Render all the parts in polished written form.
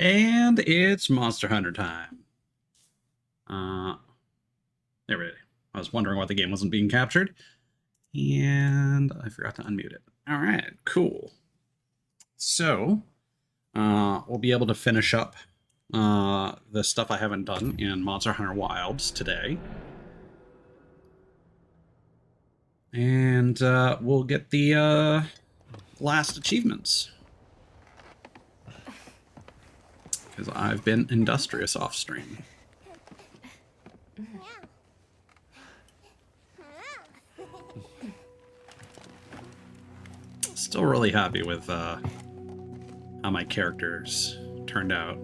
And it's Monster Hunter time. There we go. I was wondering why the game wasn't being captured. And I forgot to unmute it. All right, cool. So, we'll be able to finish up the stuff I haven't done in Monster Hunter Wilds today. And we'll get the last achievements. Because I've been industrious off stream. Still really happy with how my characters turned out.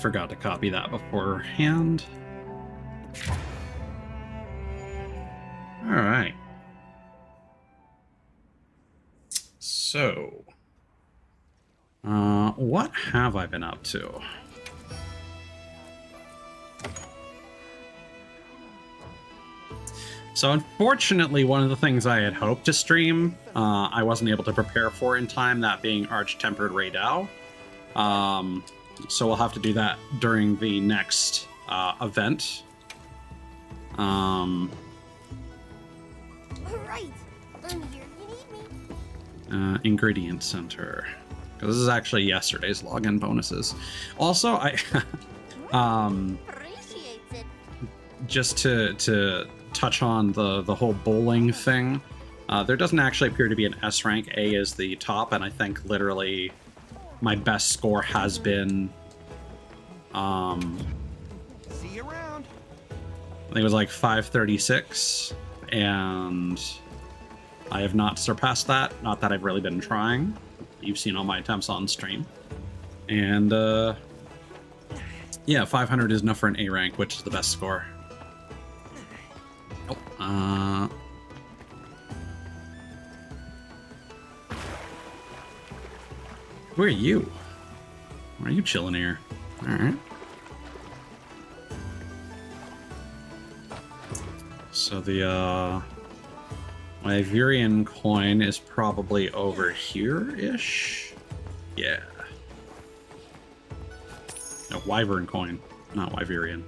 Forgot to copy that beforehand. All right. So, what have I been up to? So unfortunately, one of the things I had hoped to stream, I wasn't able to prepare for in time, that being Arch-Tempered Raydao. So we'll have to do that during the next event. Right. I'm here. You need me. Ingredient Center. Because this is actually yesterday's login bonuses. Also, I Appreciates it. just to touch on the whole bowling thing. There doesn't actually appear to be an S rank. A is the top, and I think literally my best score has been See you around. I think it was like 536, and I have not surpassed that. Not that I've really been trying. You've seen all my attempts on stream. And yeah, 500 is enough for an A rank, which is the best score. Oh, who are you? Why are you chilling here? Alright. So the Wyverian coin is probably over here-ish? Yeah. No, Wyvern coin, not Wyverian.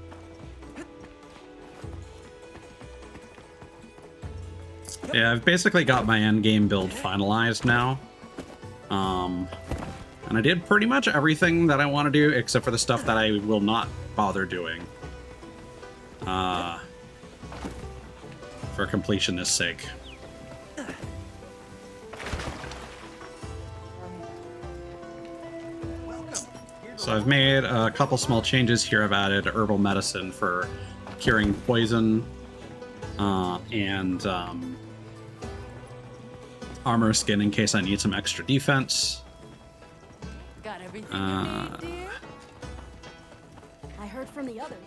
Yeah, I've basically got my endgame build finalized now. And I did pretty much everything that I want to do, except for the stuff that I will not bother doing. For completionist sake. So I've made a couple small changes here. I've added herbal medicine for curing poison, and armor skin in case I need some extra defense. Got everything you need, dear? I heard from the others.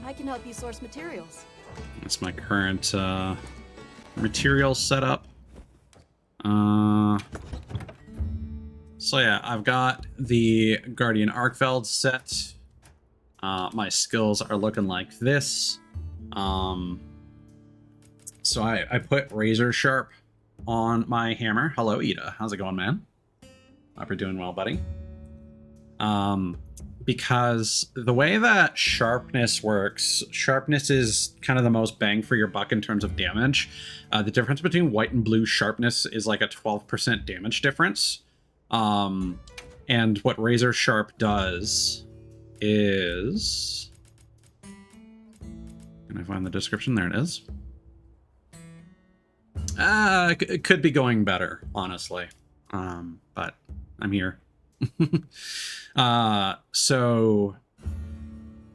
I can help you source materials. That's my current material setup. So yeah, I've got the Guardian Arkfeld set. My skills are looking like this. So I put Razor Sharp on my hammer. Hello, Ida. How's it going, man? Hope you're doing well, buddy. Because the way that sharpness works, sharpness is kind of the most bang for your buck in terms of damage. The difference between white and blue sharpness is like a 12% damage difference. And what Razor Sharp does is... Can I find the description? There it is. It could be going better, honestly. But I'm here. So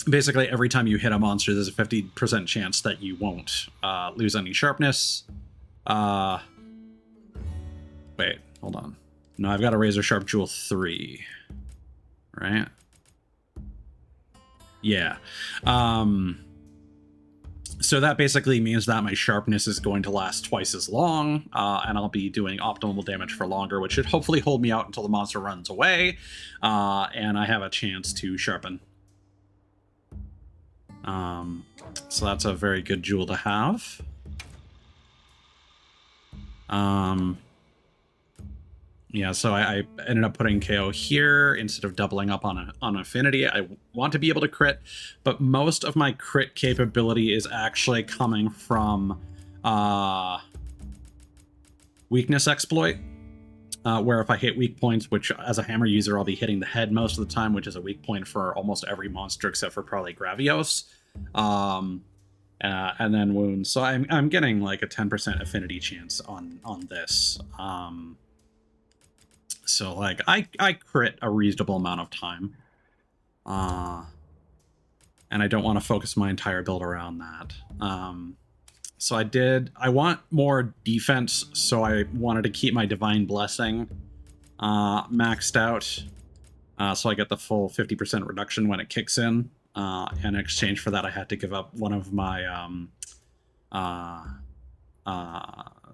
basically every time you hit a monster, there's a 50% chance that you won't lose any sharpness. Wait, hold on. No, I've got a razor sharp jewel 3, right? Yeah. So that basically means that my sharpness is going to last twice as long, and I'll be doing optimal damage for longer, which should hopefully hold me out until the monster runs away, and I have a chance to sharpen. So that's a very good jewel to have. Yeah, so I ended up putting KO here instead of doubling up on affinity. I want to be able to crit, but most of my crit capability is actually coming from weakness exploit, where if I hit weak points, which as a hammer user I'll be hitting the head most of the time, which is a weak point for almost every monster except for probably Gravios, and then wounds. So I'm getting like a 10% affinity chance on this. So like I crit a reasonable amount of time, and I don't want to focus my entire build around that. So I want more defense, so I wanted to keep my Divine Blessing maxed out, so I get the full 50% reduction when it kicks in. In exchange for that, I had to give up one of my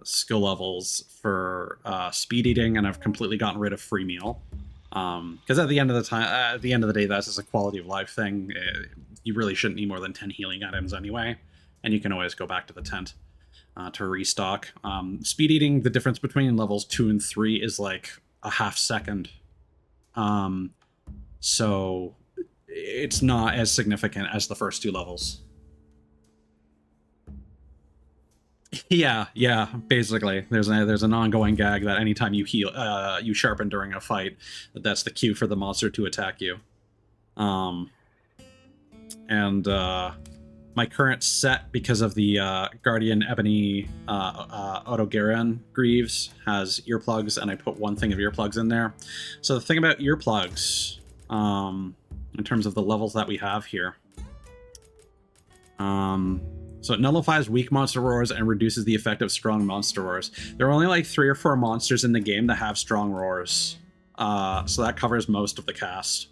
skill levels for speed eating, and I've completely gotten rid of free meal, because at the end of the day, that's just a quality of life thing. You really shouldn't need more than 10 healing items anyway, and you can always go back to the tent to restock. Speed eating, the difference between levels 2 and 3 is like a half second, so it's not as significant as the first 2 levels. Yeah, basically. There's an ongoing gag that anytime you heal, you sharpen during a fight, that's the cue for the monster to attack you. My current set, because of the Guardian Ebony Otogaran Greaves, has earplugs, and I put one thing of earplugs in there. So the thing about earplugs, in terms of the levels that we have here, so it nullifies weak monster roars and reduces the effect of strong monster roars. There are only like 3 or 4 monsters in the game that have strong roars, so that covers most of the cast.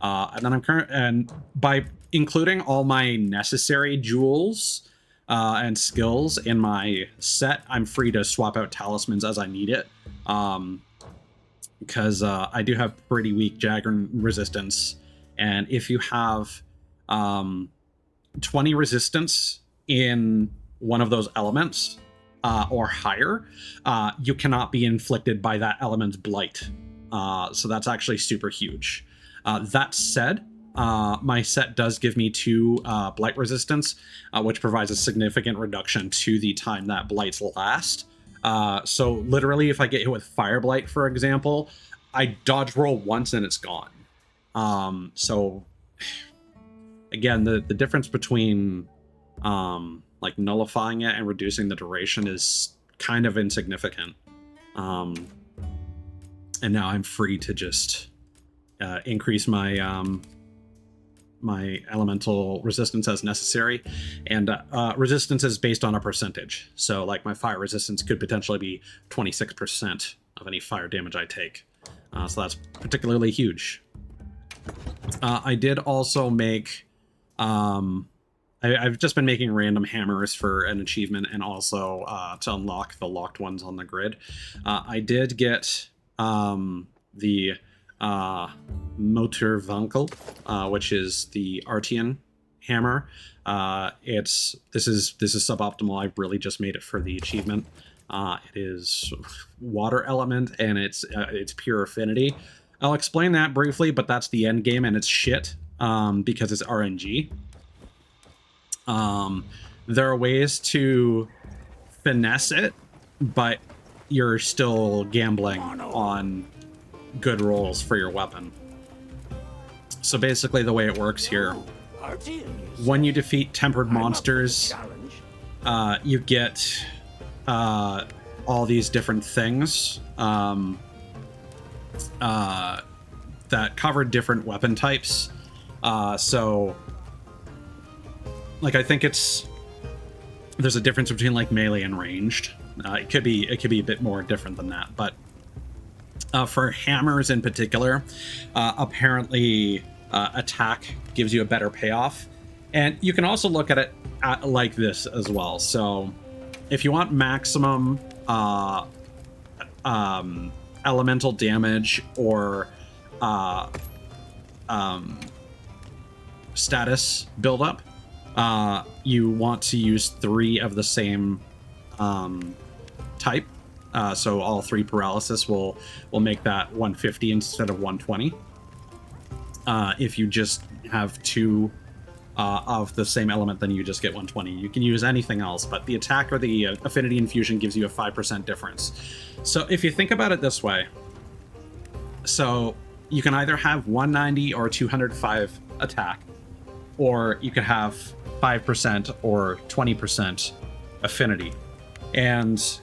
And then and by including all my necessary jewels and skills in my set, I'm free to swap out talismans as I need it, because I do have pretty weak Jagger resistance, and if you have 20 resistance in one of those elements or higher, you cannot be inflicted by that element's blight. So that's actually super huge. That said, my set does give me 2 blight resistance, which provides a significant reduction to the time that blights last. So literally, if I get hit with fire blight, for example, I dodge roll once and it's gone. So again, the difference between like nullifying it and reducing the duration is kind of insignificant. And now I'm free to just increase my my elemental resistance as necessary, and resistance is based on a percentage. So like my fire resistance could potentially be 26% of any fire damage I take. So that's particularly huge. I did also make I've just been making random hammers for an achievement, and also to unlock the locked ones on the grid. I did get the Motorvankel, which is the Artian hammer. This is suboptimal. I really just made it for the achievement. It is water element, and it's pure affinity. I'll explain that briefly, but that's the end game, and it's shit because it's RNG. There are ways to finesse it, but you're still gambling on good rolls for your weapon. So basically the way it works here, when you defeat tempered monsters, you get all these different things that cover different weapon types. So like, I think there's a difference between like melee and ranged. It could be a bit more different than that, but For hammers in particular, apparently attack gives you a better payoff. And you can also look at it like this as well. So if you want maximum elemental damage or status buildup, you want to use 3 of the same type. So all 3 paralysis will make that 150 instead of 120. If you just have 2 of the same element, then you just get 120. You can use anything else, but the attack or the affinity infusion gives you a 5% difference. So if you think about it this way, so you can either have 190 or 205 attack, or you could have 5% or 20% affinity. And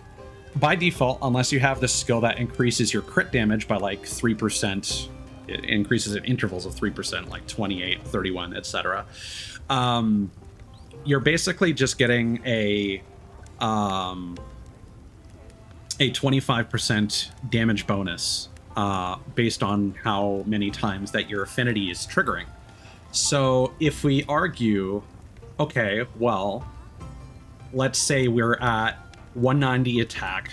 by default, unless you have the skill that increases your crit damage by like 3%, it increases at intervals of 3%, like 28, 31, etc. You're basically just getting a 25% damage bonus based on how many times that your affinity is triggering. So if we argue, okay, well, let's say we're at 190 attack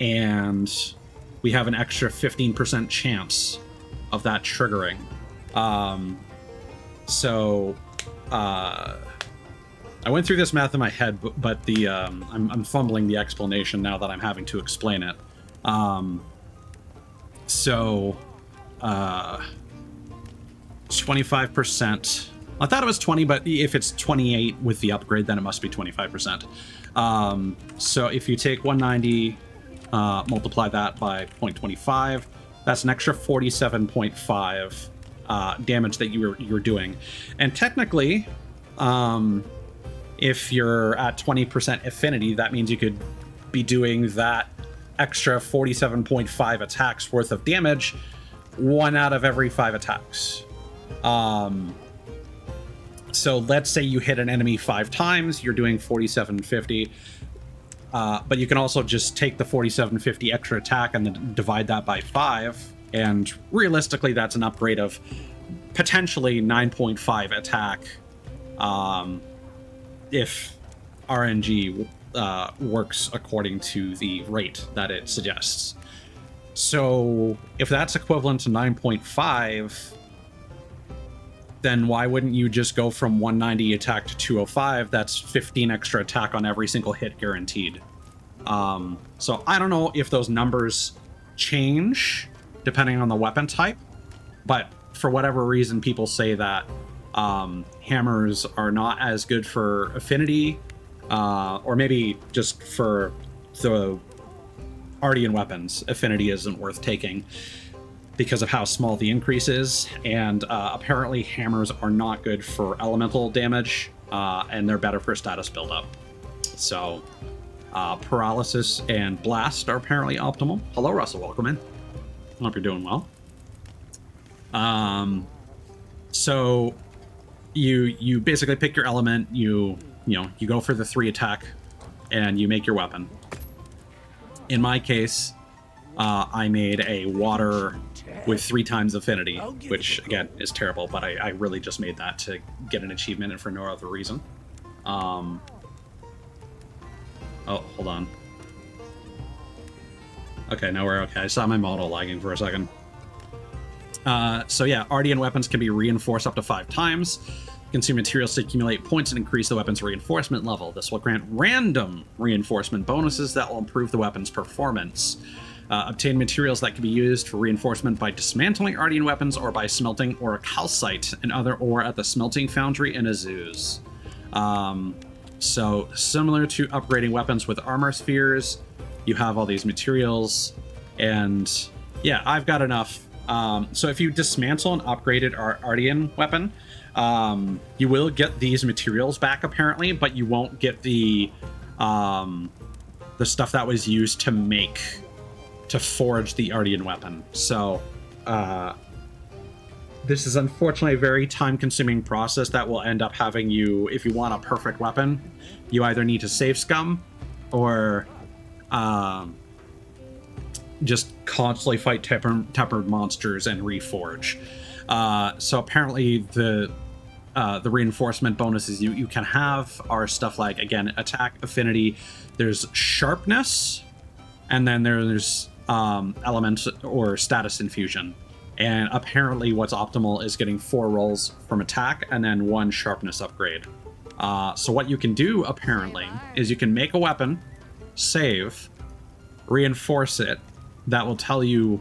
and we have an extra 15% chance of that triggering. I went through this math in my head, but the I'm fumbling the explanation now that I'm having to explain it. 25%. I thought it was 20, but if it's 28 with the upgrade, then it must be 25%. So if you take 190, multiply that by 0.25, that's an extra 47.5 damage that you're doing. And technically, if you're at 20% affinity, that means you could be doing that extra 47.5 attacks worth of damage 1 out of every 5 attacks. So let's say you hit an enemy 5 times, you're doing 4750. But you can also just take the 4750 extra attack and then divide that by 5. And realistically, that's an upgrade of potentially 9.5 attack if RNG works according to the rate that it suggests. So if that's equivalent to 9.5, then why wouldn't you just go from 190 attack to 205? That's 15 extra attack on every single hit guaranteed. So I don't know if those numbers change depending on the weapon type, but for whatever reason, people say that hammers are not as good for affinity, or maybe just for the Ardian weapons, affinity isn't worth taking because of how small the increase is, and apparently hammers are not good for elemental damage, and they're better for status buildup. So paralysis and blast are apparently optimal. Hello, Russell, welcome in. I hope you're doing well. So you basically pick your element, you go for the 3 attack, and you make your weapon. In my case, I made a water with 3 times affinity, which again is terrible, but I really just made that to get an achievement and for no other reason. Oh, hold on. Okay, now we're okay. I saw my model lagging for a second. So yeah, Ardian weapons can be reinforced up to 5 times. Consume materials to accumulate points and increase the weapon's reinforcement level. This will grant random reinforcement bonuses that will improve the weapon's performance. Obtain materials that can be used for reinforcement by dismantling Ardian weapons or by smelting or a calcite and other ore at the smelting foundry in Azuz. So similar to upgrading weapons with armor spheres, you have all these materials, and yeah, I've got enough. So if you dismantle an upgraded Ardian weapon, you will get these materials back apparently, but you won't get the stuff that was used to forge the Ardian weapon. So this is unfortunately a very time-consuming process that will end up having you, if you want a perfect weapon, you either need to save scum or just constantly fight tempered monsters and reforge. So apparently the reinforcement bonuses you can have are stuff like, again, attack, affinity, there's sharpness, and then there's elements or status infusion. And apparently what's optimal is getting 4 rolls from attack and then 1 sharpness upgrade. So what you can do, apparently, is you can make a weapon, save, reinforce it. That will tell you,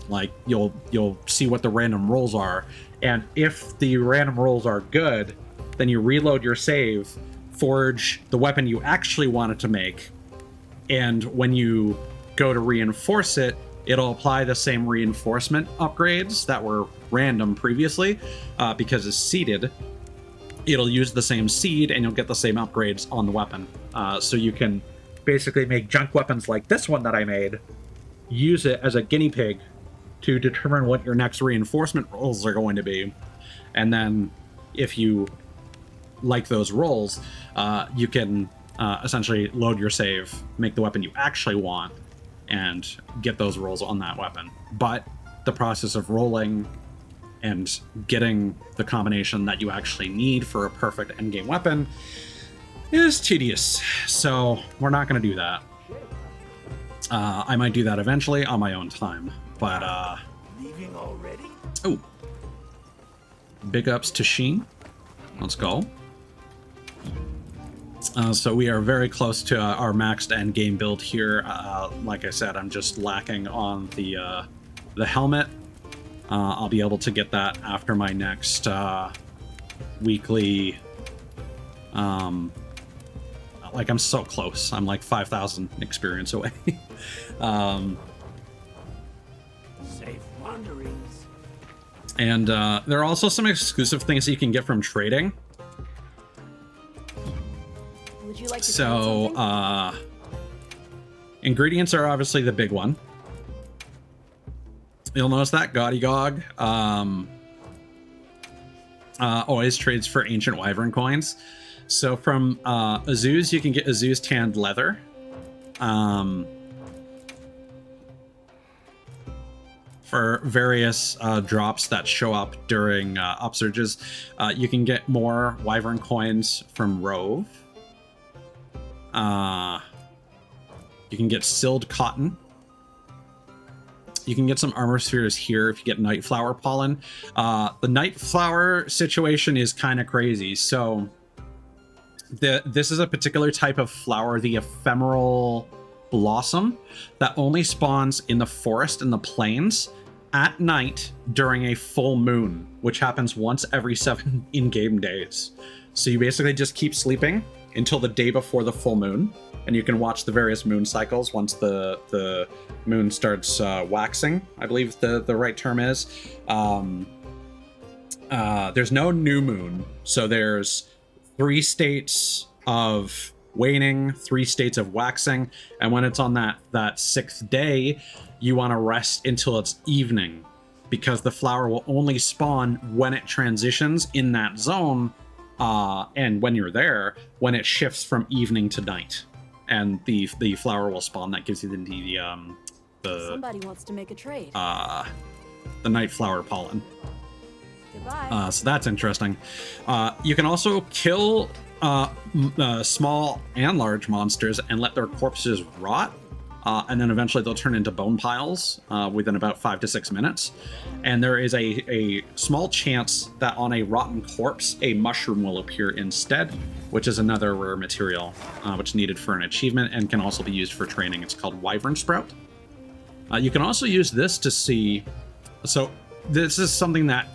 like, you'll see what the random rolls are. And if the random rolls are good, then you reload your save, forge the weapon you actually wanted to make, and when you go to reinforce it, it'll apply the same reinforcement upgrades that were random previously, because it's seeded. It'll use the same seed, and you'll get the same upgrades on the weapon. So you can basically make junk weapons like this one that I made, use it as a guinea pig to determine what your next reinforcement rolls are going to be. And then if you like those rolls, you can essentially load your save, make the weapon you actually want, and get those rolls on that weapon. But the process of rolling and getting the combination that you actually need for a perfect endgame weapon is tedious. So we're not going to do that. I might do that eventually on my own time. But, Leaving already? oh. Big ups to Sheen. Let's go. So we are very close to our maxed endgame build here. Like I said, I'm just lacking on the helmet. I'll be able to get that after my next weekly. Like, I'm so close. I'm like 5,000 experience away. Safe wanderings. And there are also some exclusive things that you can get from trading. Would you like to So, trade something? ingredients are obviously the big one. You'll notice that Gaudy Gog always trades for ancient wyvern coins. So from Azuz, you can get Azuz tanned leather. For various drops that show up during upsurges. You can get more wyvern coins from Rove. You can get Silled Cotton. You can get some armor spheres here if you get Nightflower pollen. The Nightflower situation is kind of crazy. So this is a particular type of flower, the ephemeral blossom, that only spawns in the forest and the plains at night during a full moon, which happens once every 7 in-game days. So you basically just keep sleeping until the day before the full moon, and you can watch the various moon cycles once the moon starts waxing, I believe the right term is. There's no new moon, so there's 3 states of waning, 3 states of waxing, and when it's on that 6th day, you want to rest until it's evening, because the flower will only spawn when it transitions in that zone, and when you're there, when it shifts from evening to night, and the flower will spawn. That gives you the Somebody wants to make a trade. the night flower pollen. Goodbye. So that's interesting. You can also kill small and large monsters and let their corpses rot, and then eventually they'll turn into bone piles within about 5 to 6 minutes. And there is a small chance that on a rotten corpse, a mushroom will appear instead, which is another rare material, which is needed for an achievement and can also be used for training. It's called Wyvern Sprout. You can also use this to see... So this is something that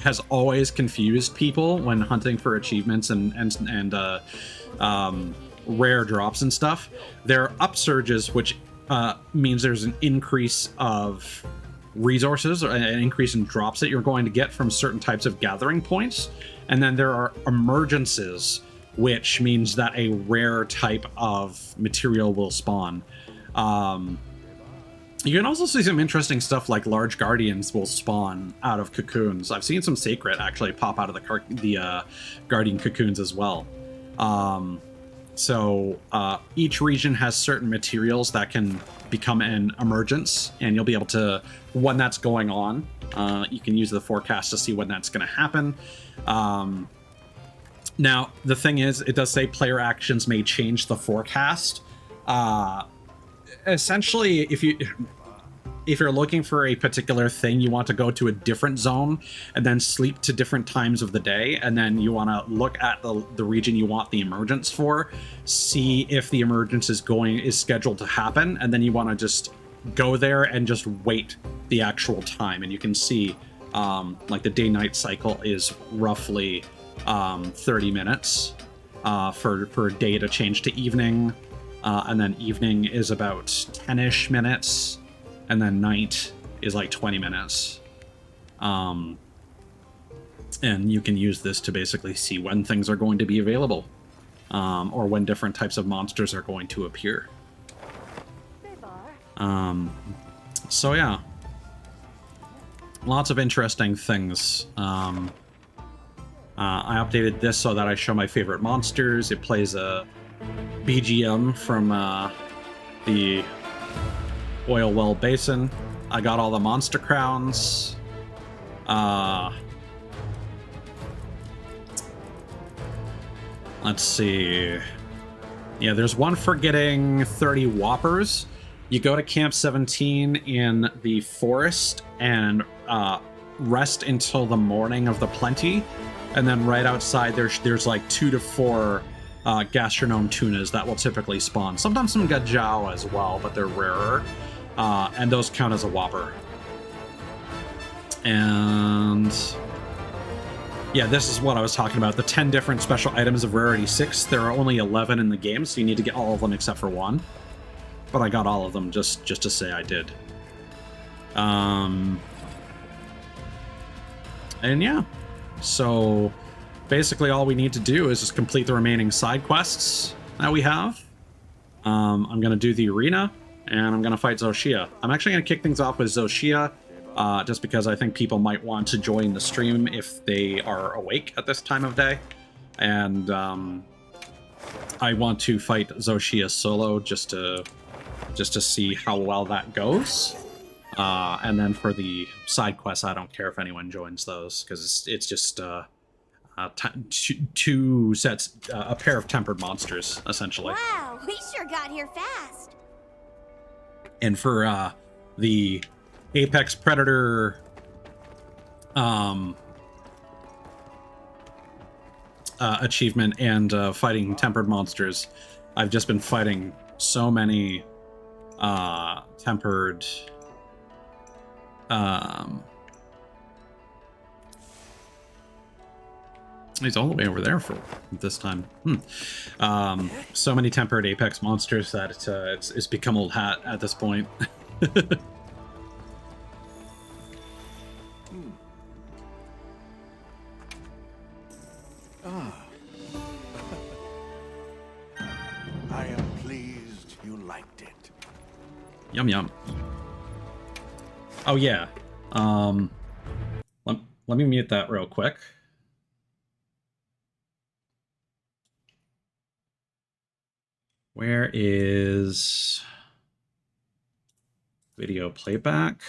has always confused people when hunting for achievements and rare drops and stuff. There are upsurges, which means there's an increase of resources or an increase in drops that you're going to get from certain types of gathering points. And then there are emergences, which means that a rare type of material will spawn. You can also see some interesting stuff like large guardians will spawn out of cocoons. I've seen some sacred actually pop out of the guardian cocoons as well. So each region has certain materials that can become an emergence, and you'll be able to, when that's going on, you can use the forecast to see when that's going to happen. Now, the thing is, it does say player actions may change the forecast. Essentially, if you're looking for a particular thing, you want to go to a different zone and then sleep to different times of the day, and then you want to look at the region you want the emergence for, see if the emergence is scheduled to happen, and then you want to just go there and just wait the actual time. And you can see like the day-night cycle is roughly 30 minutes for a day to change to evening, and then evening is about 10-ish minutes, and then night is like 20 minutes. And you can use this to basically see when things are going to be available, or when different types of monsters are going to appear. So yeah, lots of interesting things. I updated this so that I show my favorite monsters. It plays a BGM from the Oil Well Basin. I got all the monster crowns. Let's see. Yeah, there's one for getting 30 whoppers. You go to Camp 17 in the forest and rest until the morning of the plenty, and then right outside there's like 2 to 4 gastronome tunas that will typically spawn. Sometimes some gajao as well, but they're rarer, and those count as a whopper. And yeah, this is what I was talking about, the 10 different special items of rarity 6. There are only 11 in the game, so you need to get all of them except for one. But I got all of them just to say I did. And yeah, so basically all we need to do is just complete the remaining side quests that we have. I'm gonna do the arena, and I'm gonna fight Zoshia. I'm actually gonna kick things off with Zoshia, just because I think people might want to join the stream if they are awake at this time of day. And I want to fight Zoshia solo just to see how well that goes. And then for the side quests, I don't care if anyone joins those, because it's just two sets, a pair of tempered monsters, essentially. Wow, we sure got here fast. And for the Apex Predator achievement and fighting tempered monsters, I've just been fighting so many tempered he's all the way over there for this time. So many tempered Apex monsters that it's become old hat at this point. I am pleased you liked it. Yum yum. Oh yeah. Let me mute that real quick. Where is video playback?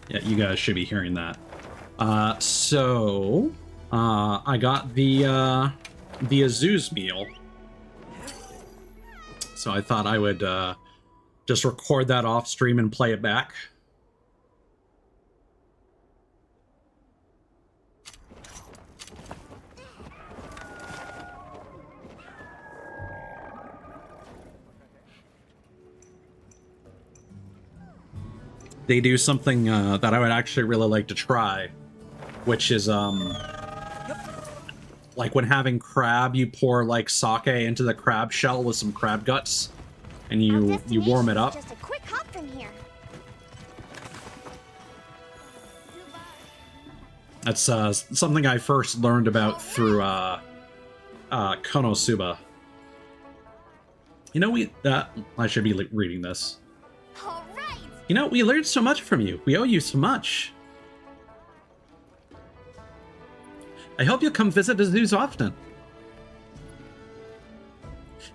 Yeah, you guys should be hearing that. So I got the Azuz meal. So I thought I would just record that off stream and play it back. They do something that I would actually really like to try, which is like when having crab, you pour like sake into the crab shell with some crab guts, and you warm it up. Just a quick hop from here. That's something I first learned about through Konosuba. You know, I should be reading this. All right. You know, we learned so much from you. We owe you so much. I hope you'll come visit the zoos often.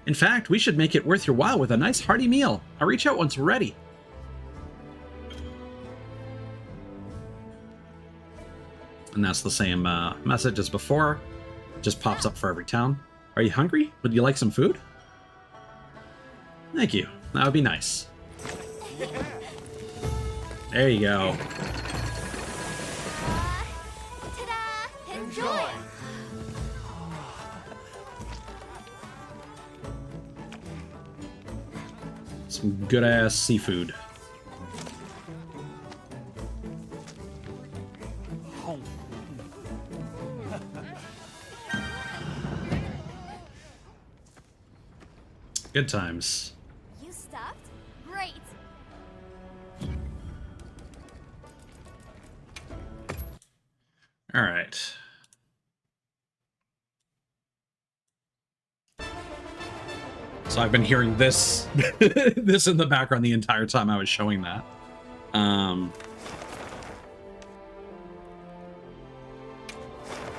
In fact, we should make it worth your while with a nice hearty meal. I'll reach out once we're ready. And that's the same message as before. Just pops up for every town. Are you hungry? Would you like some food? Thank you. That would be nice. There you go. Ta-da! Enjoy. Some good ass seafood. Good times. You stuffed? Great. All right. So I've been hearing this this in the background the entire time I was showing that.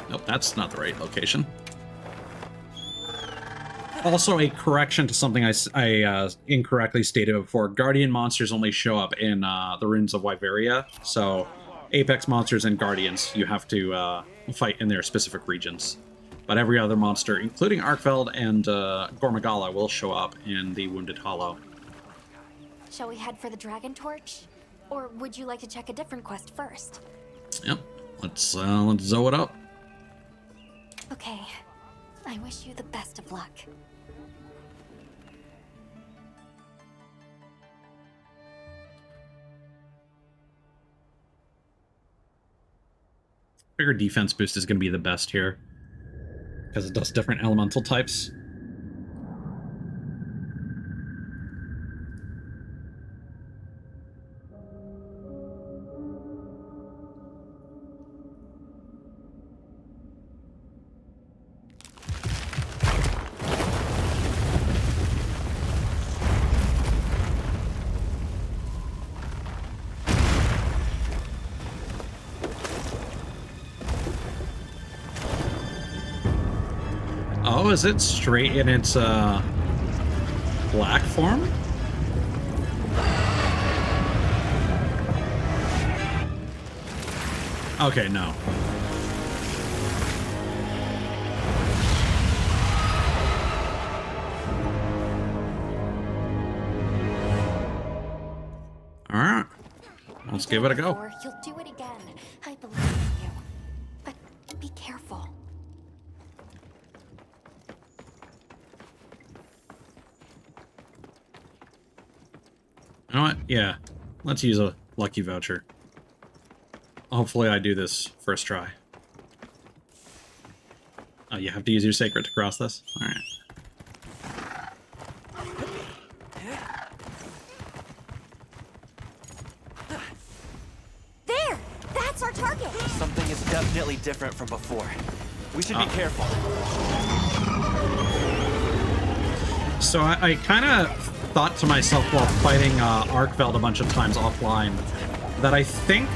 Nope, that's not the right location. Also, a correction to something I incorrectly stated before. Guardian monsters only show up in the Ruins of Wyveria. So, Apex monsters and Guardians, you have to fight in their specific regions. But every other monster, including Arkfeld and Gormagala, will show up in the Wounded Hollow. Shall we head for the Dragon Torch? Or would you like to check a different quest first? Yep, let's zoe it up. Okay. I wish you the best of luck. Bigger defense boost is going to be the best here, because it does different elemental types. Oh, is it straight in its black form? Okay, no. All right, let's give it a go. Or you'll do it again. I believe in you. But be careful. You know what? Yeah, let's use a lucky voucher. Hopefully I do this first try. Oh, you have to use your sacred to cross this? Alright. There! That's our target! Something is definitely different from before. We should be careful. So I kind of thought to myself while fighting Arkfeld a bunch of times offline that I think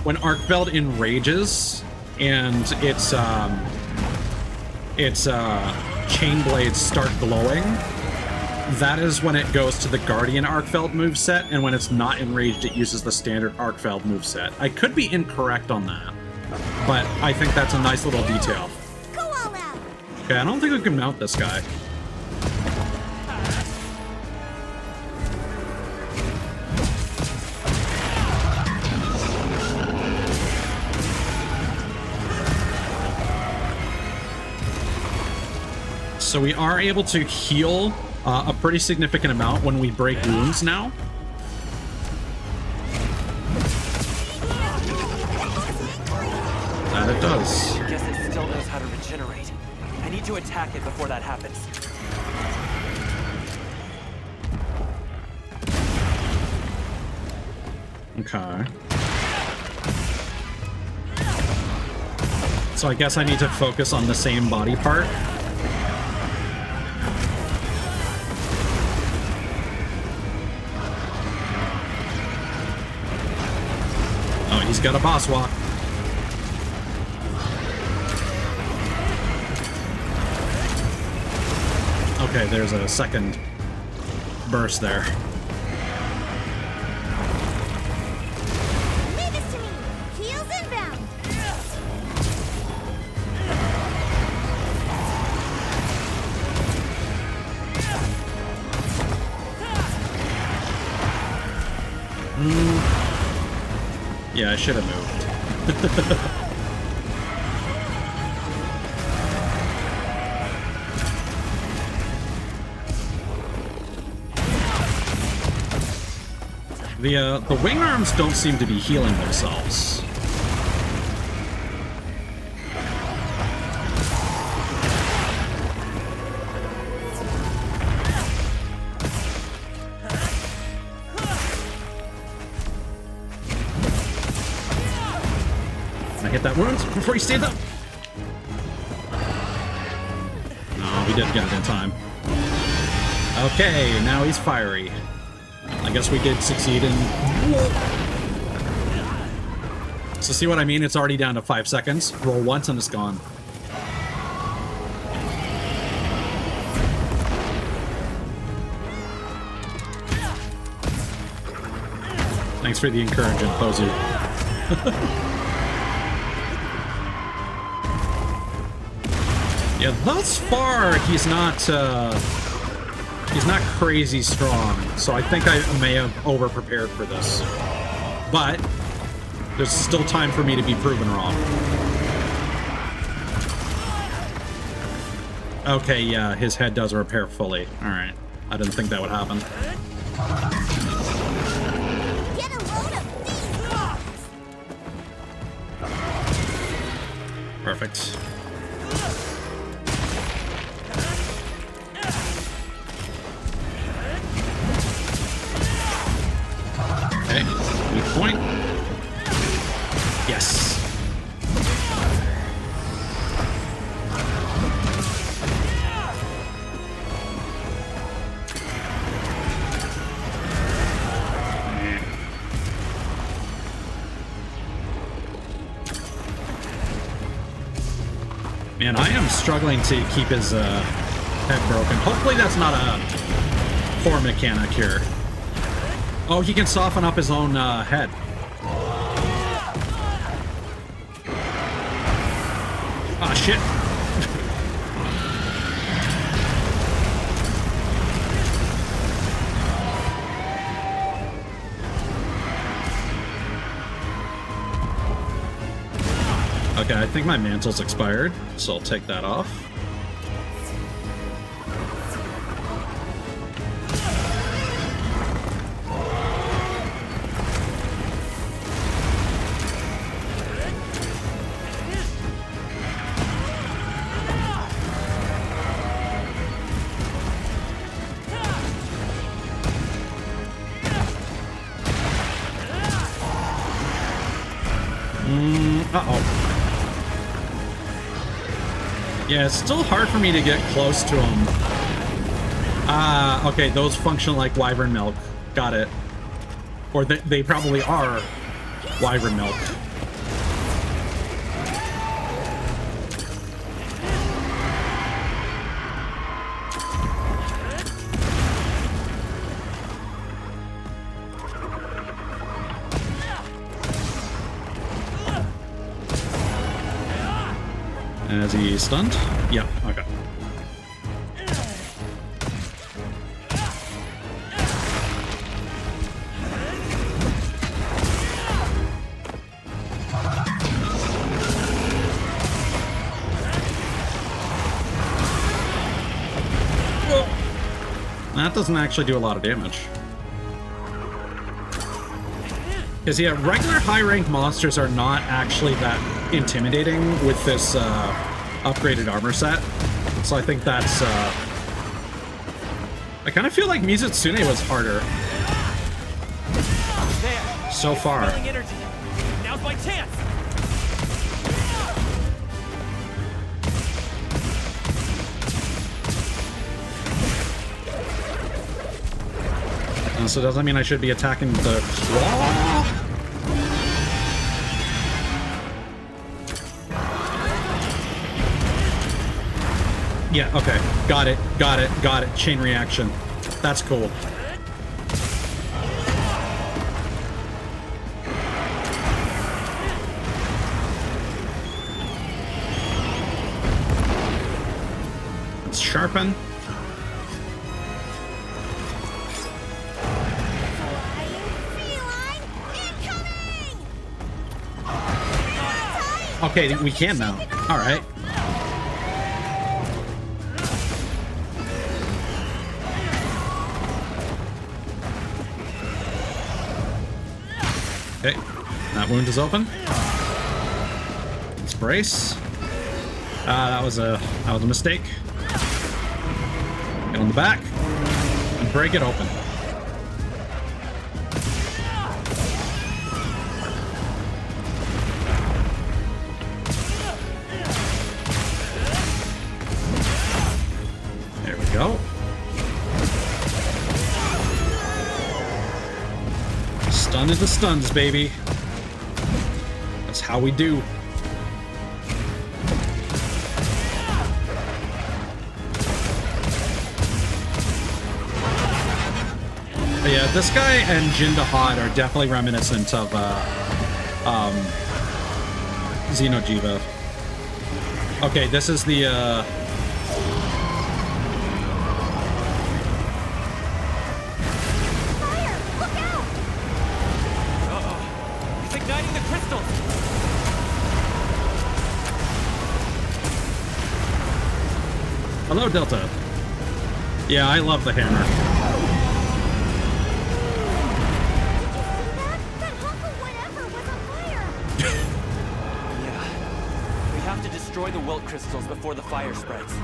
when Arkfeld enrages and its chain blades start glowing, that is when it goes to the Guardian Arkfeld moveset, and when it's not enraged, it uses the standard Arkfeld moveset. I could be incorrect on that, but I think that's a nice little detail. Go all out! Okay, I don't think we can mount this guy. So we are able to heal a pretty significant amount when we break wounds now. That it does. I guess it still knows how to regenerate. I need to attack it before that happens. Okay. So I guess I need to focus on the same body part. got a boss walk. Okay, there's a second burst there. Leave this to me. Heels inbound. Yeah, I should have moved. The wing arms don't seem to be healing themselves. Can I hit that wound before he stands up? No, he didn't get it in time. Okay, now he's fiery. I guess we did succeed in... So see what I mean? It's already down to 5 seconds. Roll once and it's gone. Thanks for the encouragement, Pozu. Yeah, thus far he's not crazy strong, so I think I may have over-prepared for this. But there's still time for me to be proven wrong. Okay, yeah, his head does repair fully. Alright. I didn't think that would happen. Get a load of these. Perfect. Okay, weak point. Yes. Man, I am struggling to keep his head broken. Hopefully that's not a core mechanic here. Oh, he can soften up his own head. Ah, shit. Okay, I think my mantle's expired, so I'll take that off. Uh-oh. Yeah, it's still hard for me to get close to him. Ah, okay, those function like wyvern milk. Got it. Or they probably are wyvern milk. Is he stunned? Yeah, okay. That doesn't actually do a lot of damage. Because, yeah, regular high-rank monsters are not actually that intimidating with this upgraded armor set. So I think that's... I kind of feel like Mizutsune was harder. There. So far. Energy. Now's my chance. So does that mean I should be attacking the claw? Yeah, okay. Got it. Got it. Got it. Chain reaction. That's cool. Let's sharpen. Okay, we can now. All right. Okay, that wound is open. Let's brace. That was a mistake. Get on the back and break it open. There we go. Stun into stuns, baby. That's how we do. But yeah, this guy and Jindahad are definitely reminiscent of Xenojiva. Okay, this is the He's igniting the crystals! Hello, Delta. Yeah, I love the hammer. That hunk of whatever was on fire! Yeah. We have to destroy the wilt crystals before the fire spreads.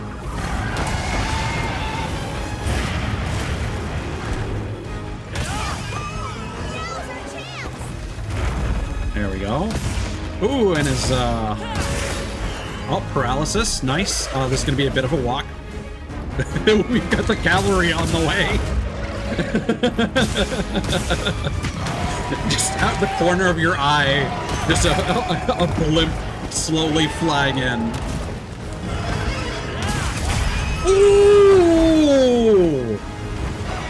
There we go. Ooh, and his oh, paralysis. Nice. This is gonna be a bit of a walk. We've got the cavalry on the way. Just out the corner of your eye, just a blimp slowly flying in. Ooh!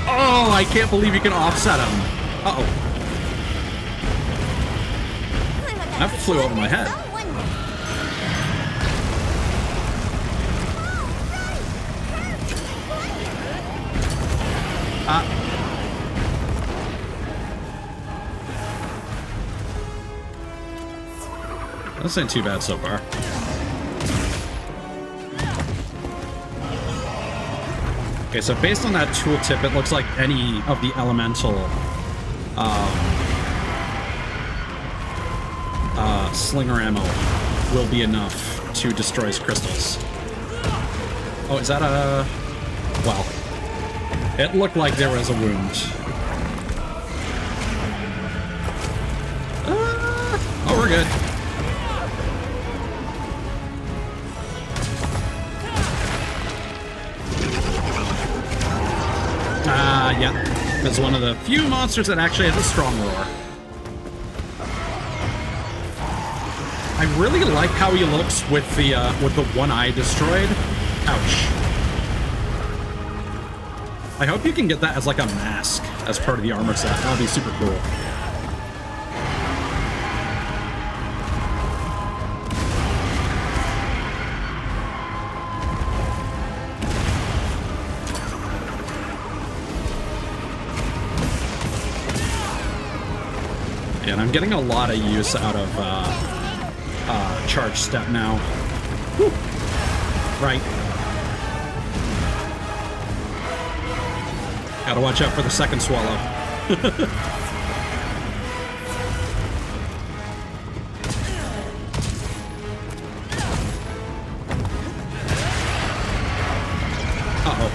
Oh, I can't believe you can offset him. Uh-oh. That flew over my head. This ain't too bad so far. Okay, so based on that tooltip, it looks like any of the elemental slinger ammo will be enough to destroy his crystals. Oh, is that a... Well, it looked like there was a wound. Oh, we're good. Yeah. That's one of the few monsters that actually has a strong roar. I really like how he looks with the one eye destroyed. Ouch. I hope you can get that as like a mask as part of the armor set. That'll be super cool. And I'm getting a lot of use out of charge step now. Whew. Right. Gotta watch out for the second swallow. Uh-oh.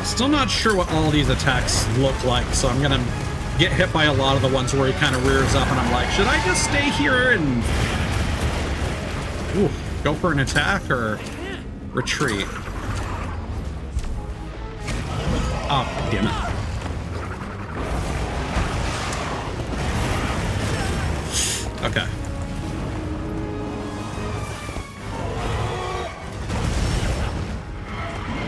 Still not sure what all these attacks look like, so I'm gonna get hit by a lot of the ones where he kind of rears up and I'm like, should I just stay here and go for an attack or retreat? Oh, damn it. Okay.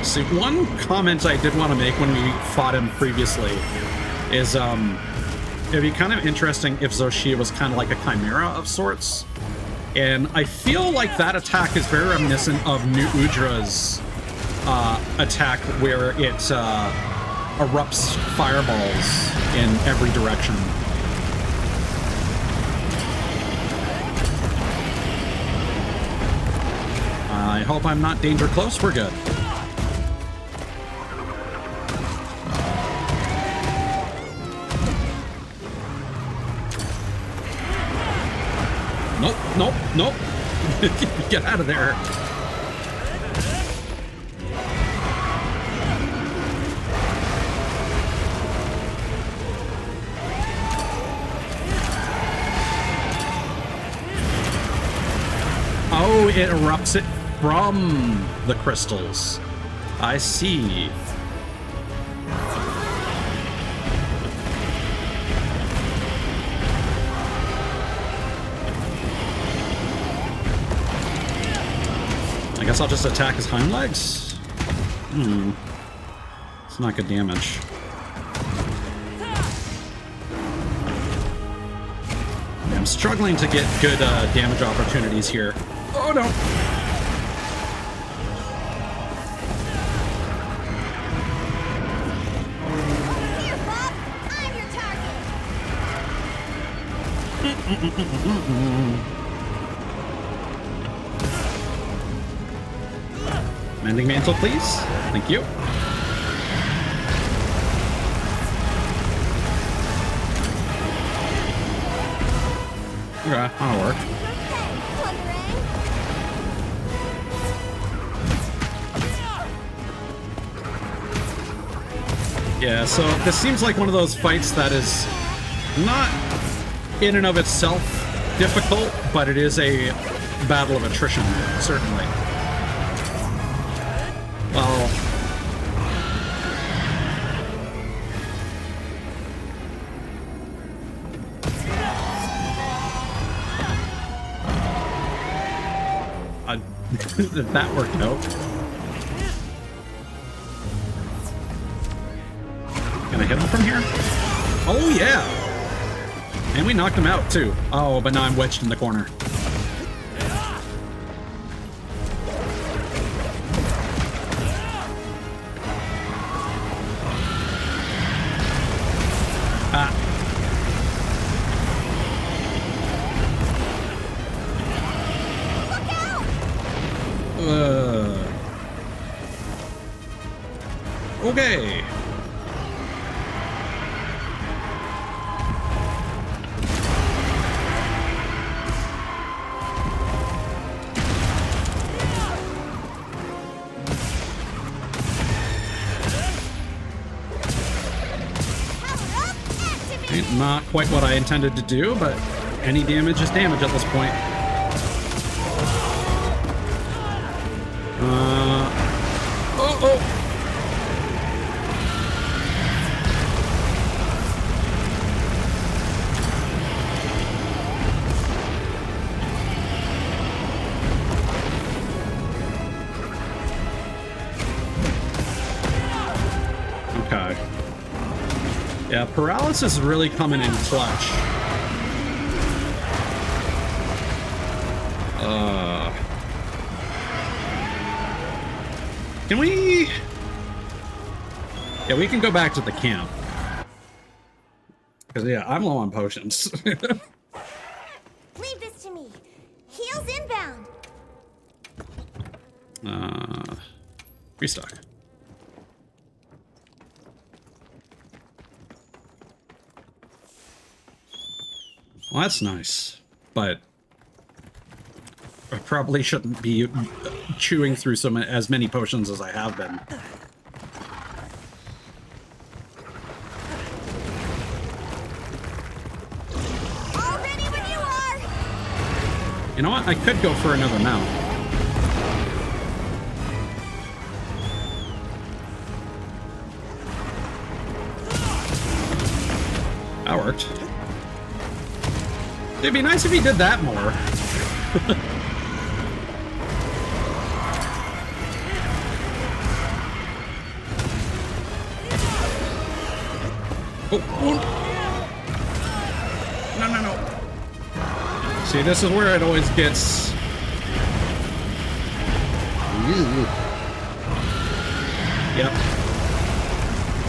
see, one comment I did want to make when we fought him previously is it'd be kind of interesting if Zoshia was kind of like a chimera of sorts. And I feel like that attack is very reminiscent of New Udra's attack, where it erupts fireballs in every direction. I hope I'm not danger close. We're good. Nope, nope, nope. Get out of there. Oh, it erupts it from the crystals. I see. I guess I'll just attack his hind legs? It's not good damage. I'm struggling to get good damage opportunities here. Oh no! Here, Bob. I'm your target. Mending mantle, please. Thank you. Okay, that'll work. Yeah, so this seems like one of those fights that is not in and of itself difficult, but it is a battle of attrition, certainly. Well, that worked out. Can I hit him from here? Oh, yeah! And we knocked him out, too. Oh, but now I'm wedged in the corner. Ah. Okay. Not quite what I intended to do, but any damage is damage at this point. Oh! Okay. Yeah, paralysis is really coming in clutch. Can we... Yeah, we can go back to the camp. Because, yeah, I'm low on potions. Leave this to me. Heals inbound. Restock. Well, that's nice, but I probably shouldn't be chewing through as many potions as I have been. All ready when you are. You know what? I could go for another mount. That worked. It'd be nice if he did that more. Oh, wound. No, no, no. See, this is where it always gets... Ooh. Yep.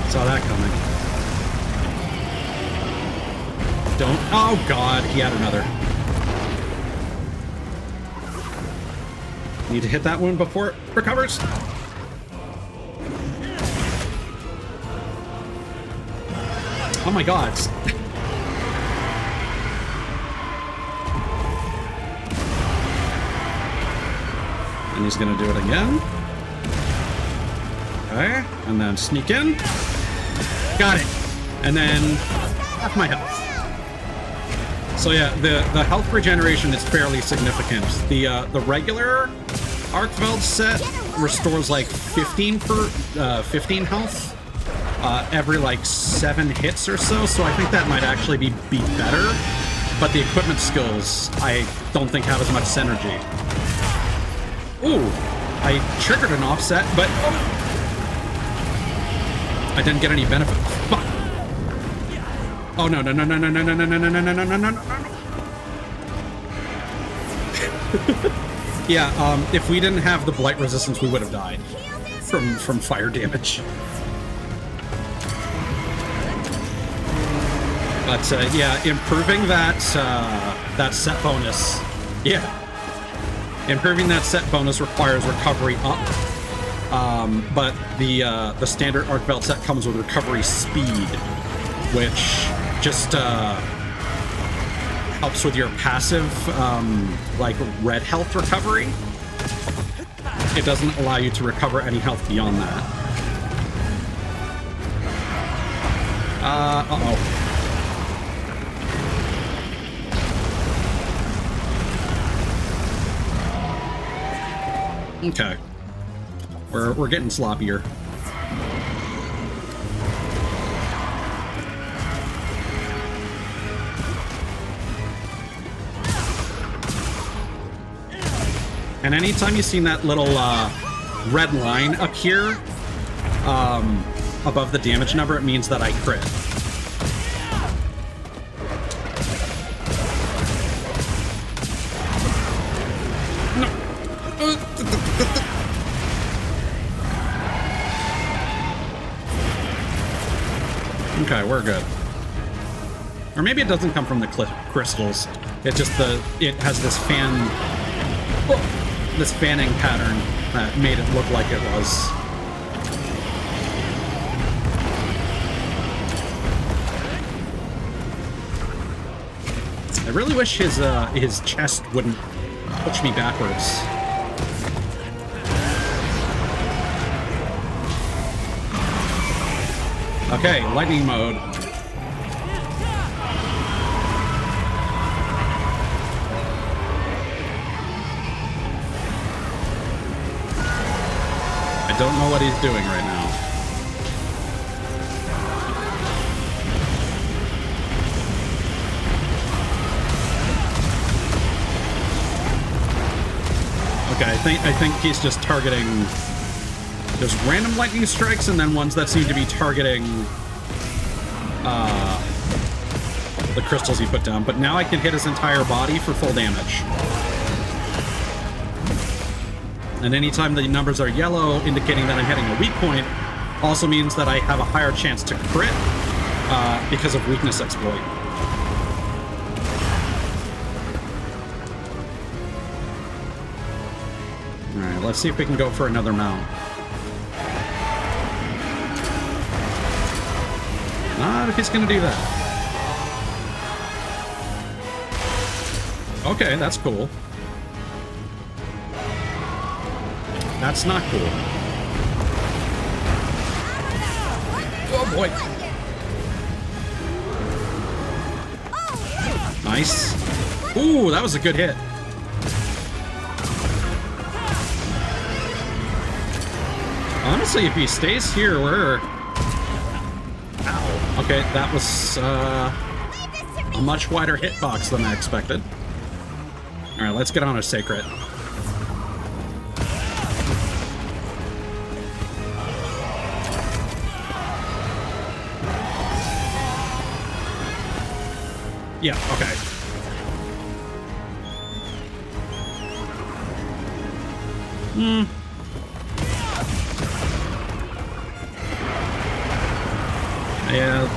Saw that coming. Don't... Oh, God. He had another. Need to hit that wound before it recovers. Oh, my God. And he's gonna do it again. Okay, and then sneak in. Got it. And then half my health. So yeah, the health regeneration is fairly significant. The regular Arcveld set restores like 15 health every like 7 hits or so. So I think that might actually be better. But the equipment skills I don't think have as much synergy. Ooh, I triggered an offset, but I didn't get any benefit. Fuck. Oh no no no no no no no no no no no no no no no. Yeah, if we didn't have the blight resistance, we would have died from fire damage. But yeah, improving that that set bonus. Yeah. Improving that set bonus requires recovery up, but the standard Arcveld set comes with recovery speed, which just helps with your passive, like red health recovery. It doesn't allow you to recover any health beyond that. Uh-oh. Okay. We're getting sloppier. And anytime you've seen that little red line up here above the damage number, it means that I crit. Okay, we're good. Or maybe it doesn't come from the crystals. It just it has this this fanning pattern that made it look like it was. I really wish his chest wouldn't push me backwards. Okay, lightning mode. I don't know what he's doing right now. Okay, I think he's just targeting. There's random lightning strikes and then ones that seem to be targeting the crystals he put down. But now I can hit his entire body for full damage. And anytime the numbers are yellow, indicating that I'm hitting a weak point, also means that I have a higher chance to crit because of weakness exploit. Alright, let's see if we can go for another mount. Not if he's gonna do that. Okay, that's cool. That's not cool. Oh boy. Nice. Ooh, that was a good hit. Honestly, if he stays here, we're... Ow. Okay, that was a much wider hitbox than I expected. Alright, let's get on a Sacred. Yeah, okay. Yeah,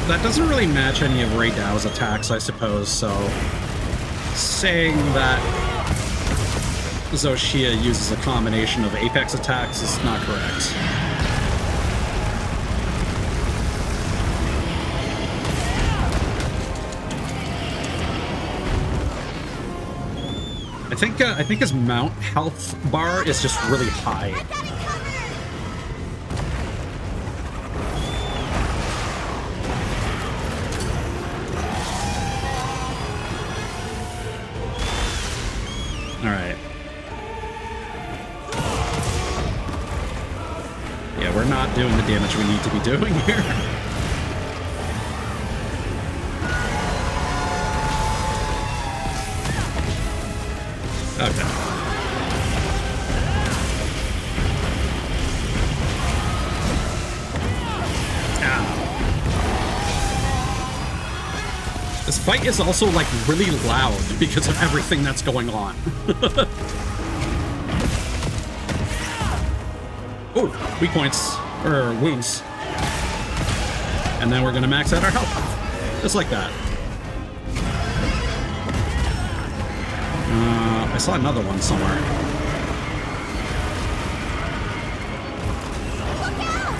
that doesn't really match any of Ray Dow's attacks, I suppose, so saying that Xochitl uses a combination of Apex attacks is not correct. I think his mount health bar is just really high. All right. Yeah, we're not doing the damage we need to be doing here. Okay. This fight is also, like, really loud because of everything that's going on. Oh, weak points. Or wounds. And then we're gonna max out our health. Just like that. I saw another one somewhere.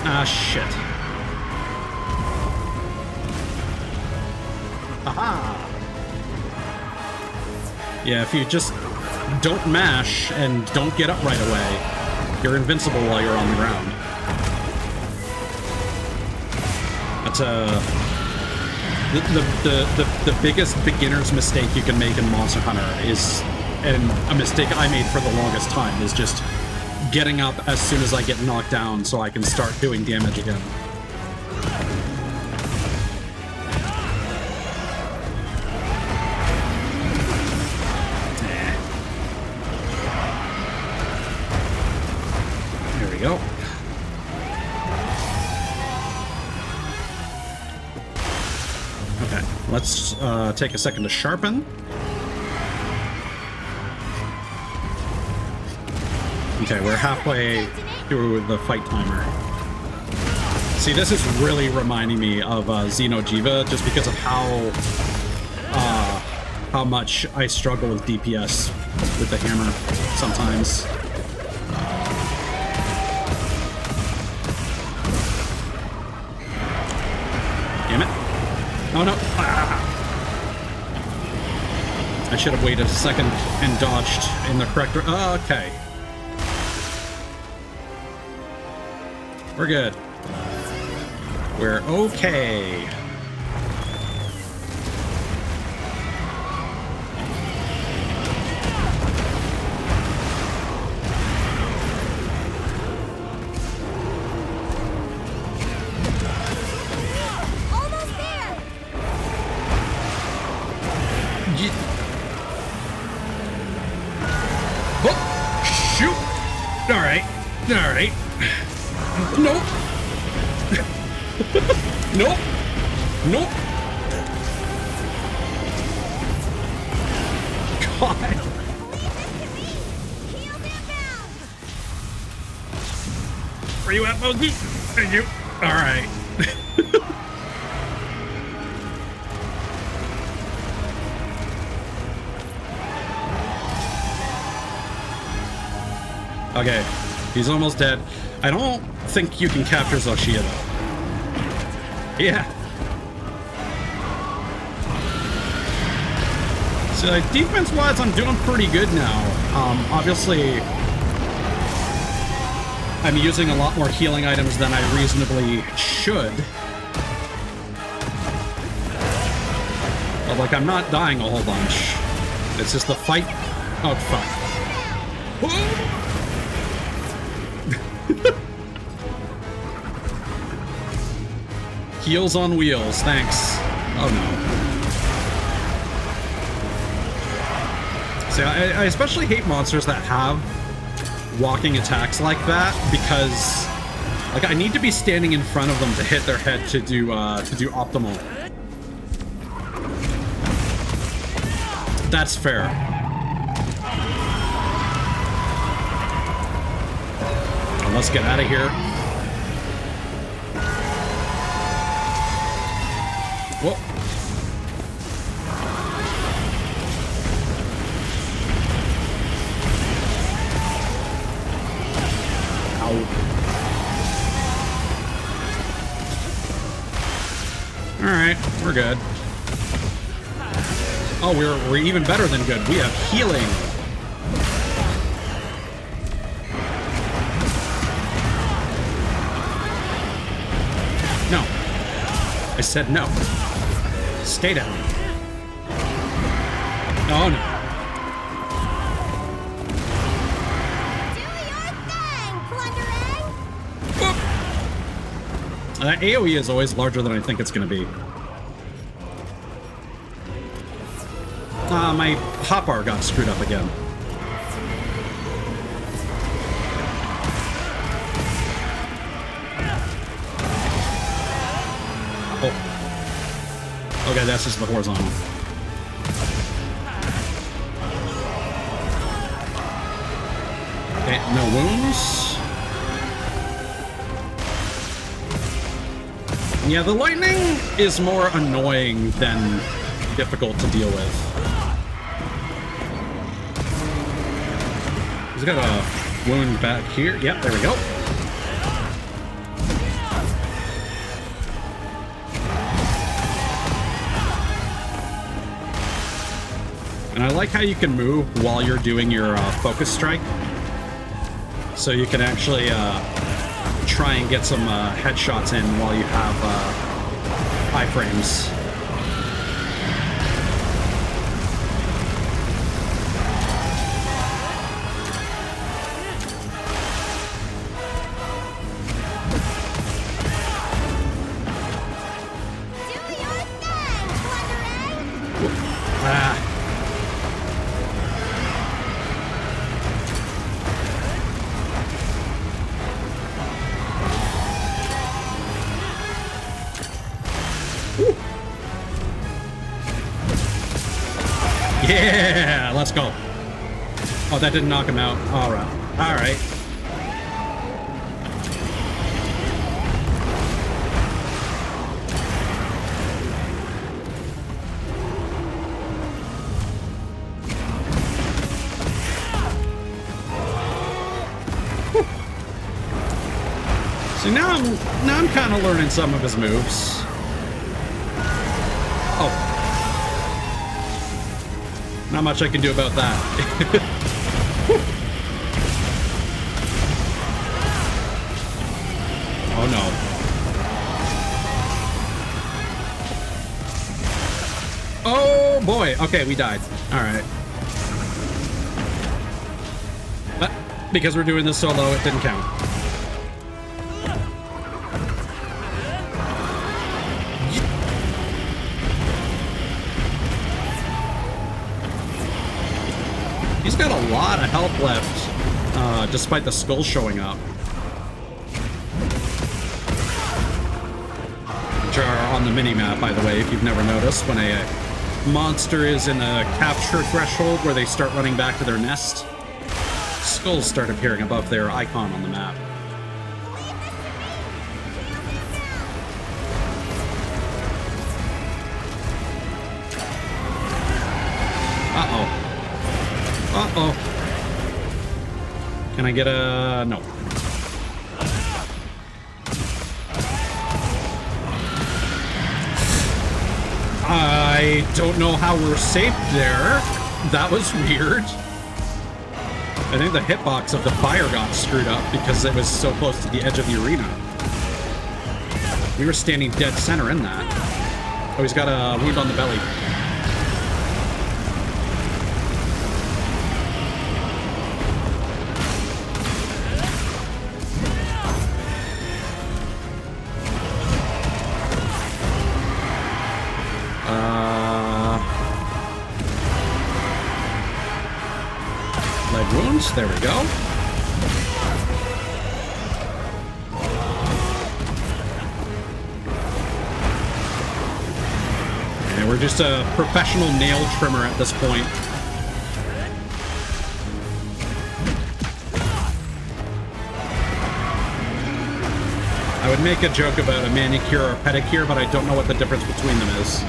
Ah, shit. Aha! Yeah, if you just don't mash and don't get up right away, you're invincible while you're on the ground. That's the biggest beginner's mistake you can make in Monster Hunter is, and a mistake I made for the longest time, is just getting up as soon as I get knocked down so I can start doing damage again. There we go. Okay, let's take a second to sharpen. Okay, we're halfway through the fight timer. See, this is really reminding me of Xeno'jiiva just because of how much I struggle with DPS with the hammer sometimes. Damn it. Oh no. Ah. I should have waited a second and dodged in the correct... okay. We're good. We're okay. Almost there. Oh, shoot! All right. All right. Nope. Nope. Nope. God. Where you at, Mosby? Thank you. All right. Okay, he's almost dead. I don't think you can capture Xochitl, though. Yeah. So, defense-wise, I'm doing pretty good now. Obviously, I'm using a lot more healing items than I reasonably should. But, like, I'm not dying a whole bunch. It's just the fight... Oh, fuck. Whoa! Heels on wheels, thanks. Oh no. See, I especially hate monsters that have walking attacks like that because, like, I need to be standing in front of them to hit their head to do optimal. That's fair. Well, let's get out of here. Whoa. Alright, we're good. Oh, we're even better than good. We have healing. No. I said no. Stay down. Oh no. That AoE is always larger than I think it's going to be. My hotbar got screwed up again. Oh. Okay, that's just the horizontal. Okay, no wounds. Yeah, the lightning is more annoying than difficult to deal with. He's got a wound back here. Yep, there we go. And I like how you can move while you're doing your focus strike. So you can actually try and get some headshots in while you have high frames. Yeah, let's go. Oh, that didn't knock him out. All right. All right. See, now I'm kind of learning some of his moves. Oh. Not much I can do about that. Oh no. Oh boy. Okay, we died. All right. But because we're doing this solo, it didn't count. He's got a lot of health left, despite the skull showing up. Which are on the mini-map, by the way, if you've never noticed. When a monster is in a capture threshold where they start running back to their nest, skulls start appearing above their icon on the map. Uh-oh. Uh-oh. Can I get a... no. I don't know how we're safe there. That was weird. I think the hitbox of the fire got screwed up because it was so close to the edge of the arena. We were standing dead center in that. Oh, he's got a wound on the belly. Leg wounds, there we go. And we're We're just a professional nail trimmer at this point. I would make a joke about a manicure or a pedicure, but I don't know what the difference between them is.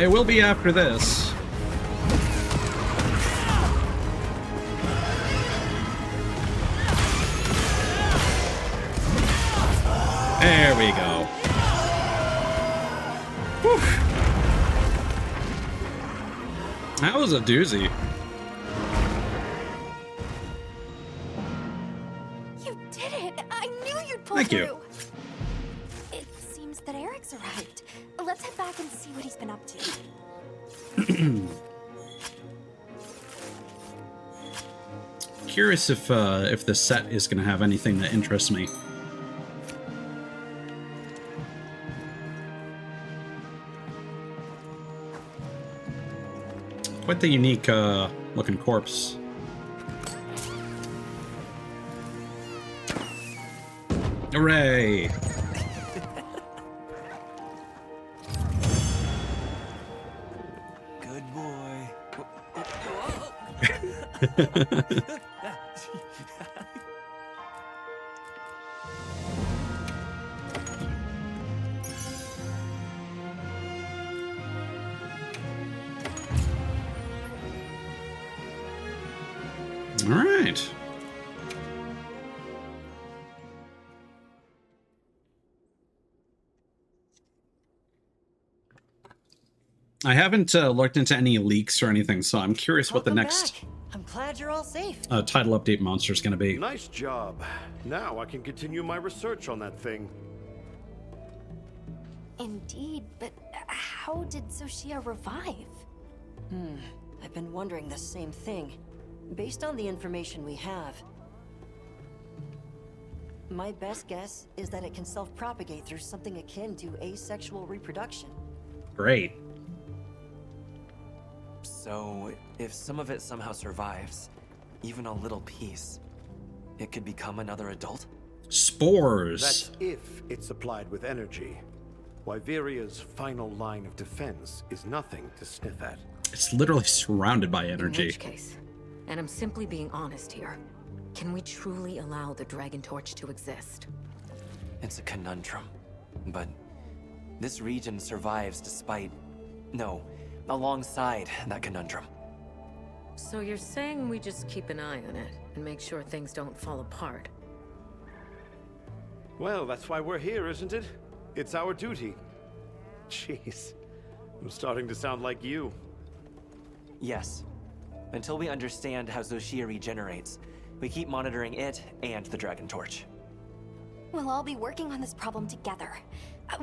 It will be after this. There we go. Whew. That was a doozy. You did it! I knew you'd pull Thank through! you. It seems that Eric's arrived. Let's head back and see what he's been up to. Curious if the set is going to have anything that interests me. Quite the unique looking corpse. Hooray! Good boy. All right. I haven't looked into any leaks or anything, so I'm curious what the Welcome next back. I'm glad you're all safe. title update monster is going to be. Nice job. Now I can continue my research on that thing. Indeed, but how did Soshia revive? I've been wondering the same thing. Based on the information we have, my best guess is that it can self-propagate through something akin to asexual reproduction. Great. So, if some of it somehow survives, even a little piece, it could become another adult? Spores. That's if it's supplied with energy. Wyveria's final line of defense is nothing to sniff at. It's literally surrounded by In energy. which case, and I'm simply being honest here, can we truly allow the Dragon Torch to exist? It's a conundrum. But this region survives despite... no, alongside that conundrum. So you're saying we just keep an eye on it and make sure things don't fall apart? Well, that's why we're here, isn't it? It's our duty. Jeez, I'm starting to sound like you. Yes. Until we understand how Zoshia regenerates, we keep monitoring it and the Dragon Torch. We'll all be working on this problem together.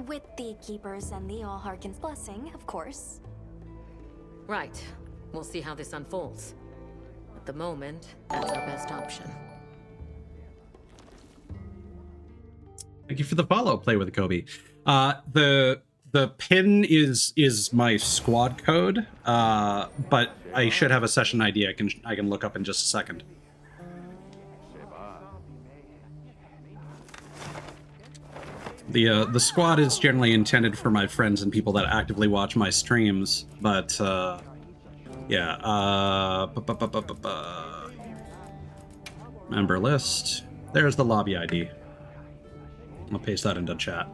With the Keepers and the All-Harkin's blessing, of course. Right. We'll see how this unfolds. At the moment, that's our best option. Thank you for the follow, Play with Kobe. The pin is my squad code, but I should have a session ID I can look up in just a second. The squad is generally intended for my friends and people that actively watch my streams, but yeah. Member list. There's the lobby ID. I'll paste that into chat.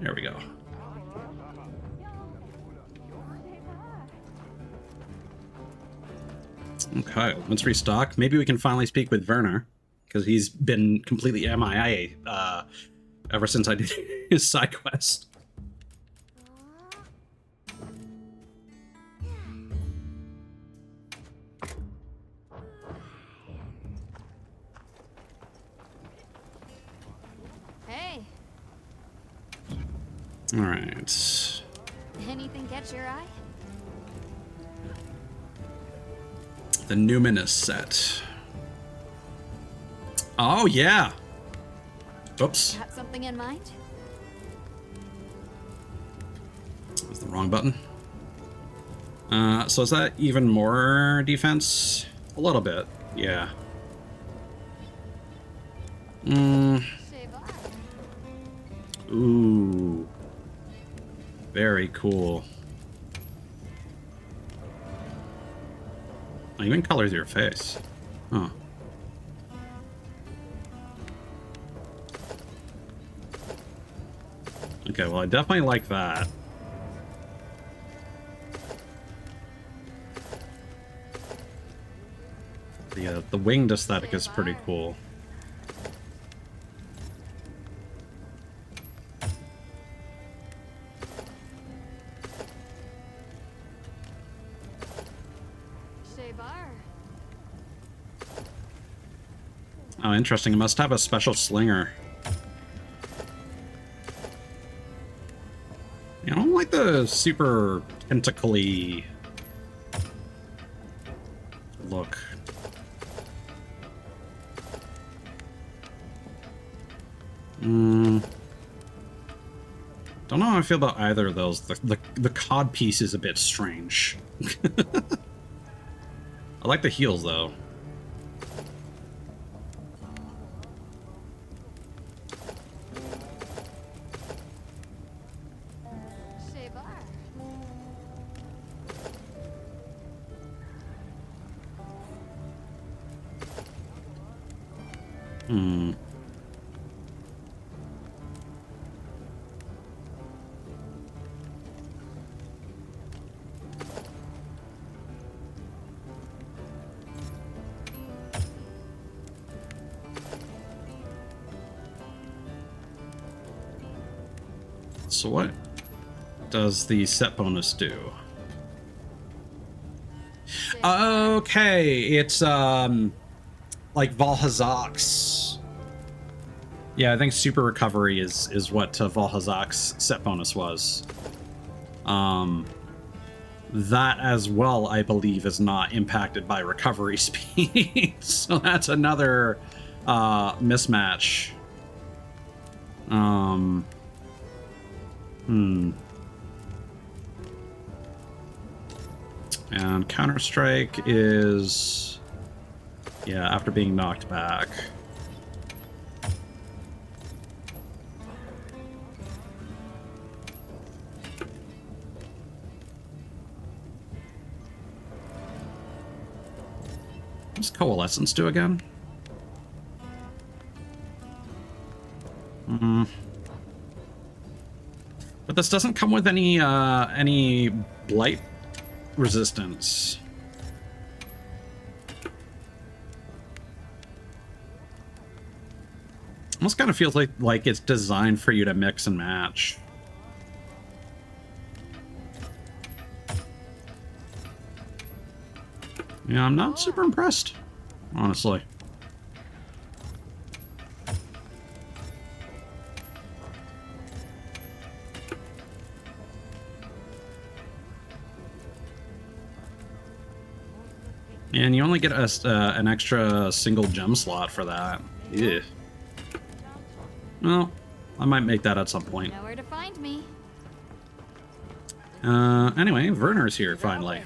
There we go. Okay, let's restock. Maybe we can finally speak with Werner, because he's been completely MIA ever since I did his side quest. Hey, All right. anything catch your eye? The Numinous set. Oh, yeah. Oops. Have something in mind? That's the wrong button. So is that even more defense? A little bit, yeah. Ooh. Very cool. Oh, even colors your face. Huh. Okay, well, I definitely like that. The winged aesthetic is pretty cool. Oh, interesting. It must have a special slinger. I don't like the super tentacly look. Don't know how I feel about either of those. The cod piece is a bit strange. I like the heels though. So what does the set bonus do? Okay, it's like Valhazak's. Yeah, I think super recovery is what Valhazak's set bonus was. That as well, I believe, is not impacted by recovery speed. So that's another mismatch. And Counter-Strike is, yeah, after being knocked back. What's Coalescence do again? But this doesn't come with any blight resistance. Almost kind of feels like it's designed for you to mix and match. Yeah, I'm not super impressed, honestly. And you only get an extra single gem slot for that. Yeah. Well, I might make that at some point. Know where to find me. Anyway, Werner's here finally.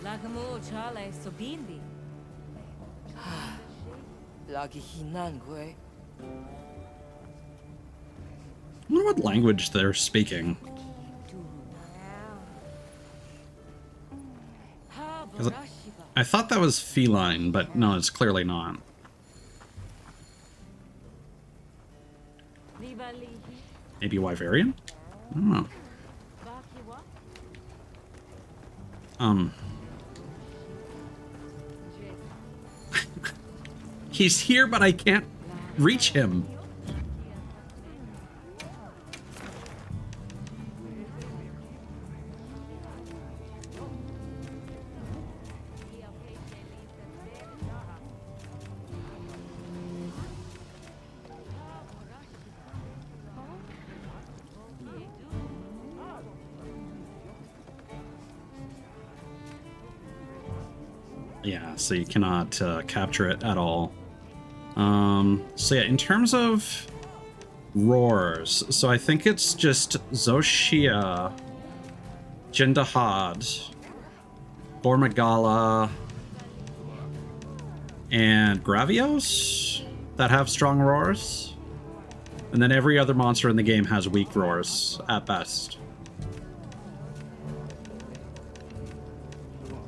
I wonder what language they're speaking. 'Cause I thought that was feline, but no, it's clearly not. Maybe Wyverian? I don't know. He's here, but I can't reach him. Yeah, so you cannot capture it at all. So yeah, in terms of roars, so I think it's just Zoshia, Jindahad, Bormagala, and Gravios that have strong roars. And then every other monster in the game has weak roars at best.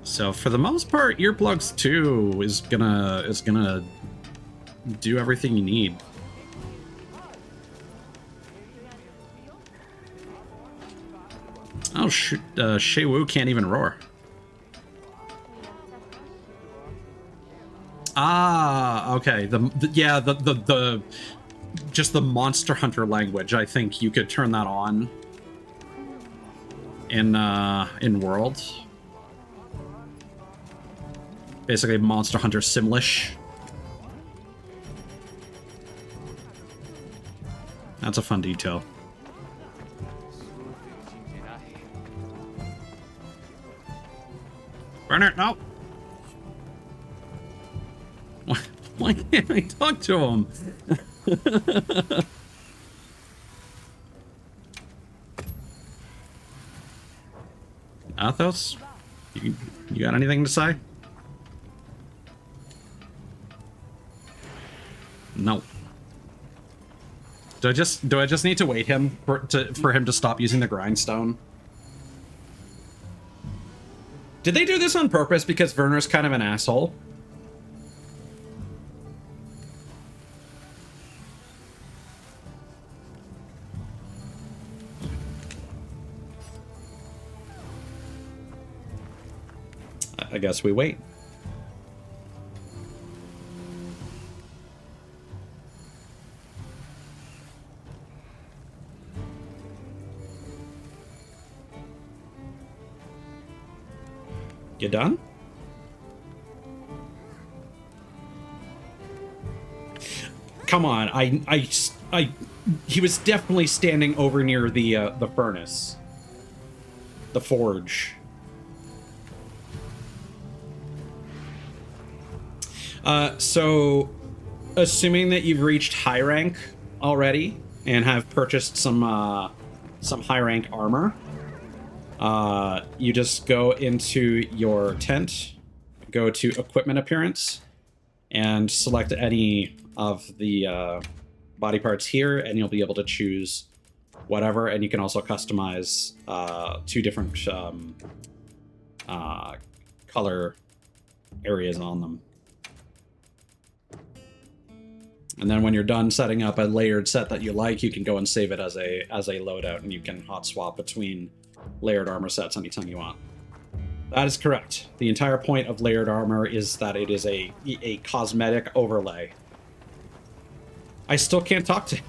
So for the most part, Earplugs 2 is gonna do everything you need. Oh, Shaywu can't even roar. Ah, okay. The just the Monster Hunter language. I think you could turn that on in Worlds. Basically, Monster Hunter Simlish. That's a fun detail. Burner, no! Why can't I talk to him? Athos? You got anything to say? No. Do I just need to wait him for him to stop using the grindstone? Did they do this on purpose because Werner's kind of an asshole? I guess we wait. You done? Come on, he was definitely standing over near the furnace. The forge. So, assuming that you've reached high rank already and have purchased some high rank armor, you just go into your tent, go to equipment appearance, and select any of the body parts here, and you'll be able to choose whatever, and you can also customize 2 different color areas on them. And then when you're done setting up a layered set that you like, you can go and save it as a loadout, and you can hot swap between layered armor sets anytime you want. That is correct. The entire point of layered armor is that it is a cosmetic overlay. I still can't talk to him.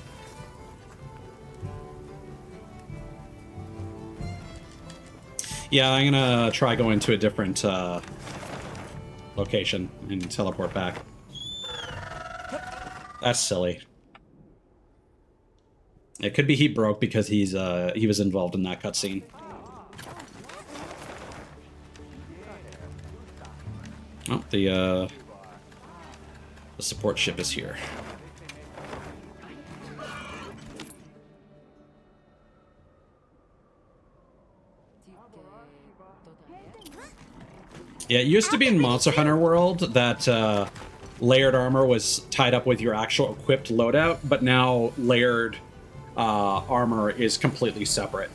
Yeah, I'm gonna try going to a different location and teleport back. That's silly. It could be he broke because he was involved in that cutscene. Oh, the support ship is here. Yeah, it used to be in Monster Hunter World that layered armor was tied up with your actual equipped loadout, but now layered armor is completely separate.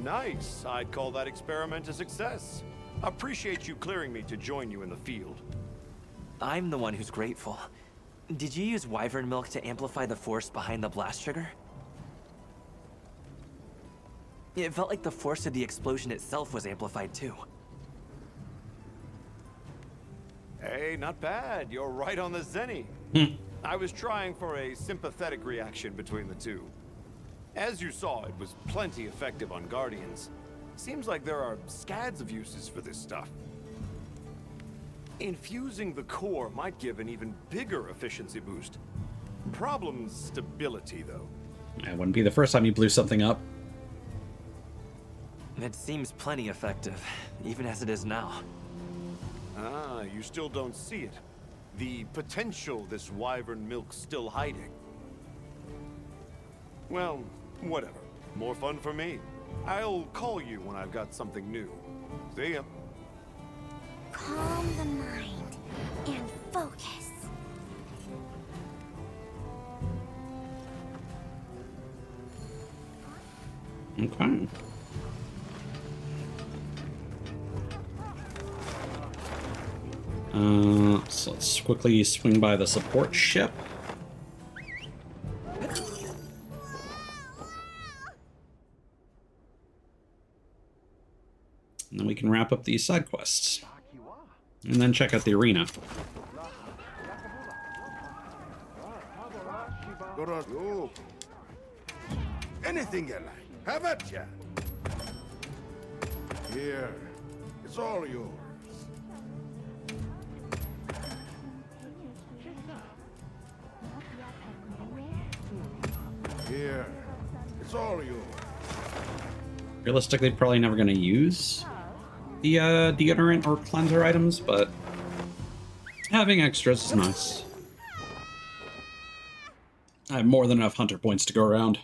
Nice. I'd call that experiment a success. Appreciate you clearing me to join you in the field. I'm the one who's grateful. Did you use wyvern milk to amplify the force behind the blast trigger? It felt like the force of the explosion itself was amplified too. Hey, not bad. You're right on the zenny. I was trying for a sympathetic reaction between the two. As you saw, it was plenty effective on Guardians. Seems like there are scads of uses for this stuff. Infusing the core might give an even bigger efficiency boost. Problem's stability, though. It wouldn't be the first time you blew something up. It seems plenty effective, even as it is now. Ah, you still don't see it. The potential this wyvern milk's still hiding. Well, whatever. More fun for me. I'll call you when I've got something new. See ya. Calm the mind and focus. Okay. So let's quickly swing by the support ship. And then we can wrap up these side quests. And then check out the arena. Anything you like. Have at ya. Here. It's all yours. Here. It's all yours. Realistically, probably never going to use the deodorant or cleanser items, but having extras is nice. I have more than enough hunter points to go around.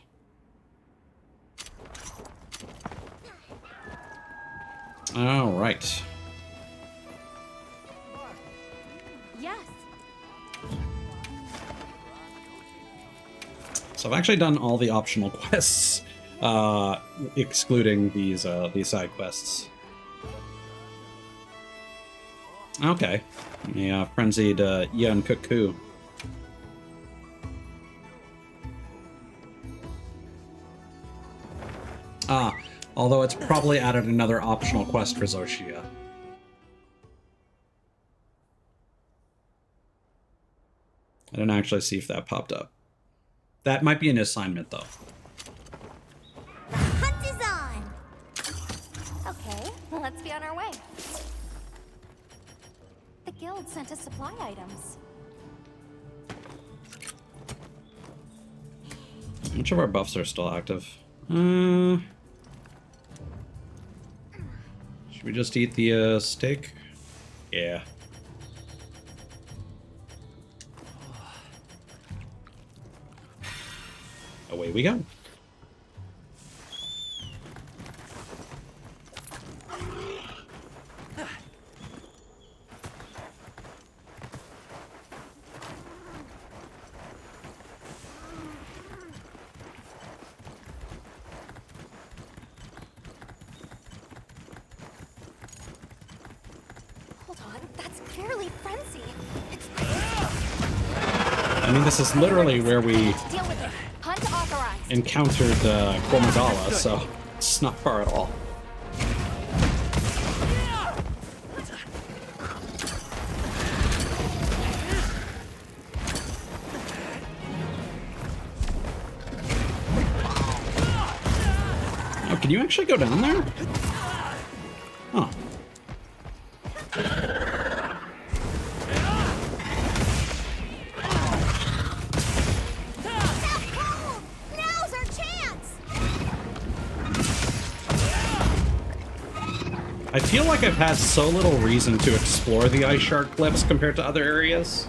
All right. Yes. So I've actually done all the optional quests, excluding these side quests. Okay. Yeah, frenzied Yan Cuckoo. Ah, although it's probably added another optional quest for Zoshia. I didn't actually see if that popped up. That might be an assignment, though. The hunt is on! Okay, let's be on our way. The guild sent us supply items. Which of our buffs are still active? Should we just eat the steak? Yeah. Away we go. Hold on, that's clearly frenzy. It's I mean, this is literally where we deal with it. Hunt authorized. encountered Kormagala, so it's not far at all. Oh, can you actually go down there? Oh. Now's our chance. I feel like I've had so little reason to explore the ice shark cliffs compared to other areas.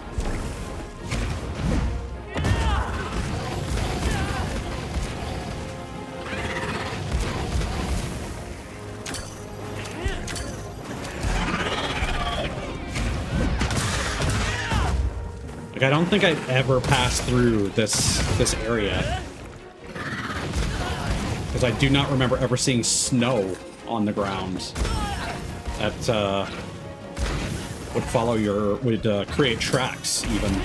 Like, I don't think I've ever passed through this area. Because I do not remember ever seeing snow on the ground that would follow would create tracks, even.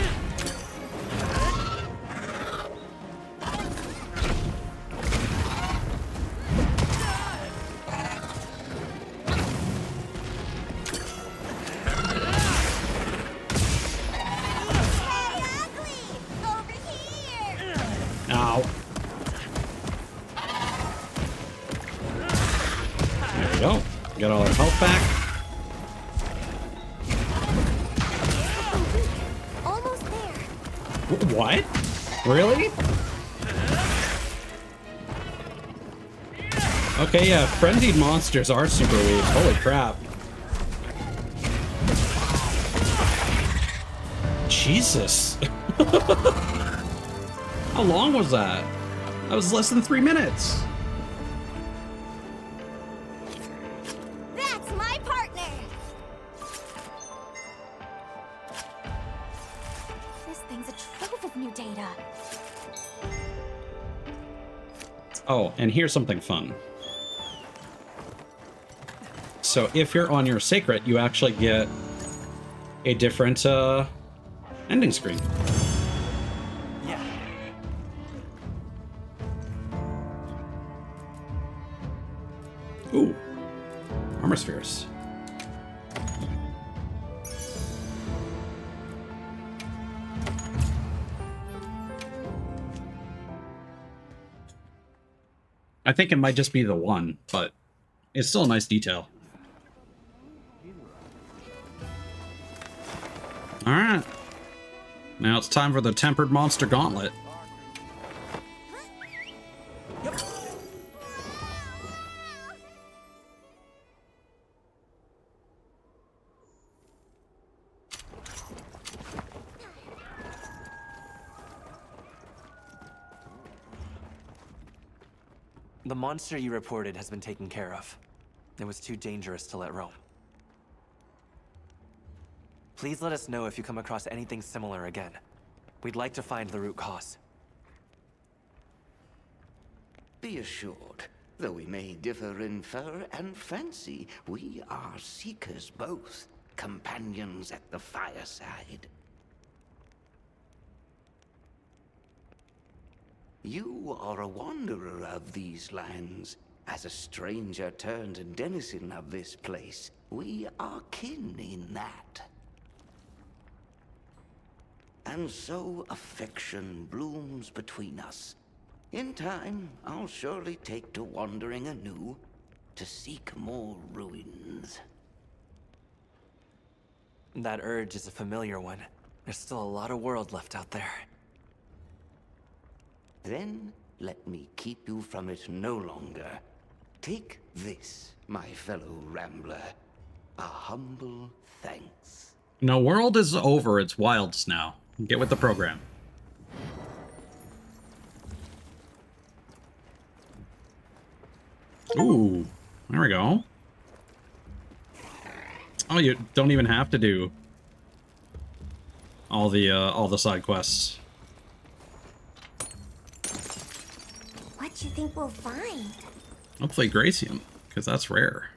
Ow. There we go. Got all our health back. Almost there. What? Really? Okay, yeah, frenzied monsters are super weak. Holy crap. Jesus. How long was that? That was less than 3 minutes. That's my partner! This thing's a trove of new data. Oh, and here's something fun. So if you're on your Sacred, you actually get a different ending screen. Yeah. Ooh, armor spheres. I think it might just be the one, but it's still a nice detail. Alright. Now it's time for the Tempered Monster Gauntlet. The monster you reported has been taken care of. It was too dangerous to let roam. Please let us know if you come across anything similar again. We'd like to find the root cause. Be assured, though we may differ in fur and fancy, we are seekers both, companions at the fireside. You are a wanderer of these lands. As a stranger turned denizen of this place, we are kin in that. And so affection blooms between us. In time, I'll surely take to wandering anew, to seek more ruins. That urge is a familiar one. There's still a lot of world left out there. Then let me keep you from it no longer. Take this, my fellow rambler. A humble thanks. No, world is over. It's wilds now. Get with the program. Ooh, there we go. Oh, you don't even have to do all the side quests. What do you think we'll find? Hopefully Gracium, because that's rare.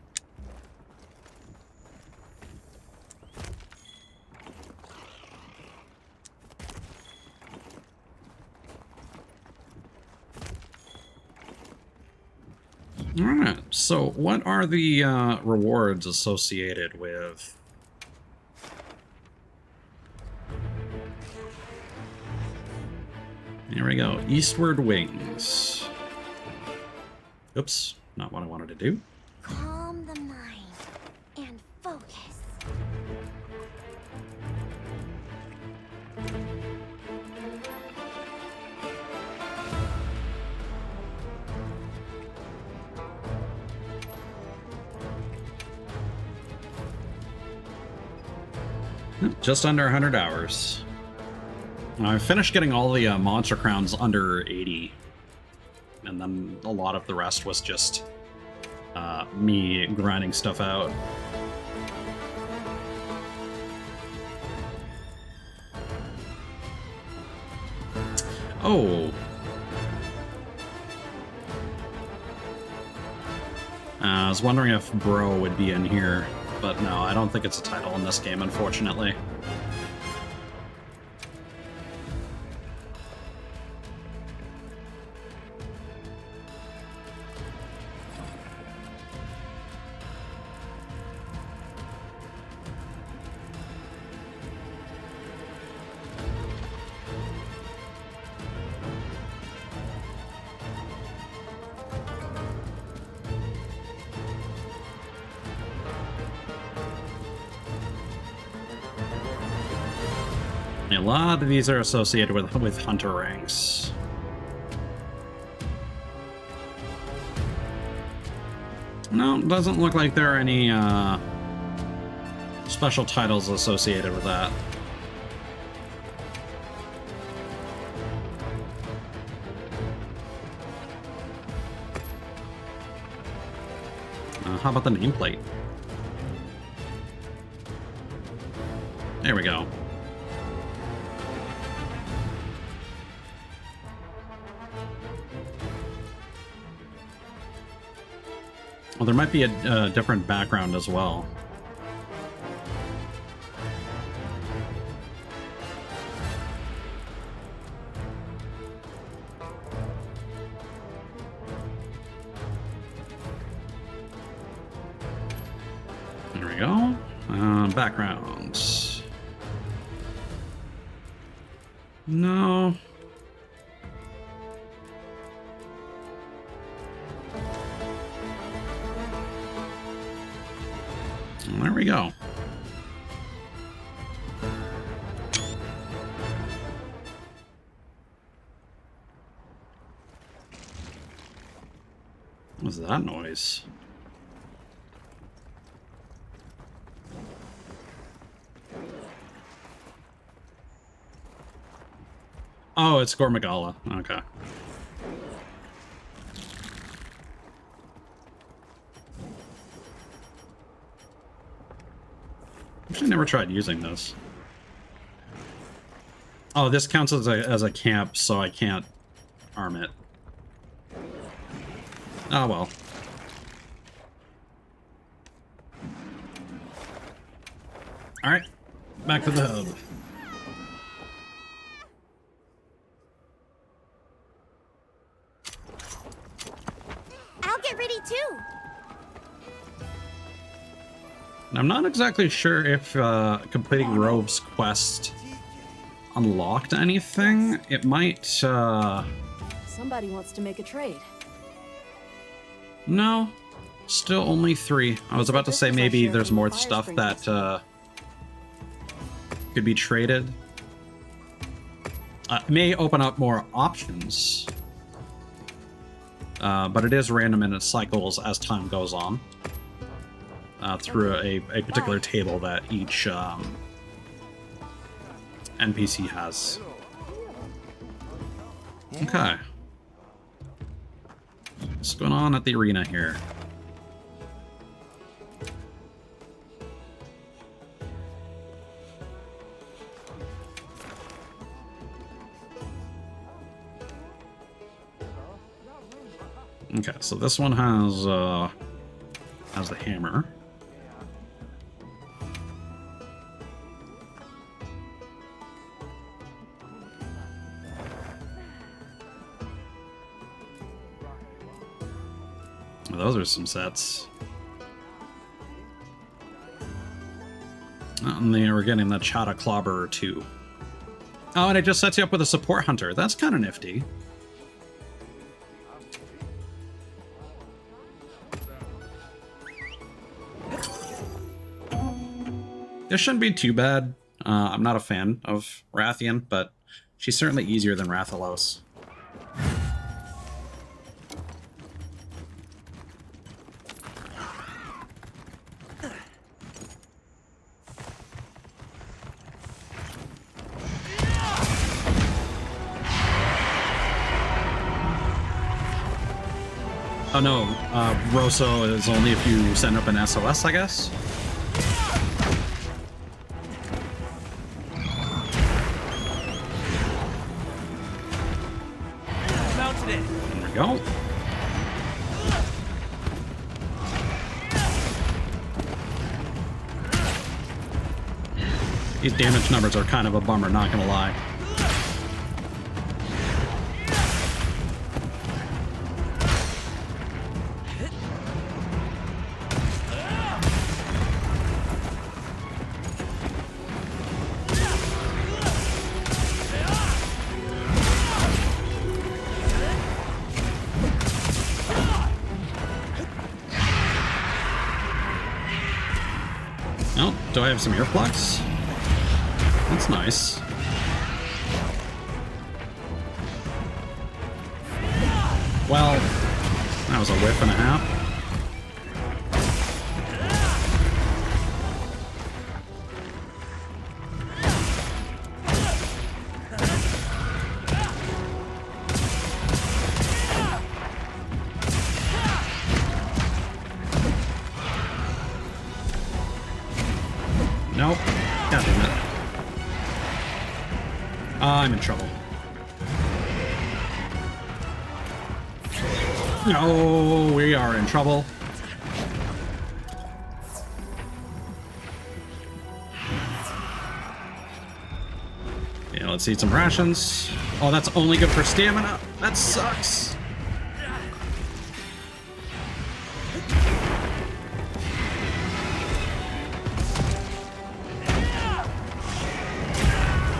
Alright, so what are the rewards associated with... Here we go, Eastward Wings. Oops, not what I wanted to do. Calm the mind and focus. Just under 100 hours. I finished getting all the monster crowns under 80. And then a lot of the rest was just me grinding stuff out. Oh. I was wondering if Bro would be in here, but no, I don't think it's a title in this game, unfortunately. A lot of these are associated with hunter ranks. No, doesn't look like there are any special titles associated with that. How about the nameplate? There we go. Well, there might be a different background as well. There we go. Backgrounds. No. There we go. What's that noise? Oh, it's Gormagala. Okay. Actually, never tried using this. Oh, this counts as a camp, so I can't arm it. Oh well. All right, back to the hub. I'll get ready too. I'm not exactly sure if completing Rove's quest unlocked anything. It might, Somebody wants to make a trade. No. Still only 3. I was about to say maybe there's more stuff that could be traded. May open up more options. But it is random in its cycles as time goes on. Through a particular table that each NPC has. Okay. What's going on at the arena here? Okay, so this one has the hammer. Those are some sets. And then we're getting the Chata Clobberer too. Oh, and it just sets you up with a support hunter. That's kind of nifty. This shouldn't be too bad. I'm not a fan of Rathian, but she's certainly easier than Rathalos. Oh no, Rosso is only if you send up an SOS, I guess? Mounted it. There we go. These damage numbers are kind of a bummer, not gonna lie. Oh, do I have some earplugs? That's nice. Well, that was a whiff and a half. Nope. God damn it. I'm in trouble. No, we are in trouble. Yeah, let's eat some rations. Oh, that's only good for stamina. That sucks.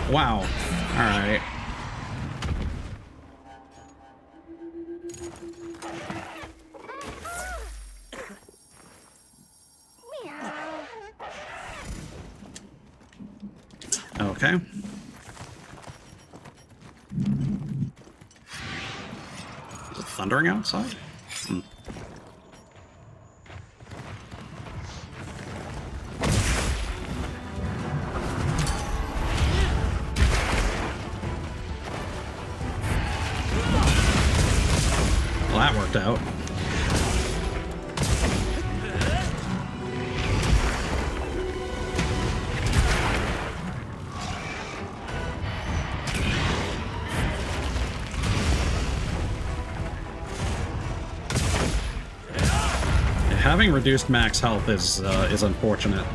Wow. All right. Okay. Is it thundering outside? Hmm. Well, that worked out. Having reduced max health is unfortunate.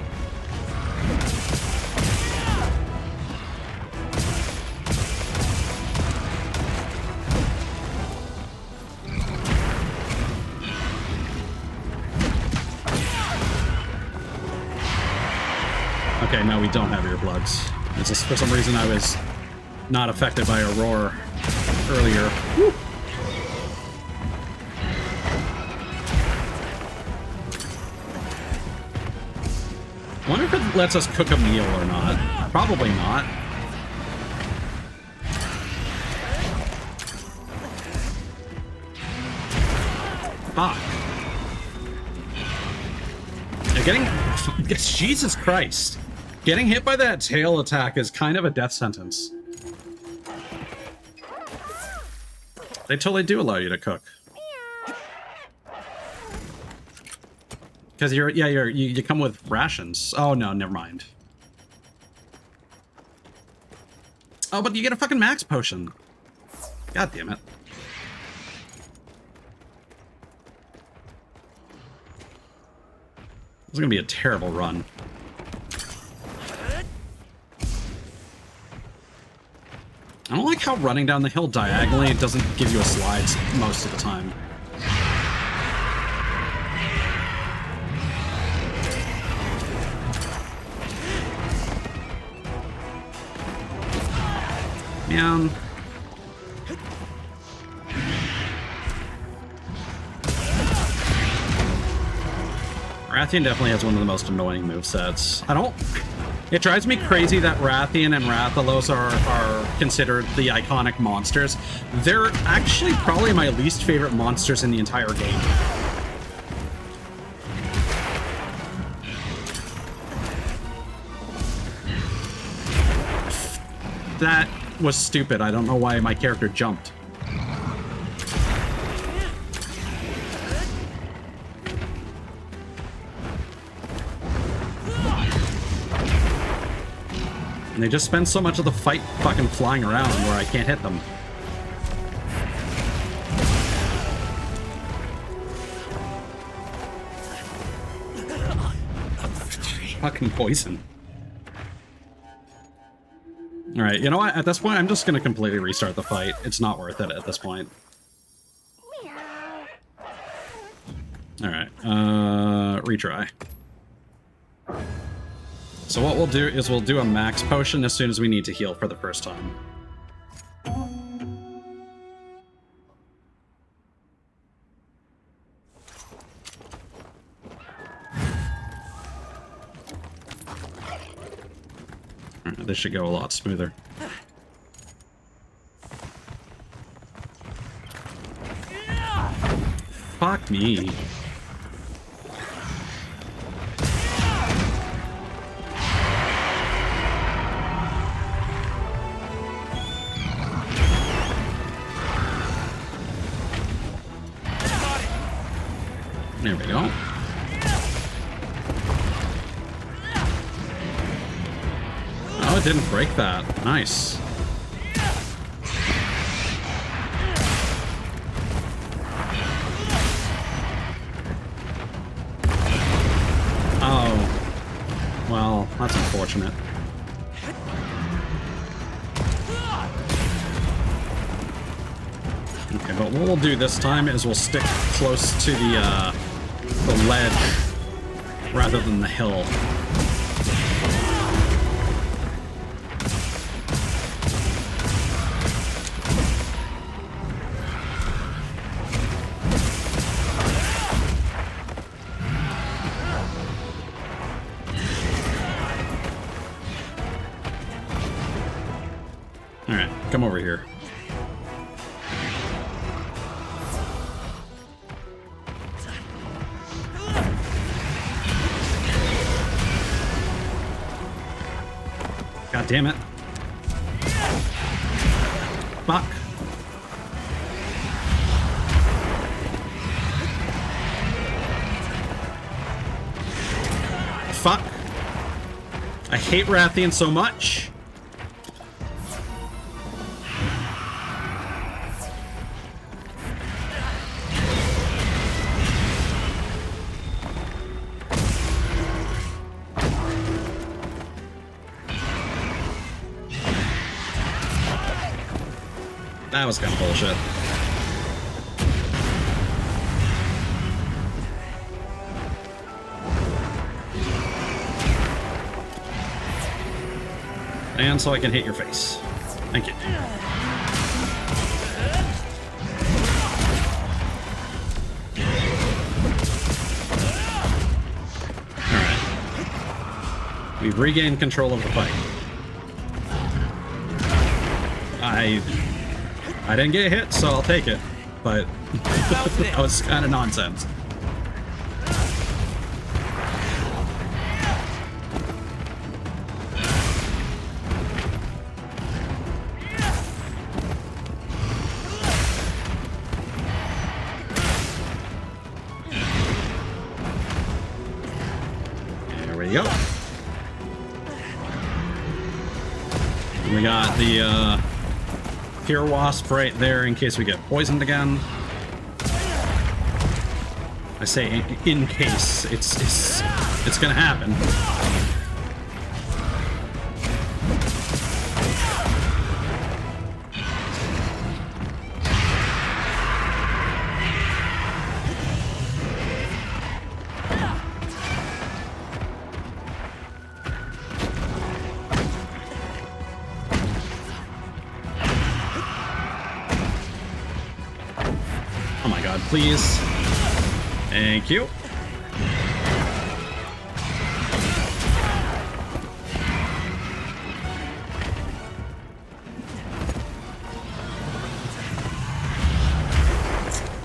Okay, no, we don't have earplugs. It's just for some reason I was not affected by a roar earlier. Woo! I wonder if it lets us cook a meal or not. Probably not. Fuck. Yeah, Jesus Christ. Getting hit by that tail attack is kind of a death sentence. They totally do allow you to cook. Because you come with rations. Oh no, never mind. Oh, but you get a fucking max potion. God damn it. This is gonna be a terrible run. I don't like how running down the hill diagonally doesn't give you a slide most of the time. Man. Rathian definitely has one of the most annoying movesets. It drives me crazy that Rathian and Rathalos are considered the iconic monsters. They're actually probably my least favorite monsters in the entire game. That was stupid. I don't know why my character jumped. And they just spend so much of the fight fucking flying around where I can't hit them. Fucking poison. Alright, you know what? At this point, I'm just gonna completely restart the fight. It's not worth it at this point. Alright, retry. So what we'll do is we'll do a max potion as soon as we need to heal for the first time. Alright, this should go a lot smoother. Fuck me. There we go. it didn't break that. Nice. Oh. Well, that's unfortunate. Okay, but what we'll do this time is we'll stick close to the ledge rather than the hill. Alright, come over here. God damn it. Fuck. Fuck. I hate Rathian so much. That was kind of bullshit. And so I can hit your face. Thank you. Alright. We've regained control of the fight. I didn't get hit, so I'll take it. But that was kind of nonsense. There we go. We got the Fear Wasp right there in case we get poisoned again. I say in case. It's gonna happen. Oh my god, please. Thank you.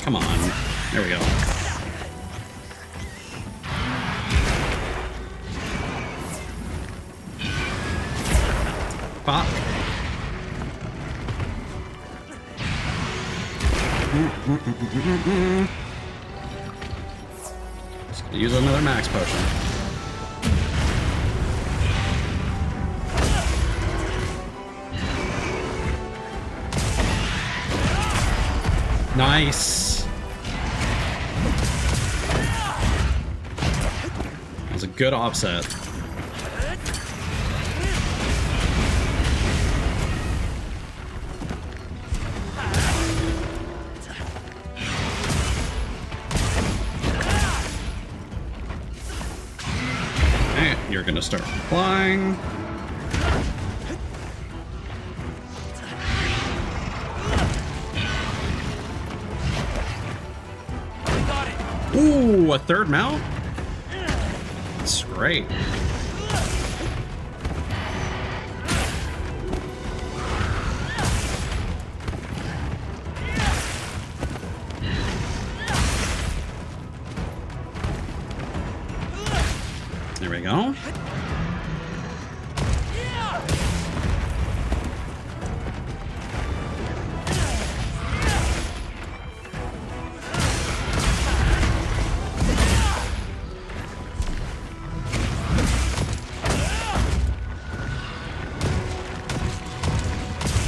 Come on. There we go. Pop. Just gonna use another max potion. Nice. That was a good offset. You're gonna start flying. Ooh, a third mount? That's great. There we go.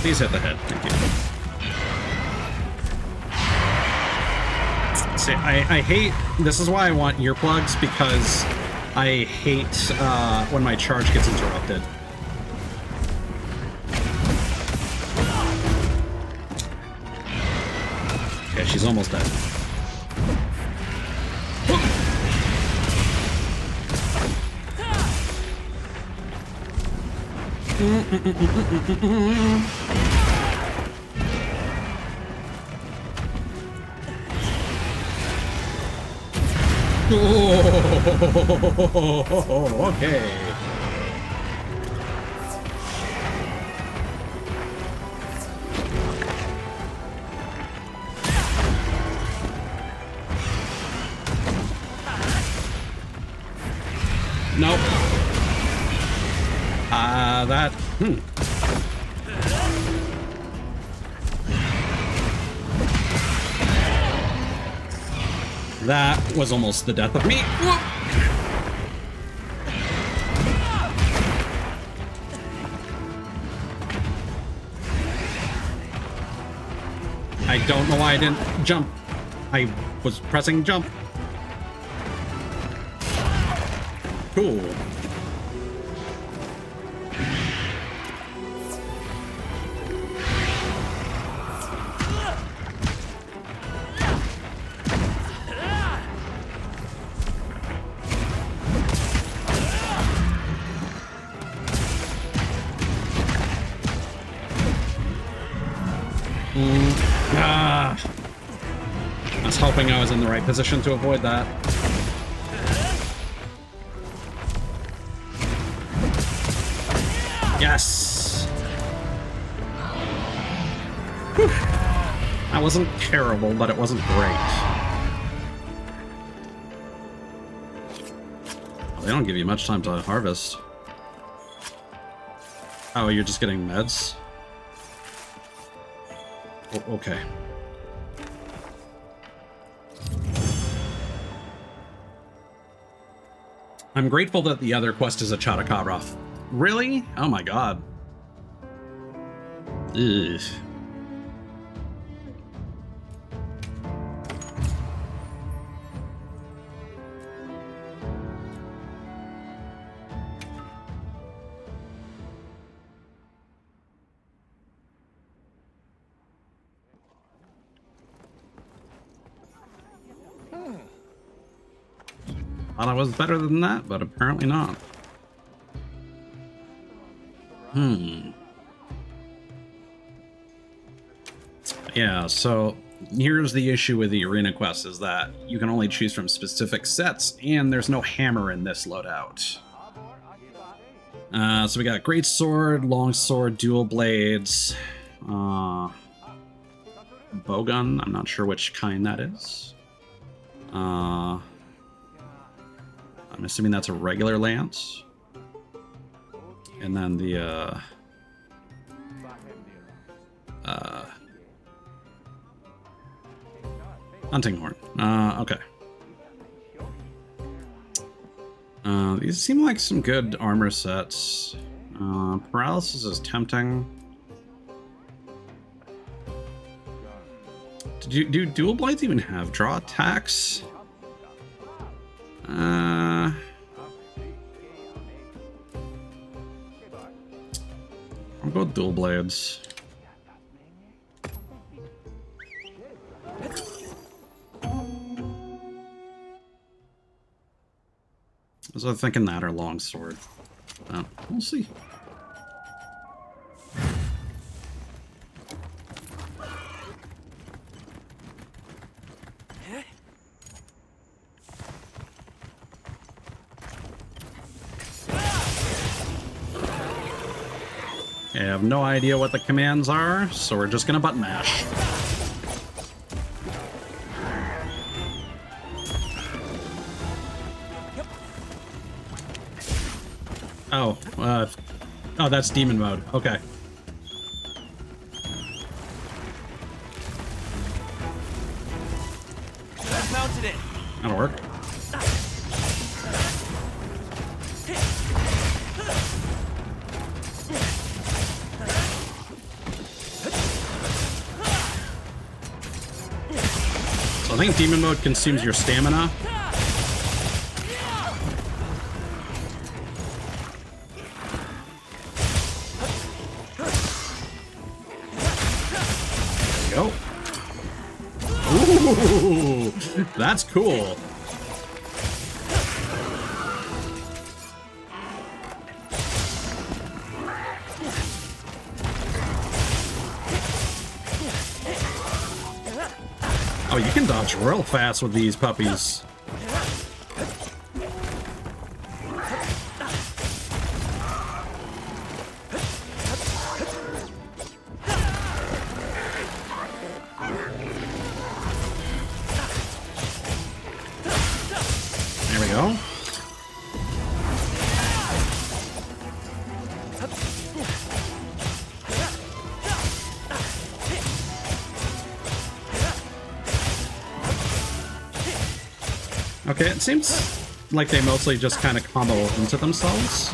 Please hit the head. Thank you. See, I hate... This is why I want earplugs, because I hate when my charge gets interrupted. Okay, she's almost dead. Oh, okay. Nope. That... That was almost the death of me. I don't know why I didn't jump. I was pressing jump. Cool. I was hoping I was in the right position to avoid that. Yes! Whew. That wasn't terrible, but it wasn't great. Well, they don't give you much time to harvest. Oh, you're just getting meds? Okay. I'm grateful that the other quest is a Chatakarov. Really? Oh my god. Ugh. Thought I was better than that, but apparently not. Yeah, so here's the issue with the arena quest is that you can only choose from specific sets, and there's no hammer in this loadout. So we got great sword, long sword, dual blades, bowgun. I'm not sure which kind that is. I'm assuming that's a regular lance. And then the, hunting horn. Okay. These seem like some good armor sets. Paralysis is tempting. Do dual blades even have draw attacks? I'll go with dual blades. I was thinking that or longsword. We'll see. I have no idea what the commands are, so we're just gonna button mash. Oh, oh, that's demon mode. Okay. I've mounted it. That'll work. think demon mode consumes your stamina. There we go. Ooh, that's cool. Oh, you can dodge real fast with these puppies. There we go. Okay, it seems like they mostly just kind of combo into themselves.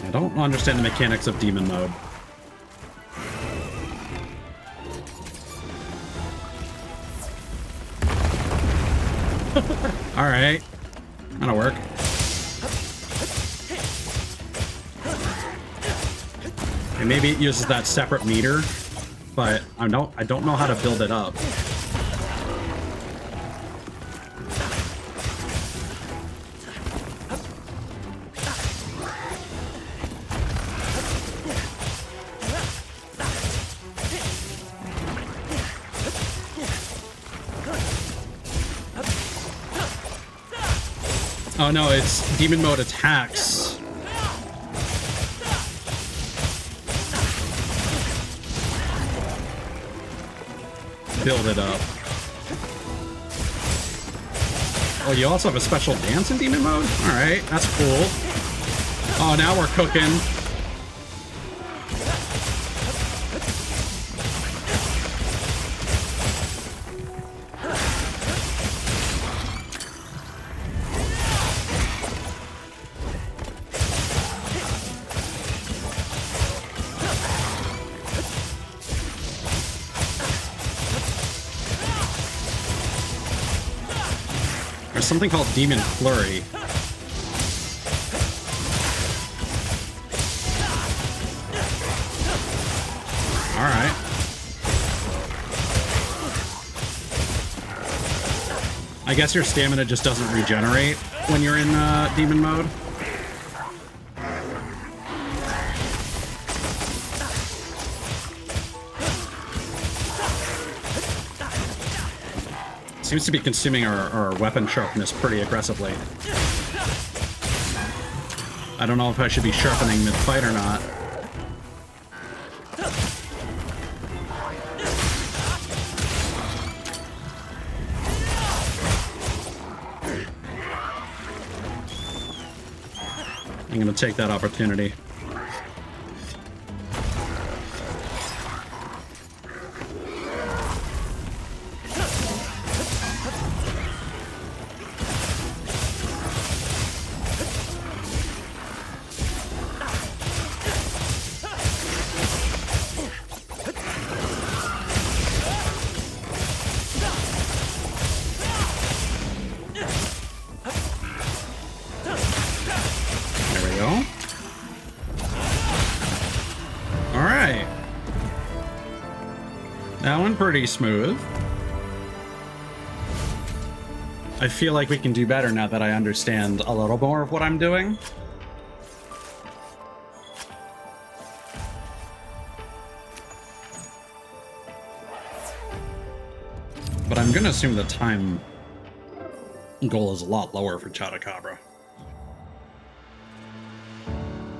I don't understand the mechanics of demon mode. Alright. That'll work. And maybe it uses that separate meter, but I don't know how to build it up. Oh no, it's demon mode attacks. Build it up. Oh, you also have a special dance in demon mode? Alright, that's cool. Oh, now we're cooking. There's something called Demon Flurry. Alright. I guess your stamina just doesn't regenerate when you're in demon mode. Seems to be consuming our weapon sharpness pretty aggressively. I don't know if I should be sharpening mid-fight or not. I'm gonna take that opportunity. Pretty smooth. I feel like we can do better now that I understand a little more of what I'm doing. But I'm gonna assume the time goal is a lot lower for Chotacabra.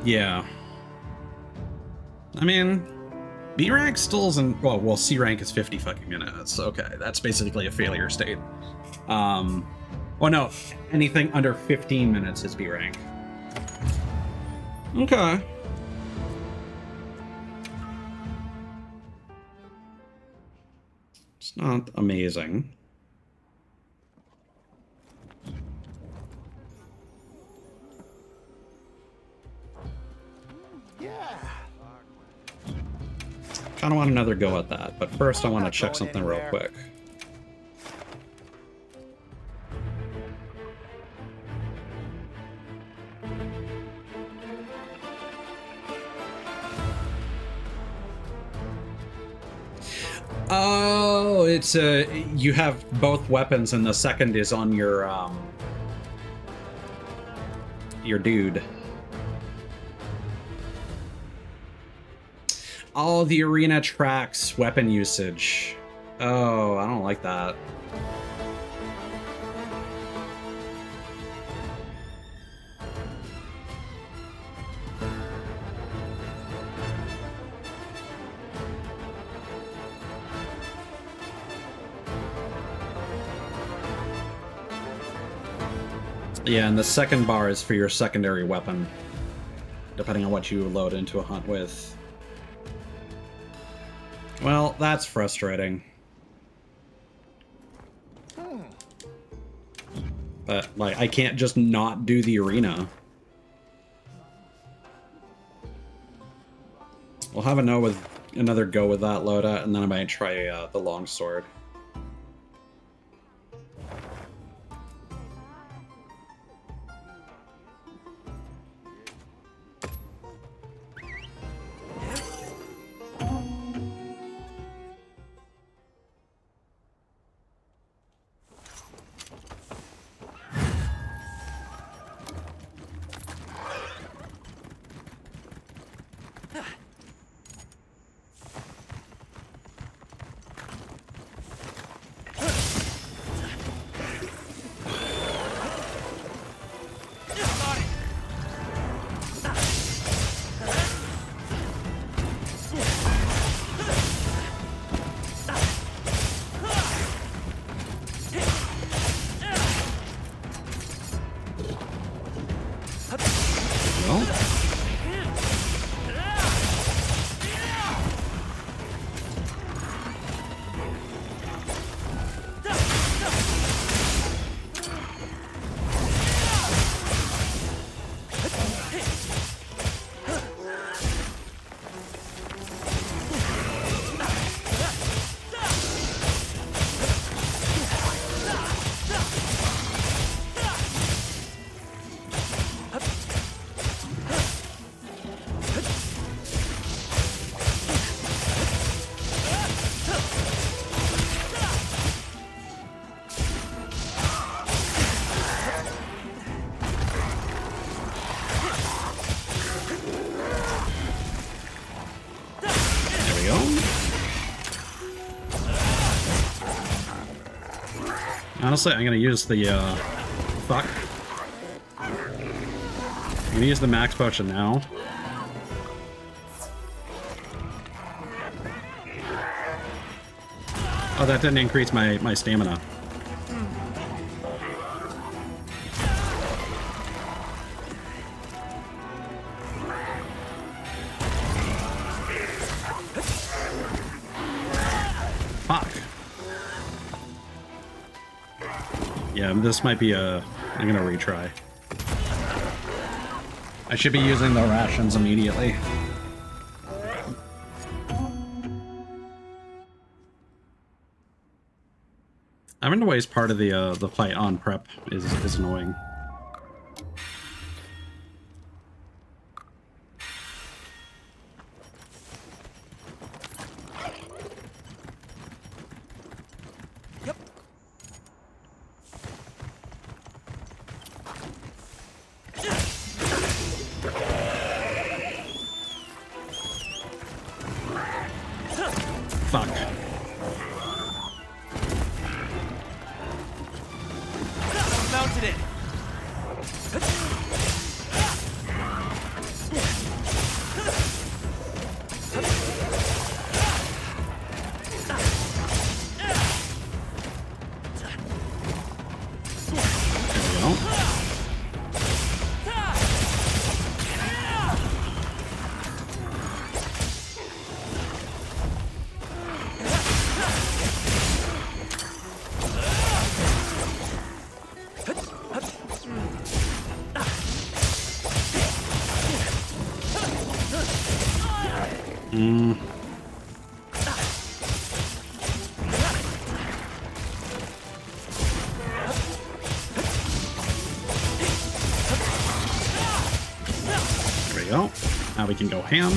Yeah. I mean, B rank still isn't, well, C rank is 50 fucking minutes. Okay, that's basically a failure state. Oh no, anything under 15 minutes is B rank. Okay. It's not amazing. Yeah. Kind of want another go at that, but first I want to check something real quick. Oh, it's you have both weapons, and the second is on your dude. Oh, the arena tracks weapon usage. Oh, I don't like that. Yeah, and the second bar is for your secondary weapon, depending on what you load into a hunt with. Well, that's frustrating. But, like, I can't just not do the arena. We'll have another go with that loadout, and then I might try the longsword. Honestly, I'm gonna use the, fuck. I'm gonna use the max potion now. Oh, that didn't increase my stamina. Fuck. Yeah, this might be I'm gonna retry. I should be using the rations immediately. Having to waste part of the fight on prep is annoying. Fuck. Mounted it. Mm. There we go. Now we can go ham.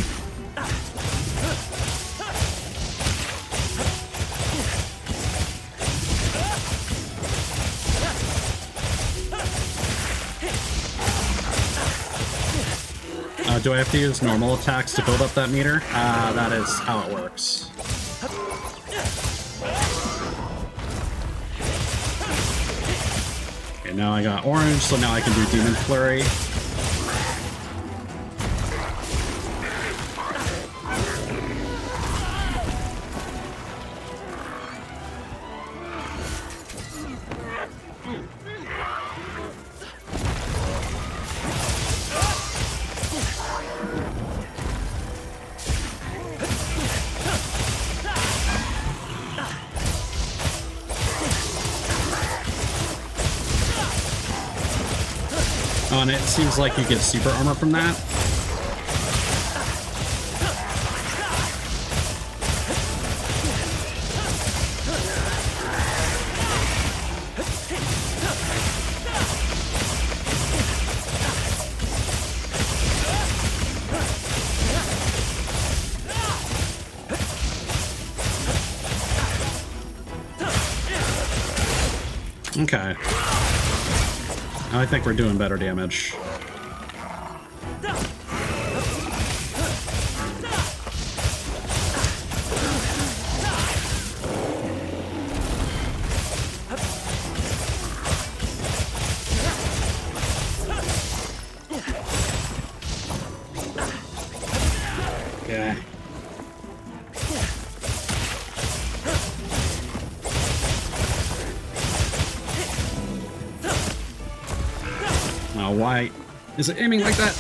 Do I have to use normal attacks to build up that meter? That is how it works. Okay, now I got orange, so now I can do Demon Flurry. Oh, and it seems like you get super armor from that. Okay. I think we're doing better damage. Yeah. Oh, why is it aiming like that?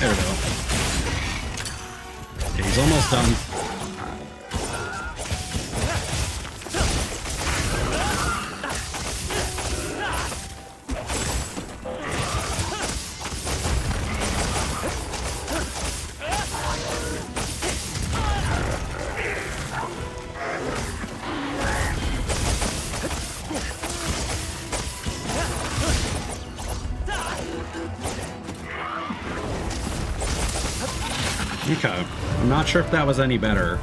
There we go. Okay, he's almost done. Okay, I'm not sure if that was any better.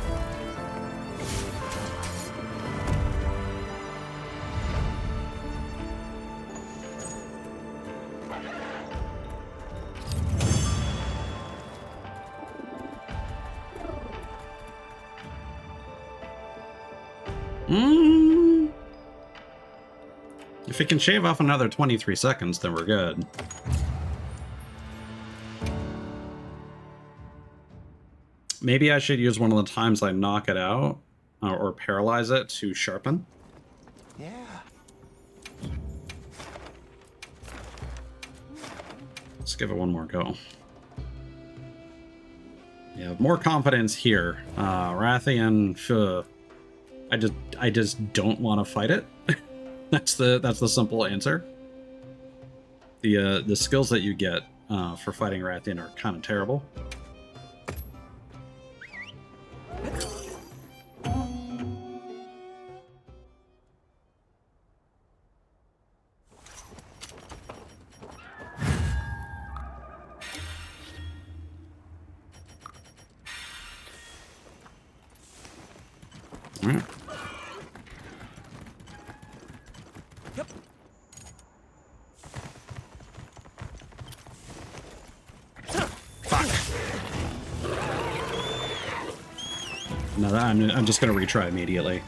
If it can shave off another 23 seconds, then we're good. Maybe I should use one of the times I knock it out or paralyze it to sharpen. Yeah. Let's give it one more go. Yeah, more confidence here. Rathian, I just don't want to fight it. that's the simple answer. The skills that you get for fighting Rathian are kind of terrible. All right. Yep. Fuck. No, I'm just gonna retry immediately.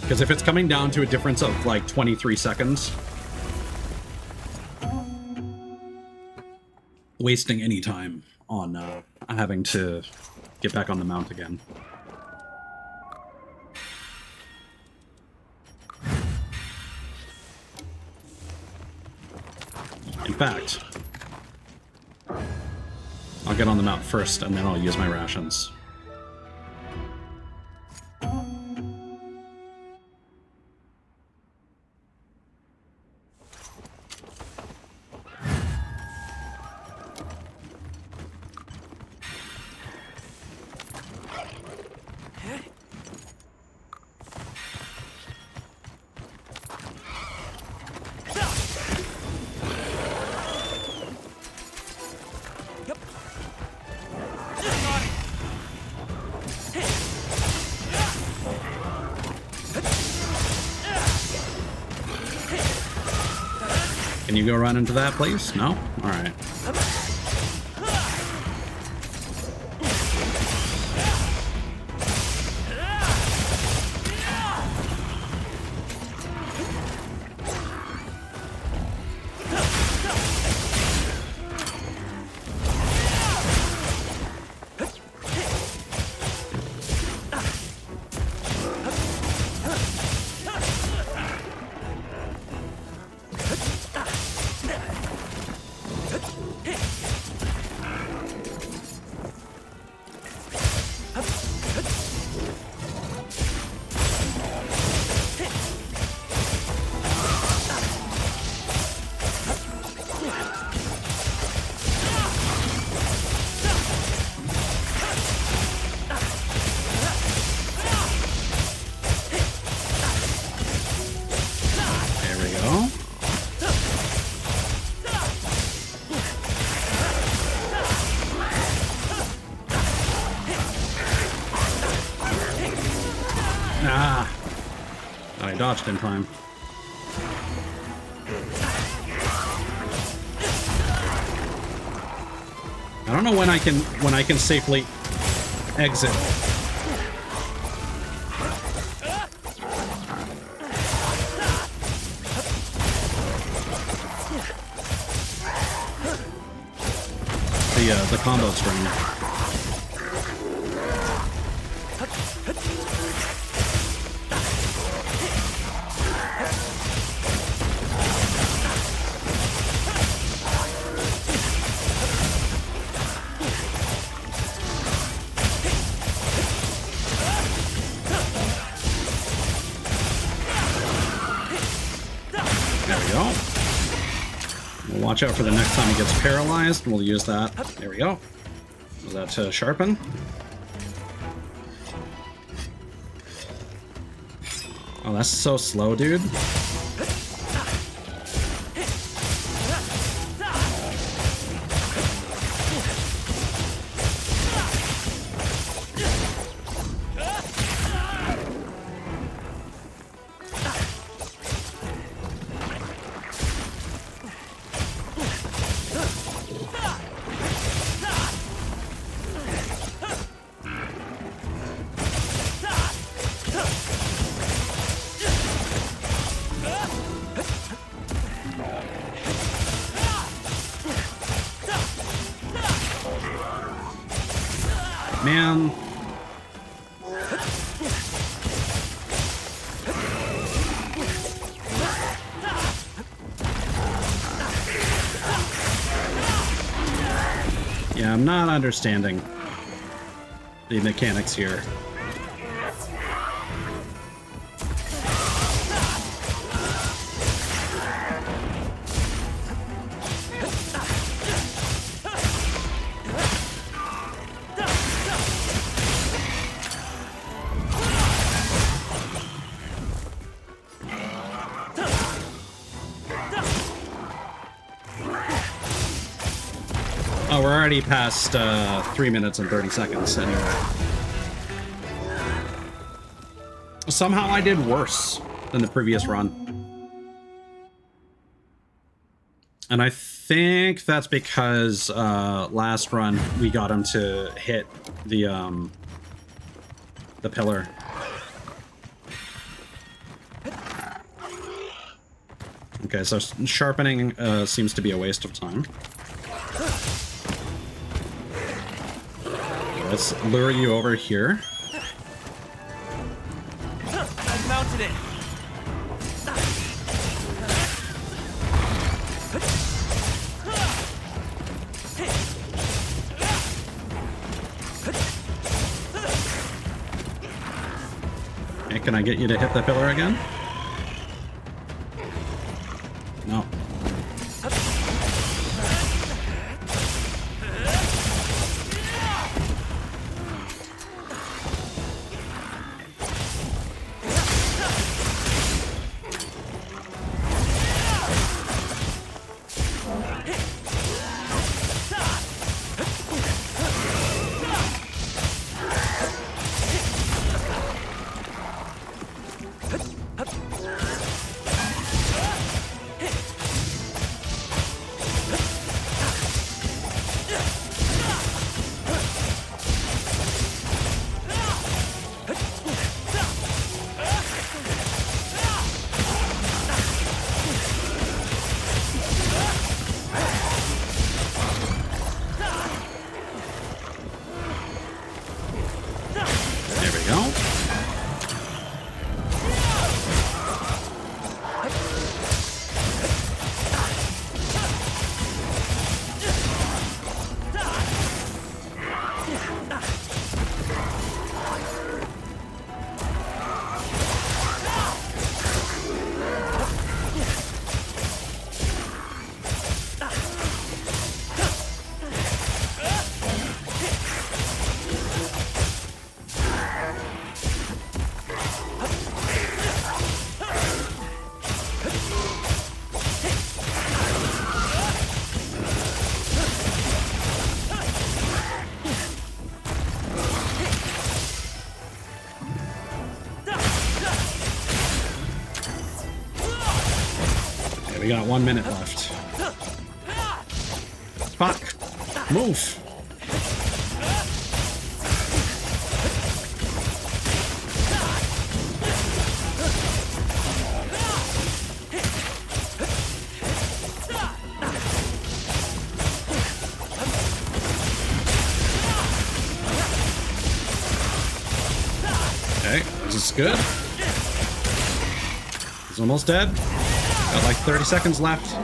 Because if it's coming down to a difference of like 23 seconds, wasting any time on having to get back on the mount again. In fact, I'll get on the mount first and then I'll use my rations. Can you go run into that, please? No? Alright. I dodged in time. I don't know when I can safely exit. The combo string. Watch out for the next time he gets paralyzed. We'll use that. There we go. Is that to sharpen? Oh, that's so slow, dude. Man. Yeah, I'm not understanding the mechanics here. Oh, we're already past 3 minutes and 30 seconds anyway. Somehow I did worse than the previous run. And I think that's because last run we got him to hit the pillar. Okay, so sharpening seems to be a waste of time. Let's lure you over here. I've mounted it. Okay, can I get you to hit the pillar again? No. we got 1 minute left. Fuck. Move. Okay, this is good. He's almost dead. Got like 30 seconds left.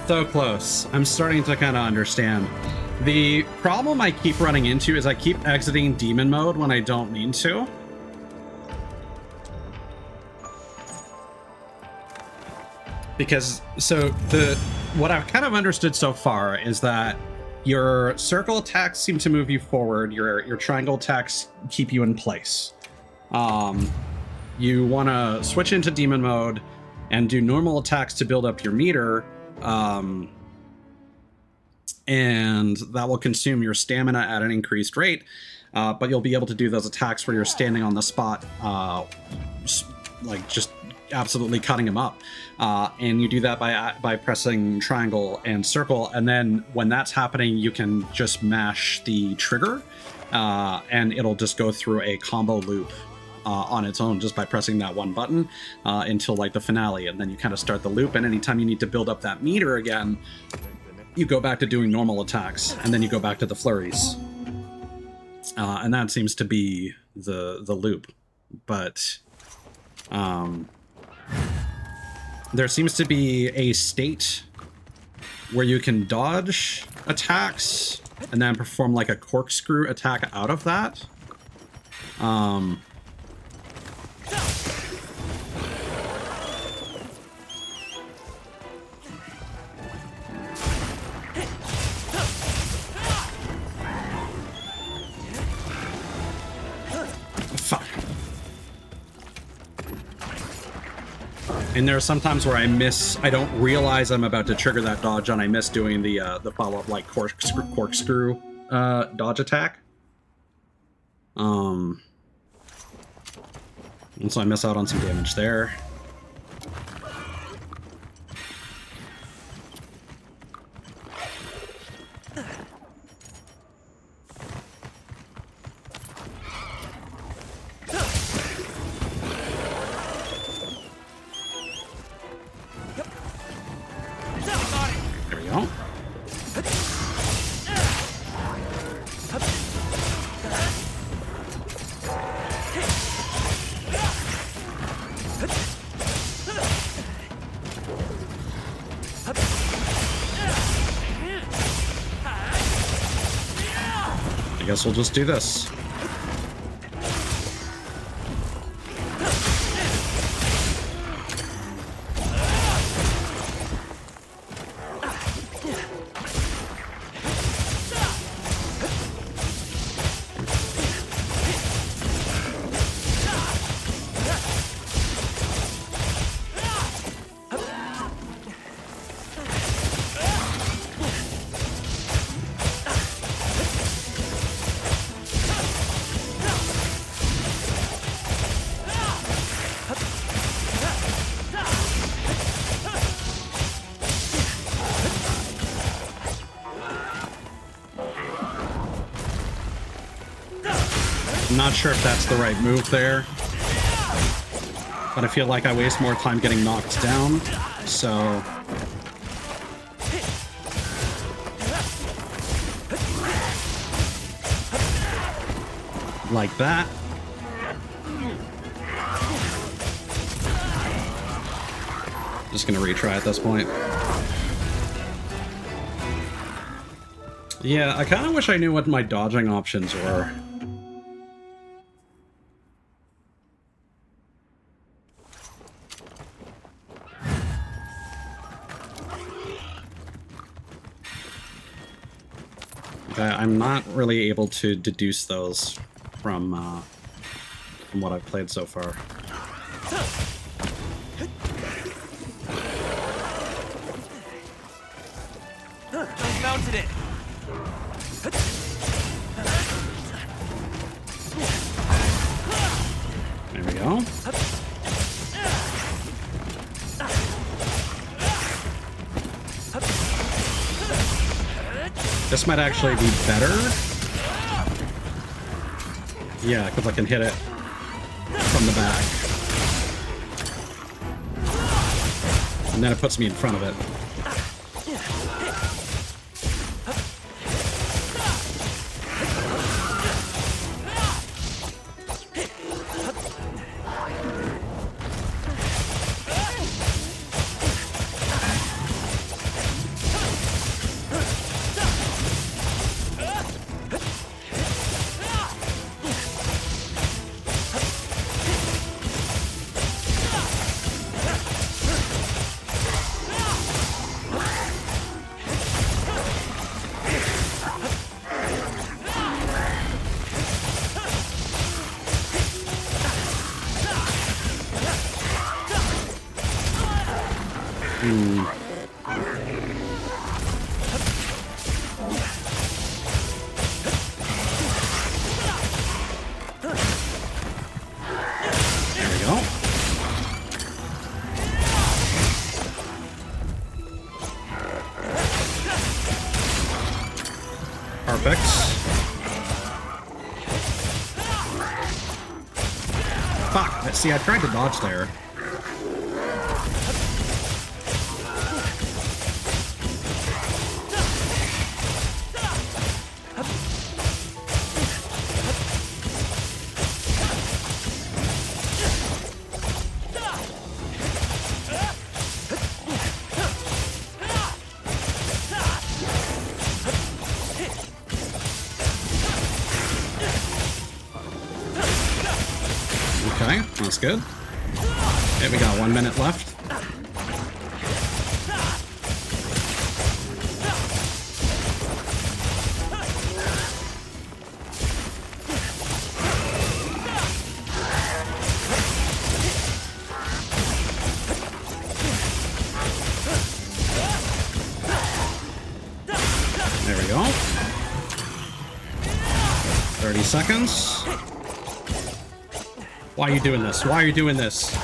So close. I'm starting to kind of understand. The problem I keep running into is I keep exiting demon mode when I don't mean to. Because, so what I've kind of understood so far is that your circle attacks seem to move you forward, your triangle attacks keep you in place. You want to switch into demon mode and do normal attacks to build up your meter, and that will consume your stamina at an increased rate, but you'll be able to do those attacks where you're standing on the spot, like just absolutely cutting them up, and you do that by pressing triangle and circle, and then when that's happening you can just mash the trigger, and it'll just go through a combo loop on its own just by pressing that one button until like the finale, and then you kind of start the loop, and anytime you need to build up that meter again, you go back to doing normal attacks, and then you go back to the flurries, and that seems to be the loop. But there seems to be a state where you can dodge attacks and then perform like a corkscrew attack out of that. Fuck. And there are some times where I don't realize I'm about to trigger that dodge, and I miss doing the follow-up like corkscrew dodge attack. And so I miss out on some damage there. There we go. I guess we'll just do this. I'm not sure if that's the right move there, but I feel like I waste more time getting knocked down, so... like that. Just gonna retry at this point. Yeah, I kind of wish I knew what my dodging options were. Okay, I'm not really able to deduce those from what I've played so far. Mounted it. There we go. This might actually be better. Yeah, because I can hit it from the back. And then it puts me in front of it. Fuck, see, I tried to dodge there. Okay, that's good. Okay, we got 1 minute left. There we go. 30 seconds. Why are you doing this? Why are you doing this?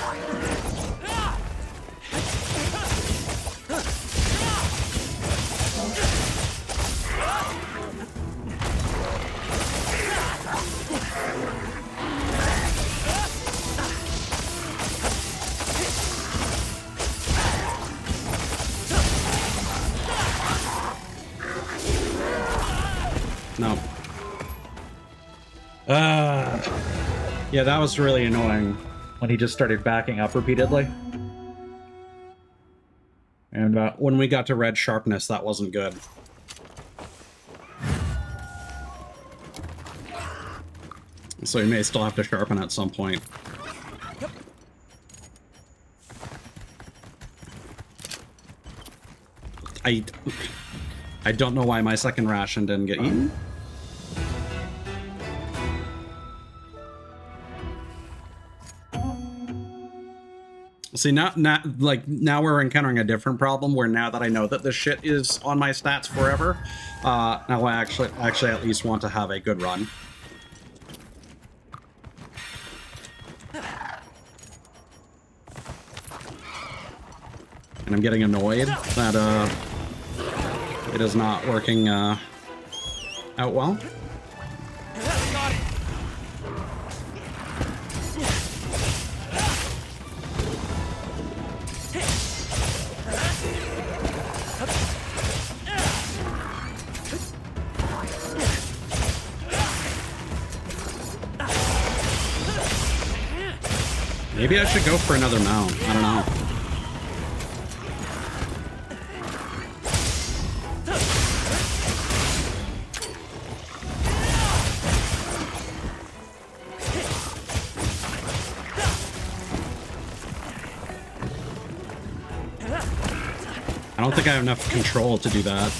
No. Yeah, that was really annoying when he just started backing up repeatedly. And when we got to red sharpness, that wasn't good. So you may still have to sharpen at some point. I don't know why my second ration didn't get eaten. See, now we're encountering a different problem where now that I know that this shit is on my stats forever, now I actually at least want to have a good run. And I'm getting annoyed that it is not working out well. Maybe I should go for another mount. I don't know. don't think I have enough control to do that.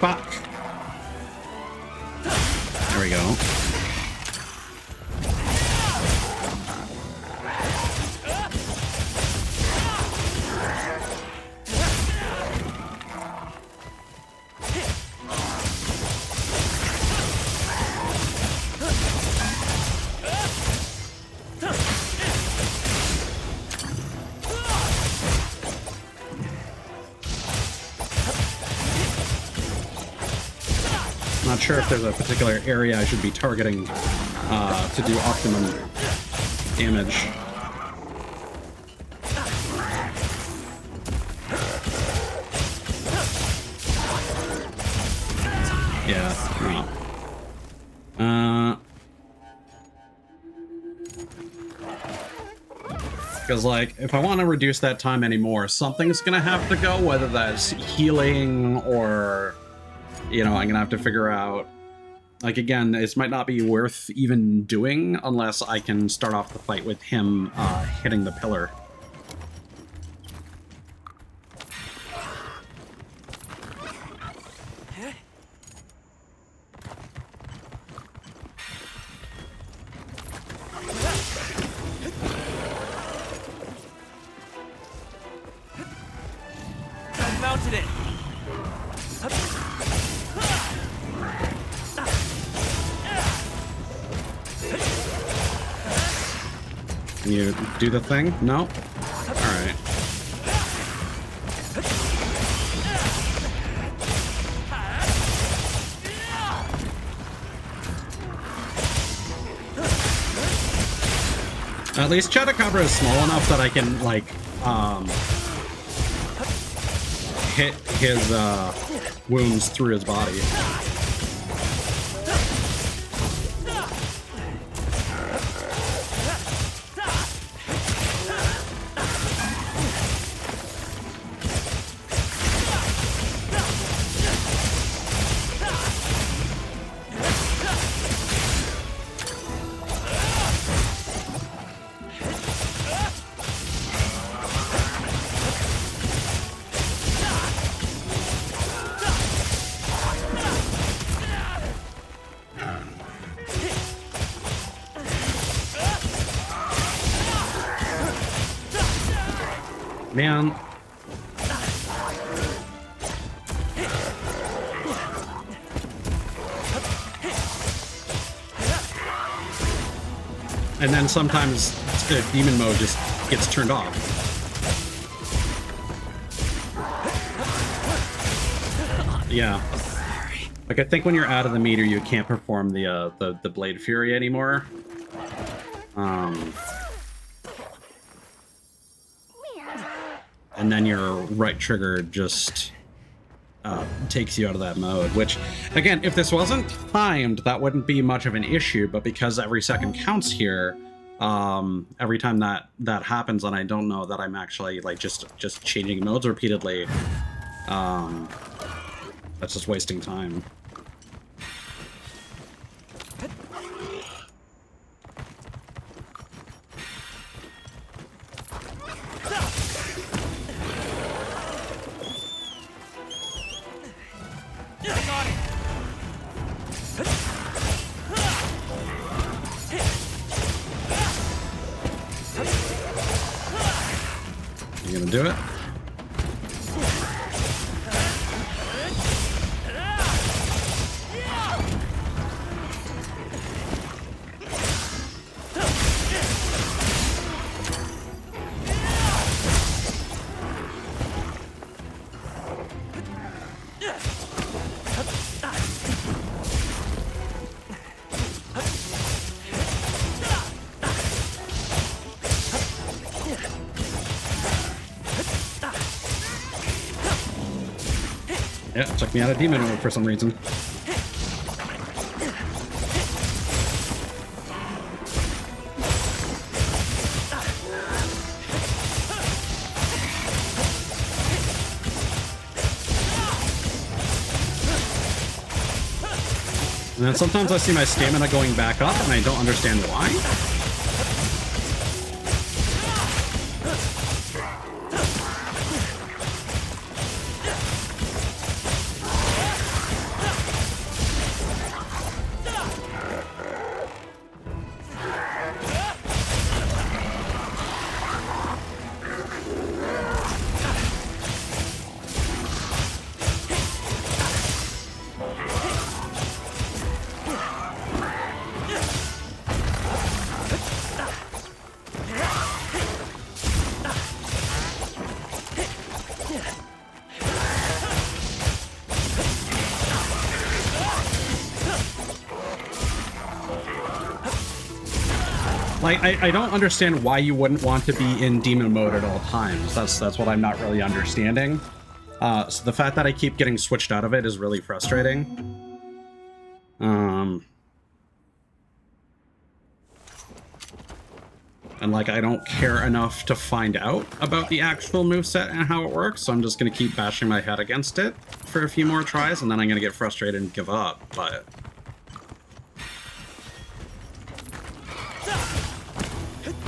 Fuck. There we go. Not sure if there's a particular area I should be targeting to do optimum damage. Yeah, no. Because, like, if I want to reduce that time anymore, something's gonna have to go, whether that's healing or... You know, I'm gonna have to figure out, like, again, this might not be worth even doing unless I can start off the fight with him hitting the pillar. I mounted it. Can you do the thing? No? Alright. At least Chupacabra is small enough that I can, like, hit his wounds through his body. Man. And then sometimes the demon mode just gets turned off. Yeah. Like, I think when you're out of the meter, you can't perform the Blade Fury anymore. And then your right trigger just takes you out of that mode, which, again, if this wasn't timed, that wouldn't be much of an issue, but because every second counts here, every time that happens and I don't know that I'm actually, like, just changing modes repeatedly, that's just wasting time. You gonna do it? Yeah, it took me out of demon mode for some reason. And then sometimes I see my stamina going back up and I don't understand why. Like, I don't understand why you wouldn't want to be in demon mode at all times. That's what I'm not really understanding. So the fact that I keep getting switched out of it is really frustrating. And like, I don't care enough to find out about the actual moveset and how it works, so I'm just gonna keep bashing my head against it for a few more tries, and then I'm gonna get frustrated and give up, but...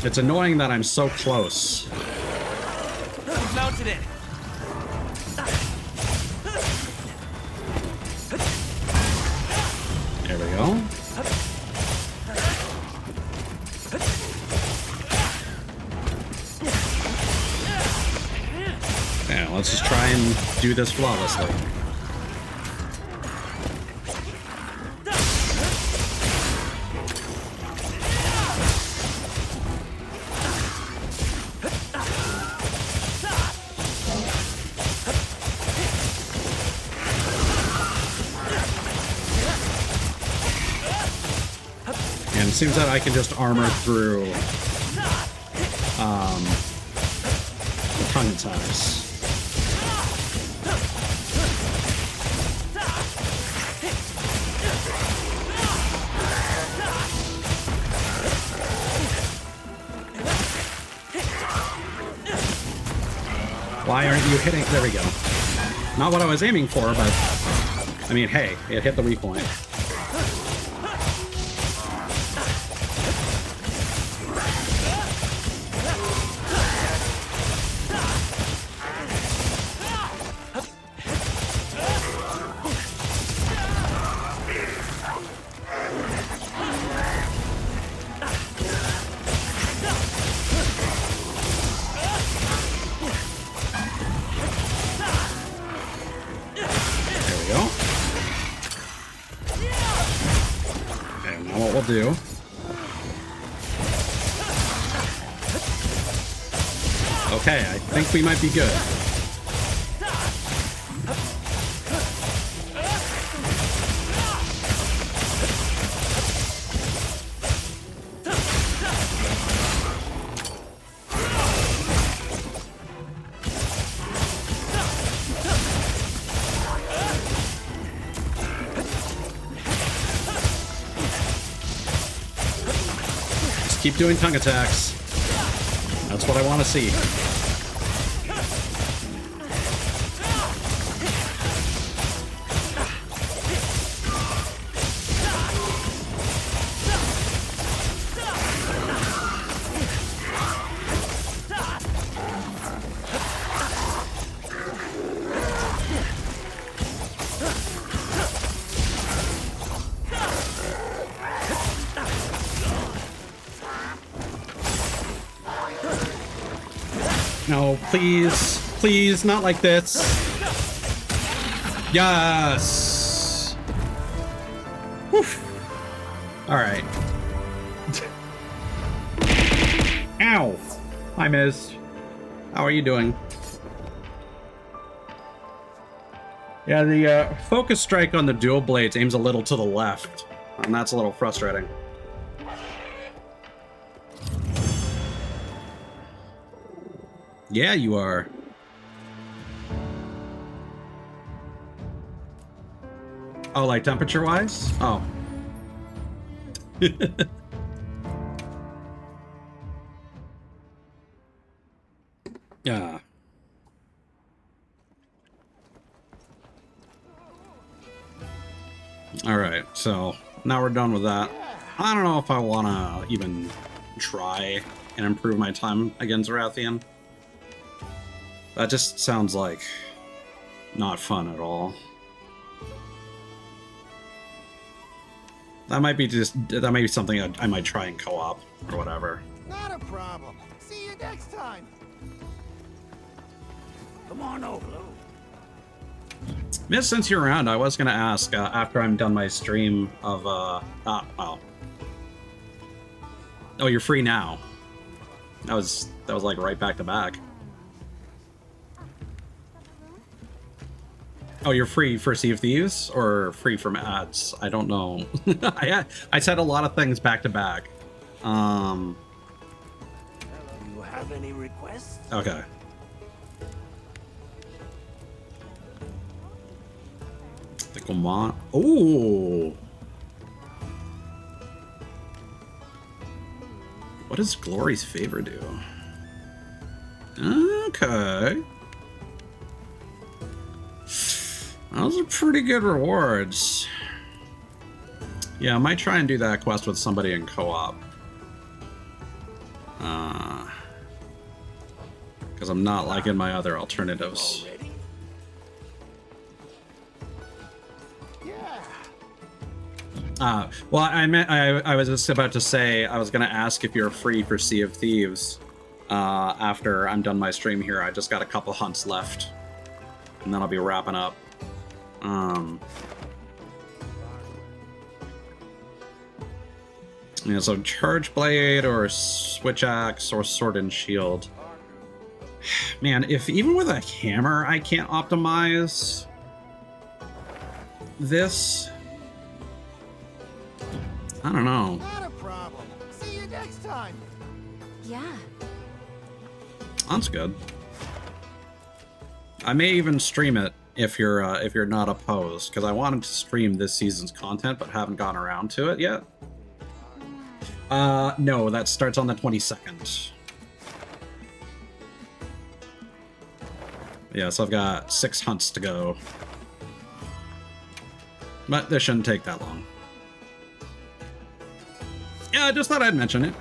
It's annoying that I'm so close. He's mounted it. There we go. Yeah, let's just try and do this flawlessly. And it seems that I can just armor through the tongue attacks. Why aren't you hitting? There we go. Not what I was aiming for, but I mean, hey, it hit the weak point. Do. Okay, I think we might be good. Keep doing tongue attacks. That's what I want to see. No, please. Please, not like this. Yes! Whew. Alright. Ow! Hi, Miz. How are you doing? Yeah, the focus strike on the dual blades aims a little to the left, and that's a little frustrating. Yeah, you are. Oh, like temperature-wise? Oh. Yeah. Alright, so now we're done with that. I don't know if I want to even try and improve my time against Rathian. That just sounds like not fun at all. That might be something I might try in co-op or whatever. Not a problem. See you next time. Come on over. Miss, since you're around, I was gonna ask after I'm done my stream of oh, you're free now. That was like right back to back. Oh, you're free for Sea of Thieves or free from ads? I don't know. I said a lot of things back to back. Do you have any requests? Okay. The command. Ooh. What does Glory's favor do? Okay. Those are pretty good rewards. Yeah, I might try and do that quest with somebody in co-op. Because I'm not liking my other alternatives. Well, I was just about to say, I was going to ask if you're free for Sea of Thieves after I'm done my stream here. I just got a couple hunts left, and then I'll be wrapping up. Yeah, so Charge Blade or Switch Axe or Sword and Shield. Man, if even with a hammer I can't optimize this, I don't know. Not a problem. See you next time. Yeah. That's good. I may even stream it if you're not opposed, because I wanted to stream this season's content but haven't gotten around to it yet. No, that starts on the 22nd. Yeah, so I've got 6 hunts to go. But this shouldn't take that long. Yeah, I just thought I'd mention it.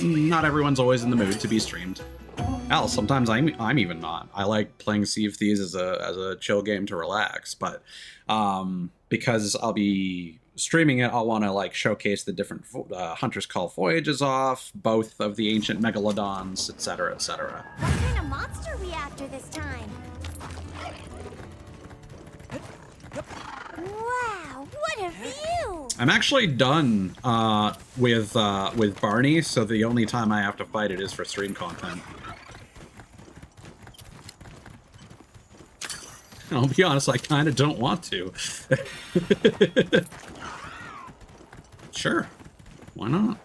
Not everyone's always in the mood to be streamed. Hell, sometimes I'm even not. I like playing Sea of Thieves as a chill game to relax, but because I'll be streaming it, I'll want to like showcase the different Hunter's Call voyages off, both of the ancient megalodons, etc., etc. What kind of monster we after this time? Wow, what a view! I'm actually done with Barney, so the only time I have to fight it is for stream content. I'll be honest, I kind of don't want to. Sure, why not?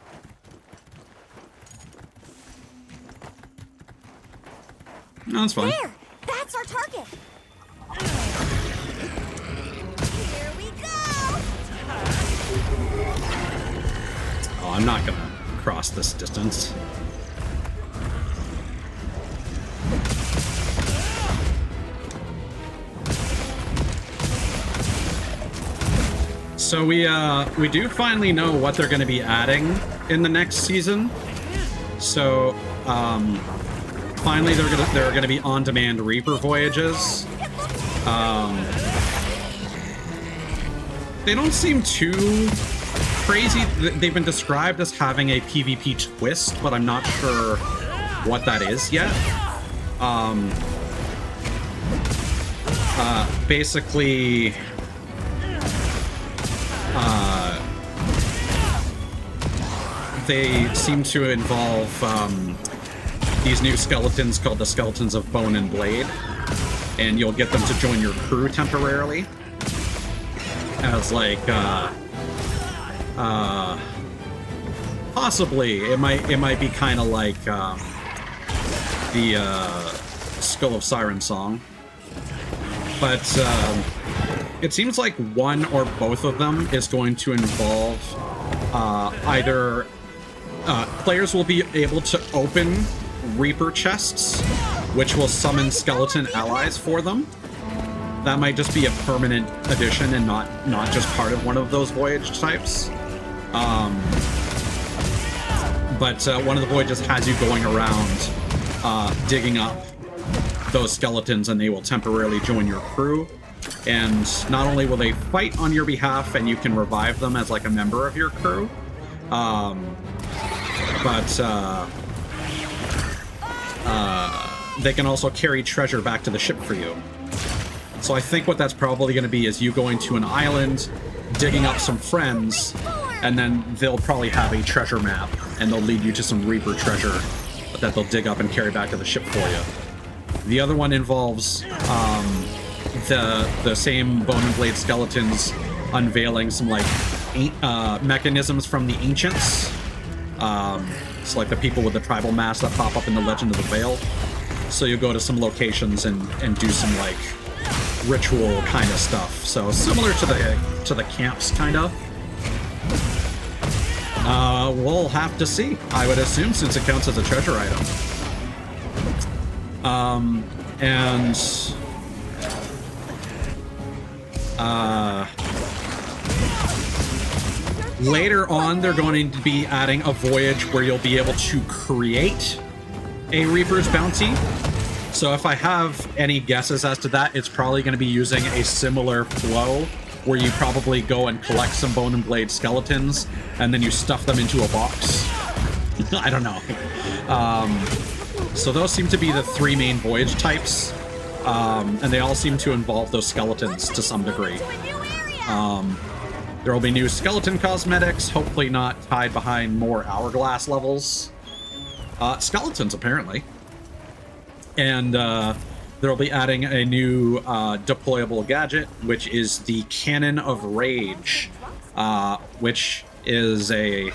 No, that's fine. There! That's our target! Here we go! Oh, I'm not gonna cross this distance. So we do finally know what they're going to be adding in the next season. So finally they're gonna be on-demand Reaper voyages. They don't seem too crazy. They've been described as having a PvP twist, but I'm not sure what that is yet. Basically, they seem to involve these new skeletons called the Skeletons of Bone and Blade, and you'll get them to join your crew temporarily as like possibly it might be kind of like the Skull of Siren song. But it seems like one or both of them is going to involve either players will be able to open Reaper chests, which will summon skeleton allies for them. That might just be a permanent addition and not just part of one of those voyage types. But one of the voyages has you going around digging up those skeletons, and they will temporarily join your crew. And not only will they fight on your behalf and you can revive them as like a member of your crew, but they can also carry treasure back to the ship for you. So I think what that's probably going to be is you going to an island, digging up some friends, and then they'll probably have a treasure map, and they'll lead you to some Reaper treasure that they'll dig up and carry back to the ship for you. The other one involves the same Bone and Blade skeletons unveiling some like mechanisms from the ancients. So like the people with the tribal masks that pop up in the Legend of the Veil. So you go to some locations and do some like ritual kind of stuff. So similar to the camps kind of. We'll have to see, I would assume, since it counts as a treasure item. Later on, they're going to be adding a voyage where you'll be able to create a Reaper's Bounty. So if I have any guesses as to that, it's probably going to be using a similar flow where you probably go and collect some Bone and Blade skeletons and then you stuff them into a box. I don't know. So those seem to be the three main voyage types, and they all seem to involve those skeletons to some degree. There will be new skeleton cosmetics, hopefully not tied behind more hourglass levels. Skeletons, apparently. And there will be adding a new deployable gadget, which is the Cannon of Rage, which is a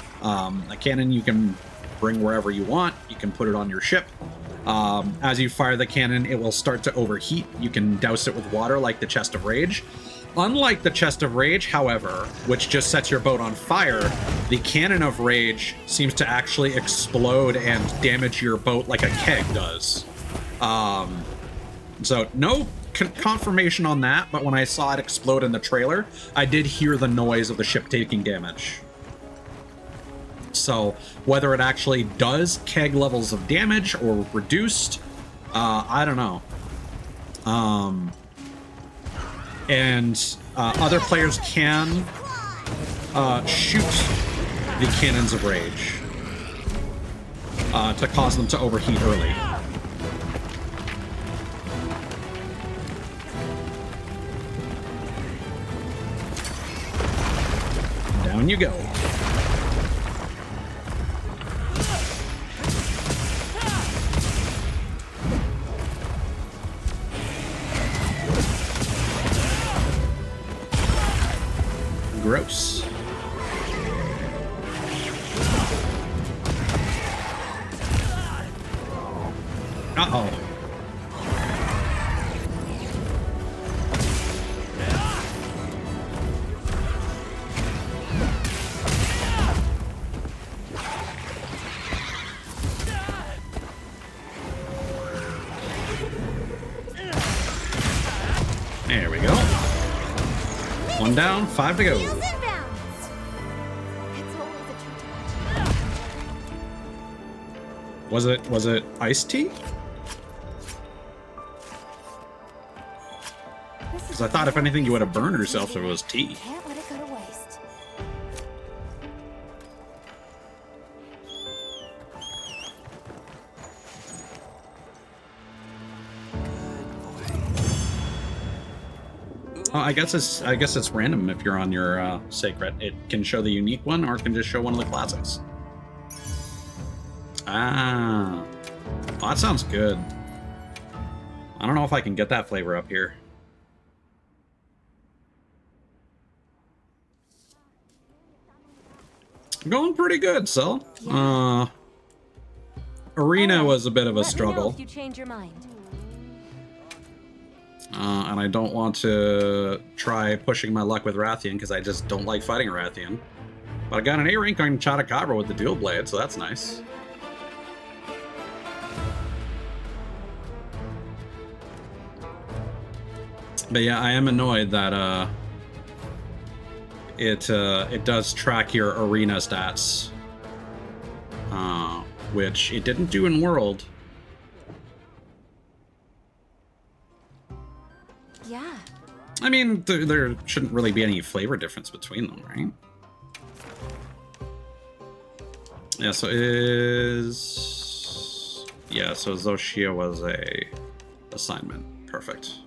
cannon you can bring wherever you want. You can put it on your ship. As you fire the cannon, it will start to overheat. You can douse it with water like the Chest of Rage. Unlike the Chest of Rage, however, which just sets your boat on fire, the Cannon of Rage seems to actually explode and damage your boat like a keg does. So no confirmation on that, but when I saw it explode in the trailer, I did hear the noise of the ship taking damage. So whether it actually does keg levels of damage or reduced, I don't know. And other players can shoot the Cannons of Rage to cause them to overheat early. Down you go. Gross. Uh-oh. There we go. One down, 5 to go. Was it iced tea? Because I thought if anything you would have burned yourself if it was tea. Can't let it go to waste. I guess it's random if you're on your sacred. It can show the unique one, or it can just show one of the classics. Ah, well, that sounds good. I don't know if I can get that flavor up here. Going pretty good, so. Arena was a bit of a struggle. If you change your mind. And I don't want to try pushing my luck with Rathian because I just don't like fighting a Rathian. But I got an A rank on Chotacabra with the dual blade, so that's nice. But yeah, I am annoyed that it does track your arena stats, which it didn't do in World. Yeah. I mean, there shouldn't really be any flavor difference between them, right? Yeah, so so Zoshia was a assignment. Perfect.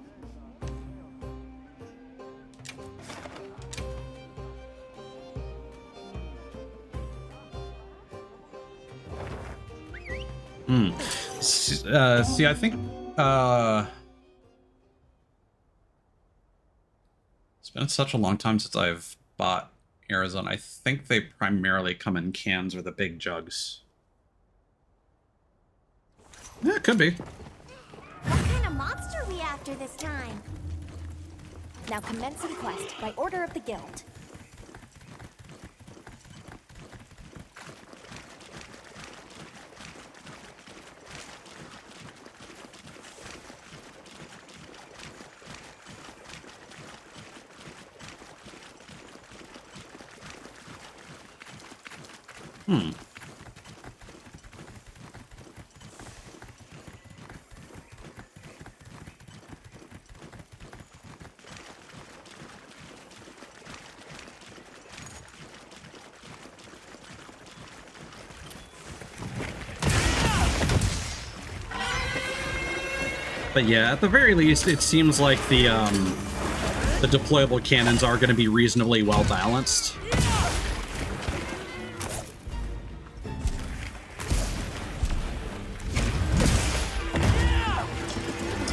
See, I think it's been such a long time since I've bought Arizona. I think they primarily come in cans or the big jugs. Yeah, it could be. What kind of monster are we after this time? Now commencing quest by order of the guild. But yeah, at the very least, it seems like the deployable cannons are going to be reasonably well balanced.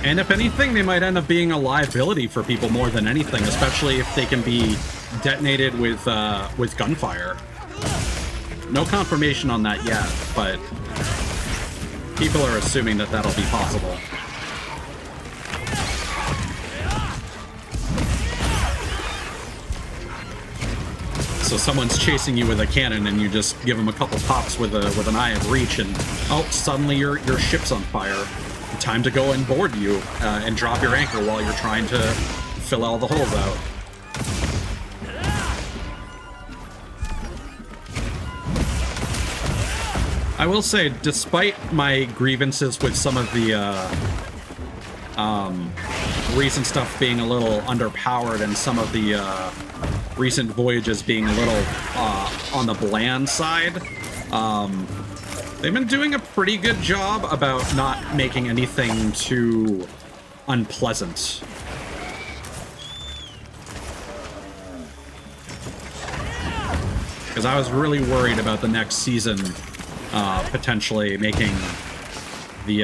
And if anything, they might end up being a liability for people more than anything, especially if they can be detonated with gunfire. No confirmation on that yet, but people are assuming that that'll be possible. So someone's chasing you with a cannon, and you just give them a couple pops with an eye of reach, and oh, suddenly your ship's on fire. Time to go and board you and drop your anchor while you're trying to fill all the holes out. I will say, despite my grievances with some of the recent stuff being a little underpowered and some of the recent voyages being a little on the bland side, they've been doing a pretty good job about not making anything too unpleasant. Because I was really worried about the next season potentially making the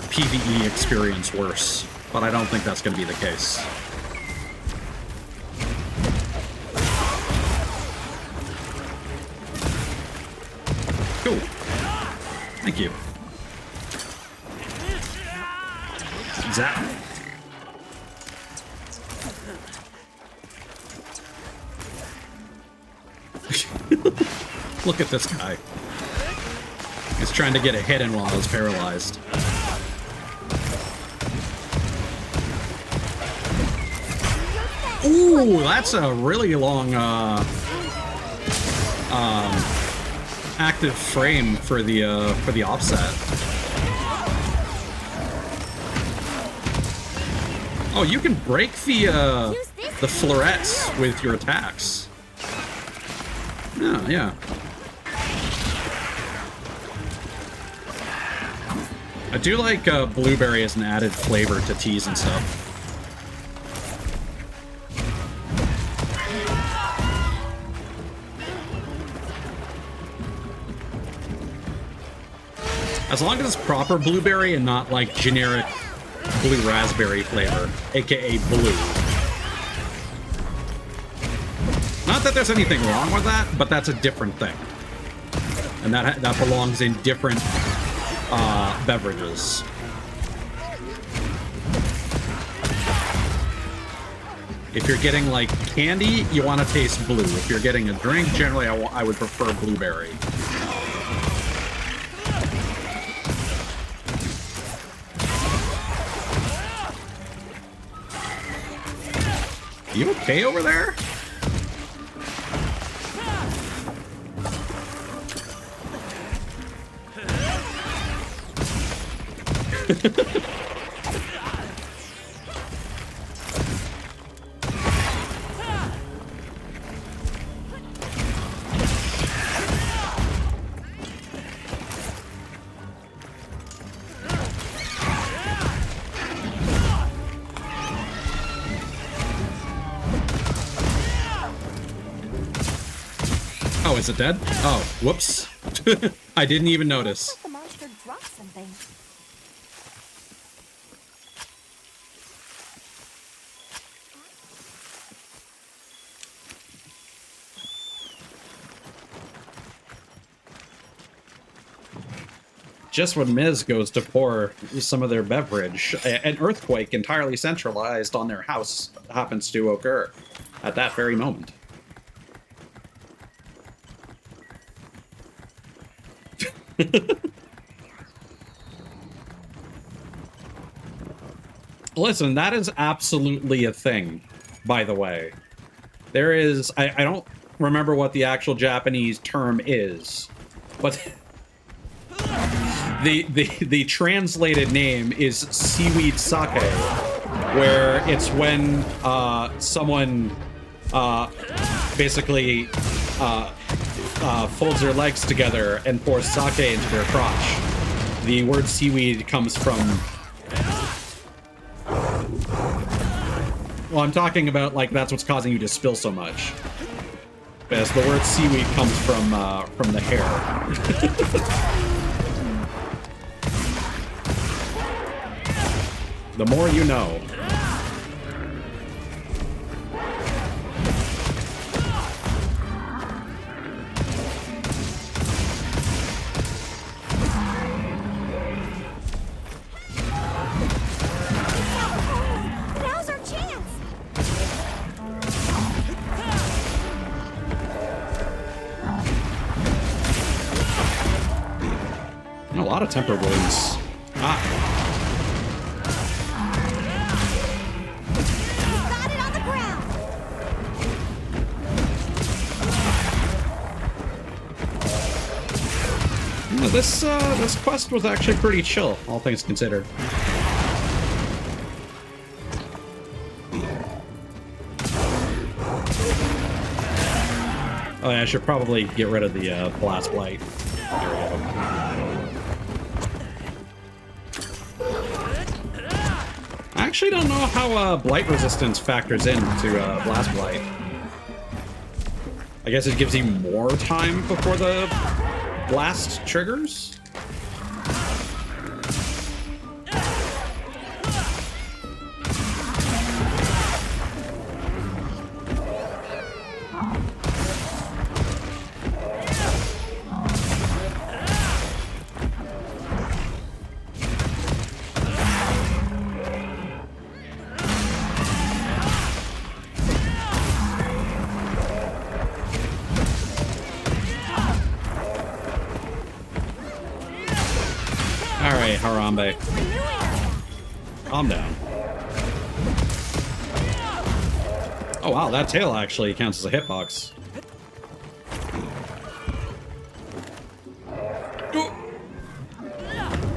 PvE experience worse, but I don't think that's going to be the case. Cool. Thank you. Zap. Look at this guy. He's trying to get a hit in while I was paralyzed. Ooh, that's a really long active frame for the offset. Oh, you can break the florets with your attacks. Yeah, yeah. I do like blueberry as an added flavor to teas and stuff. As long as it's proper blueberry and not like generic blue raspberry flavor, aka blue. Not that there's anything wrong with that, but that's a different thing. And that belongs in different beverages. If you're getting like candy, you want to taste blue. If you're getting a drink, generally I would prefer blueberry. You okay over there? Oh, is it dead? Oh, whoops. I didn't even notice. The monster dropped something. Just when Miz goes to pour some of their beverage, an earthquake entirely centralized on their house happens to occur at that very moment. Listen, that is absolutely a thing, by the way. There is, I don't remember what the actual Japanese term is, but the translated name is seaweed sake, where it's when someone basically folds their legs together and pours sake into their crotch. The word seaweed comes from... Well, I'm talking about, like, that's what's causing you to spill so much. Yes, the word seaweed comes from the hair. The more you know. Now's our chance. A lot of temper wounds. Ah. Got it on the ground. This quest was actually pretty chill, all things considered. Oh yeah, I should probably get rid of the blast blight. There we go. I actually don't know how blight resistance factors into blast blight. I guess it gives you more time before the blast triggers? Alright, Harambe. Calm down. Oh wow, that tail actually counts as a hitbox.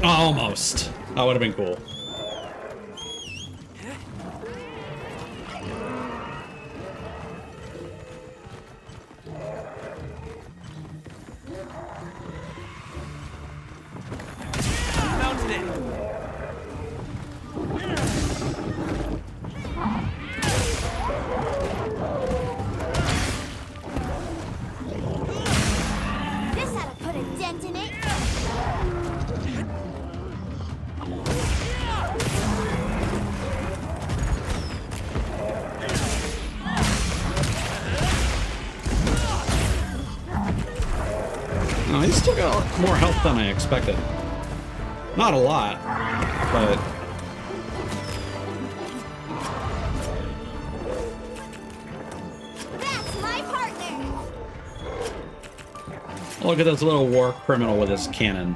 Almost. That would have been cool. This ought to put a dent in it. Oh, he's still got more health than I expected. Not a lot, but... Look at this little war criminal with his cannon.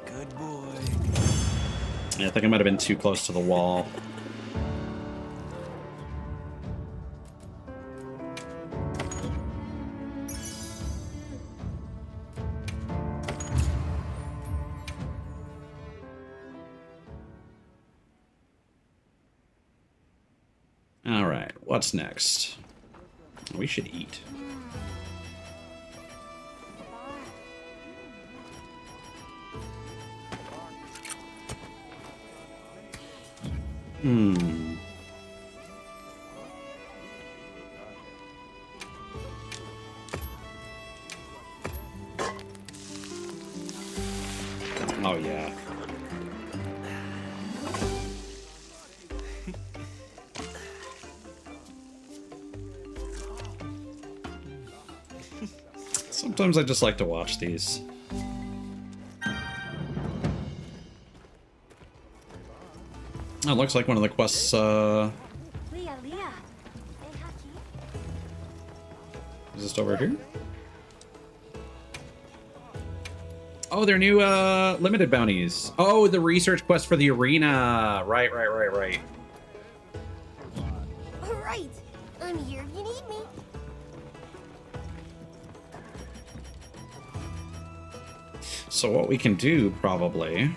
Good boy. Yeah, I think I might have been too close to the wall. All right, what's next? We should eat. Oh, yeah. Sometimes I just like to watch these. Oh, it looks like one of the quests, Leah, Leah. Hey, Haki. is this over here? Oh, they're new, limited bounties. Oh, the research quest for the arena. Right. All right. I'm here if you need me. So what we can do, probably...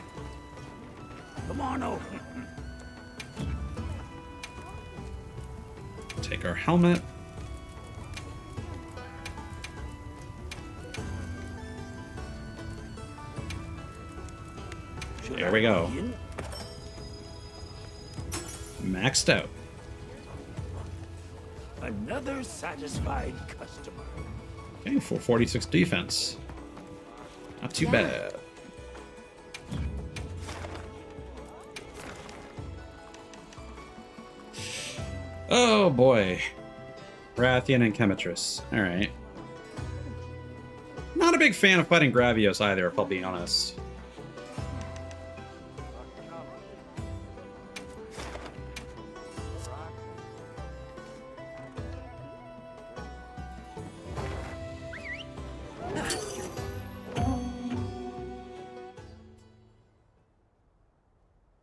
Come on over. Take our helmet. There we go. Maxed out. Another satisfied customer. Okay, 446 defense. Not too bad. Oh boy. Rathian and Chemitris. Alright. Not a big fan of fighting Gravios either, if I'll be honest.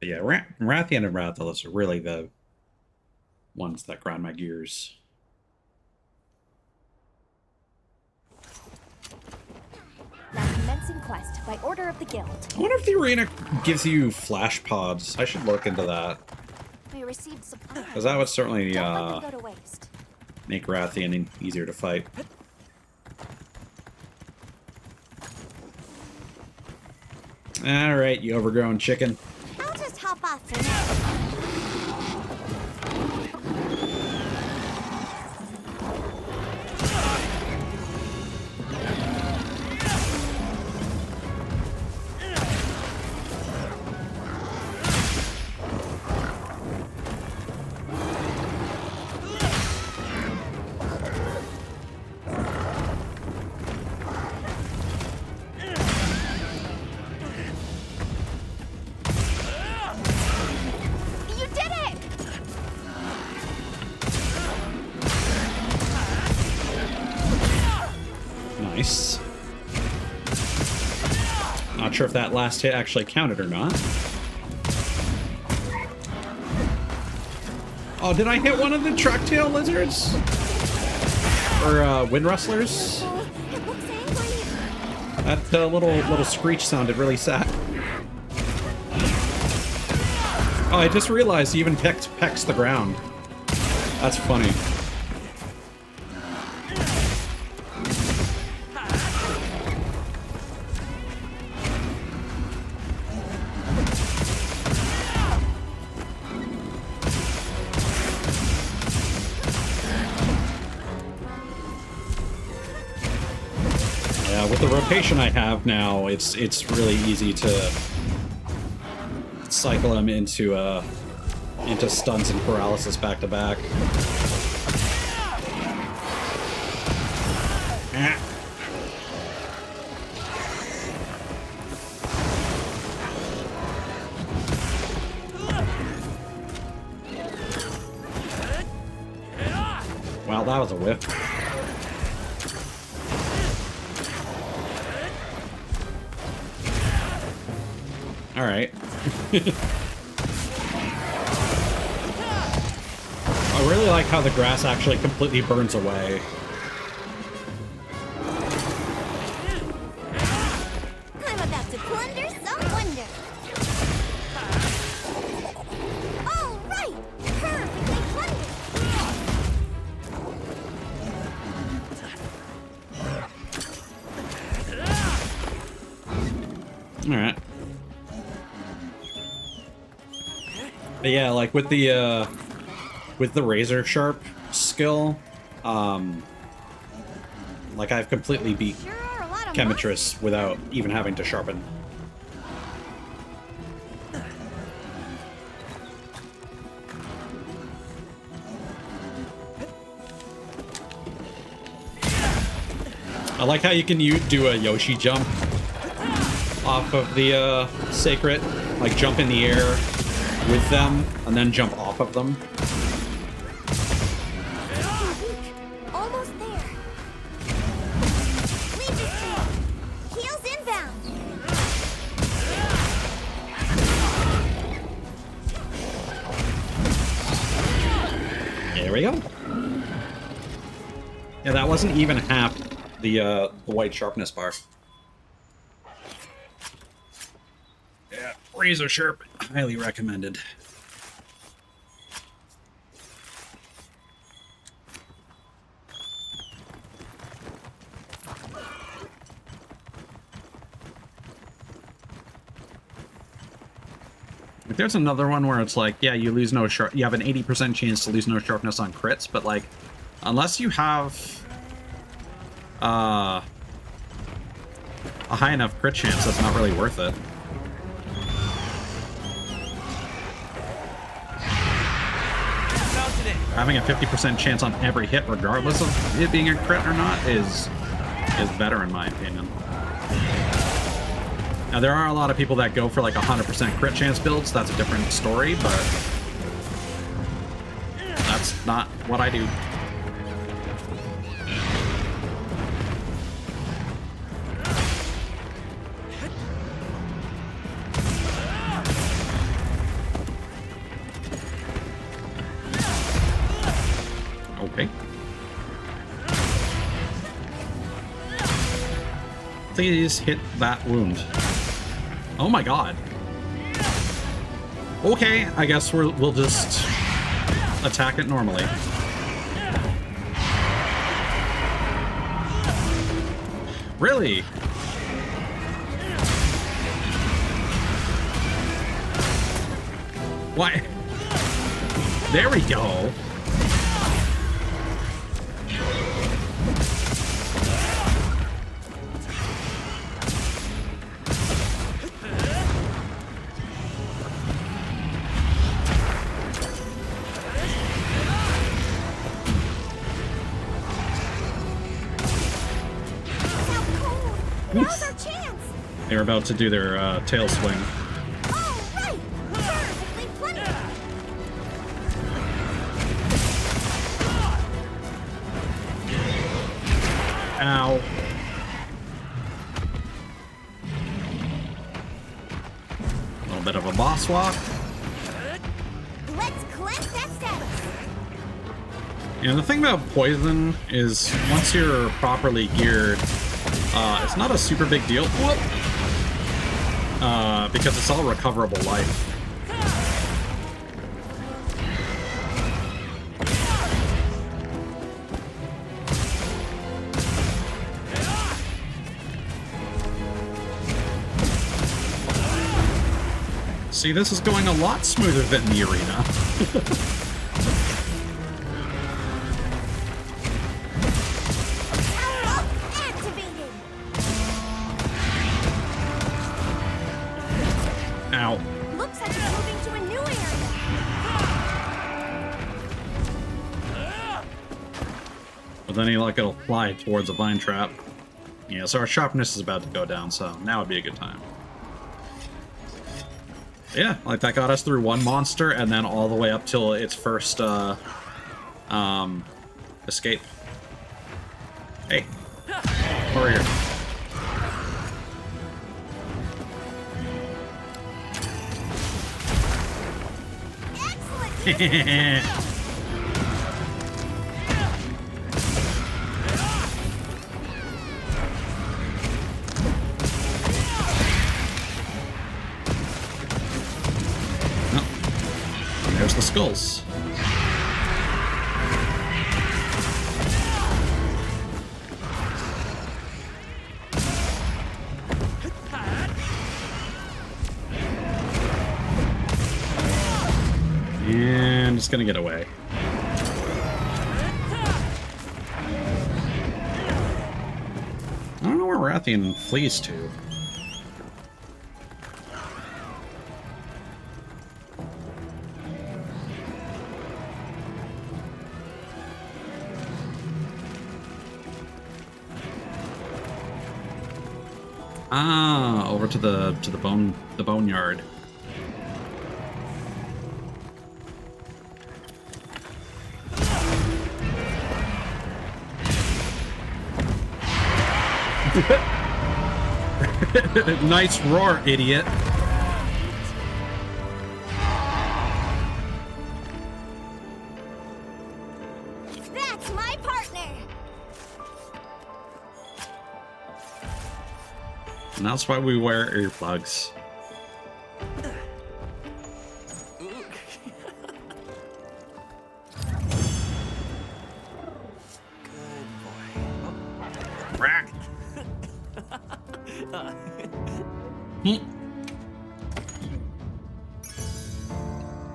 Yeah, Rathian and Rathalos are really the ones that grind my gears. Now commencing quest by order of the guild. I wonder if the arena gives you flash pods. I should look into that. We received supplies. Because that would certainly Don't let them go to waste. make Rathian easier to fight. Alright, you overgrown chicken. I'll just hop off for now. You did it! Nice. Not sure if that last hit actually counted or not. Oh, did I hit one of the truck-tail lizards? Or, wind rustlers? Oh, it looks angry. That little screech sounded really sad. Oh, I just realized he even pecks the ground. That's funny. Yeah, with the rotation I have now, it's really easy to cycle him into stunts and paralysis back to back. Ah. that was a whiff. All right. I really like how the grass actually completely burns away. I'm about to plunder some wonder. All right, perfectly plundered. All right. But yeah, like with the razor sharp skill, like I've completely beat Sure are a lot of Chemitress without even having to sharpen. I like how you can do a Yoshi jump off of the sacred, like jump in the air with them and then jump off of them. Almost there. Leave this to me. Heels inbound. There we go. Yeah, that wasn't even half the white sharpness bar. Yeah, razor sharp, highly recommended. There's another one where it's like, yeah, you lose no sharp. You have an 80% chance to lose no sharpness on crits, but like, unless you have a high enough crit chance, that's not really worth it. Having a 50% chance on every hit, regardless of it being a crit or not, is better in my opinion. Now, there are a lot of people that go for like 100% crit chance builds. That's a different story, but that's not what I do. Okay. Please hit that wound. Oh my god. Okay, I guess we'll just attack it normally. Really? What? There we go. Now's our chance. They're about to do their tail swing. All right, perfectly plundered. Ow. A little bit of a boss walk. Let's cleanse that status. And the thing about poison is once you're properly geared, it's not a super big deal. Whoop! Because it's all recoverable life. See, this is going a lot smoother than the arena. Ow. Looks like it's moving to a new area. But then like it'll fly towards a vine trap. Yeah, so our sharpness is about to go down, so now would be a good time. Yeah, like that got us through one monster and then all the way up till its first Escape. Hey. Over here. There's the skulls. And it's gonna get away. I don't know where Rathian flees to. Ah, over to the boneyard. Nice roar, idiot. That's my partner. And that's why we wear earplugs.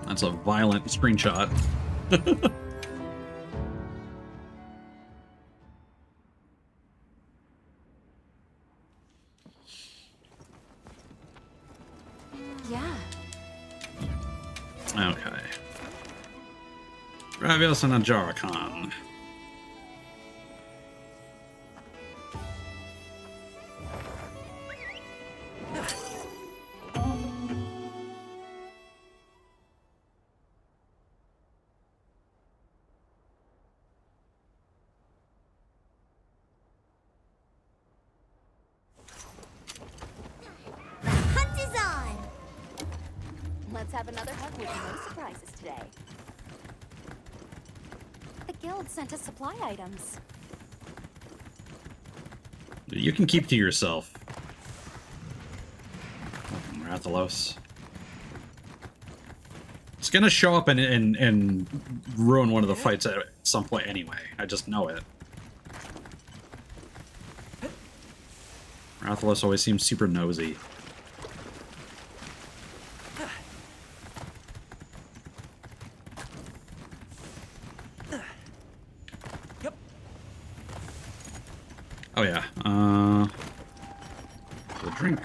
That's a violent screenshot. Yeah. Okay. Gravios and Ajarakan. Hunt is on. Let's have another hunt with no surprises today. The guild sent us supply items. You can keep to yourself. Rathalos. It's gonna show up and ruin one of the fights at some point anyway. I just know it. Rathalos always seems super nosy. Yep. Oh yeah. The drink.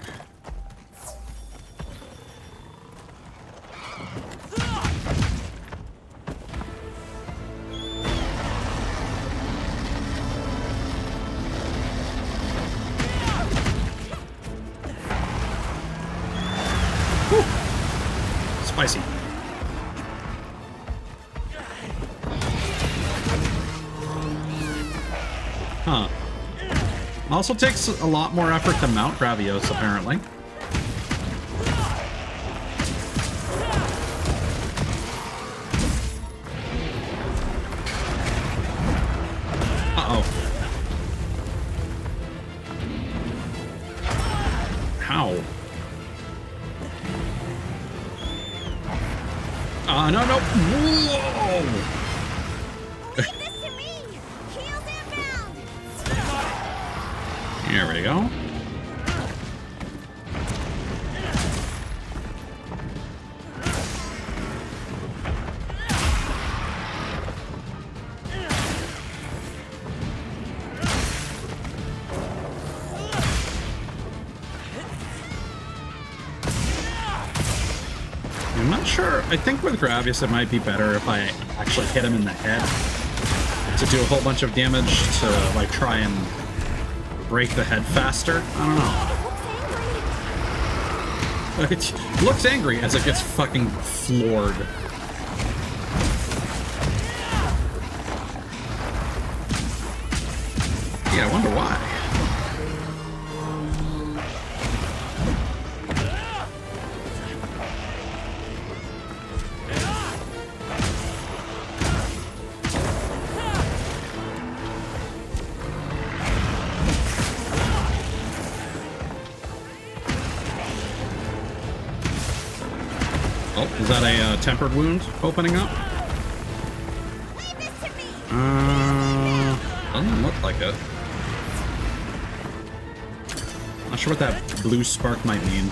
Spicy. Huh. Also takes a lot more effort to mount Gravios, apparently. Uh-oh. How? No, no. Whoa! Leave this to me. Heels inbound. Here we go. I'm not sure. I think with Gravius it might be better if I actually hit him in the head to do a whole bunch of damage to like try and break the head faster. I don't know. It looks angry as it gets fucking floored. Oh, is that a tempered wound opening up? Doesn't look like it. Not sure what that blue spark might mean.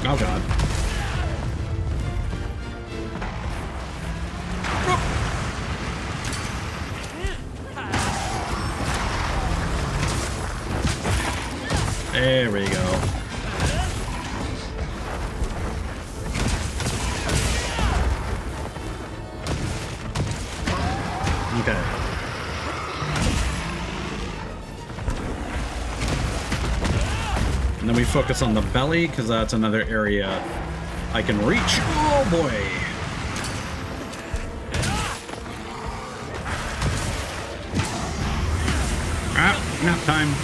Oh god. There we go. Okay. And then we focus on the belly, because that's another area I can reach. Oh boy! Ah, nap time.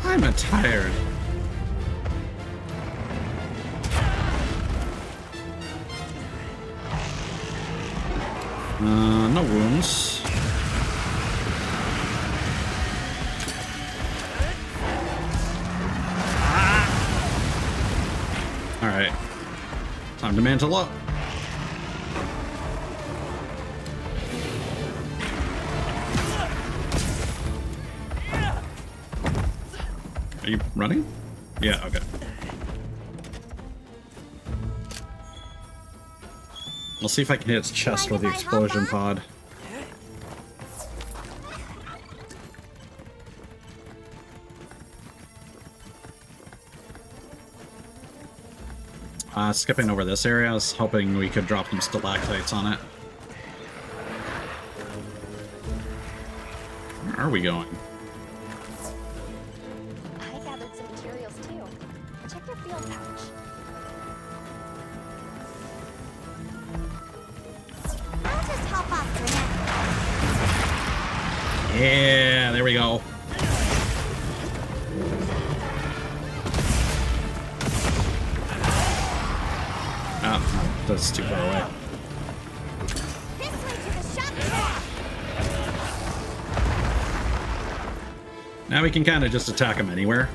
I'm tired. No wounds. All right, time to mantle up. Are you running? Yeah, okay. I'll see if I can hit its chest with the explosion pod. Skipping over this area, I was hoping we could drop some stalactites on it. Where are we going? I gathered some materials too. Check your field pouch. I'll just hop off for now. Yeah, there we go. Oh, that's too far away. This way to the shop track. Now we can kind of just attack him anywhere.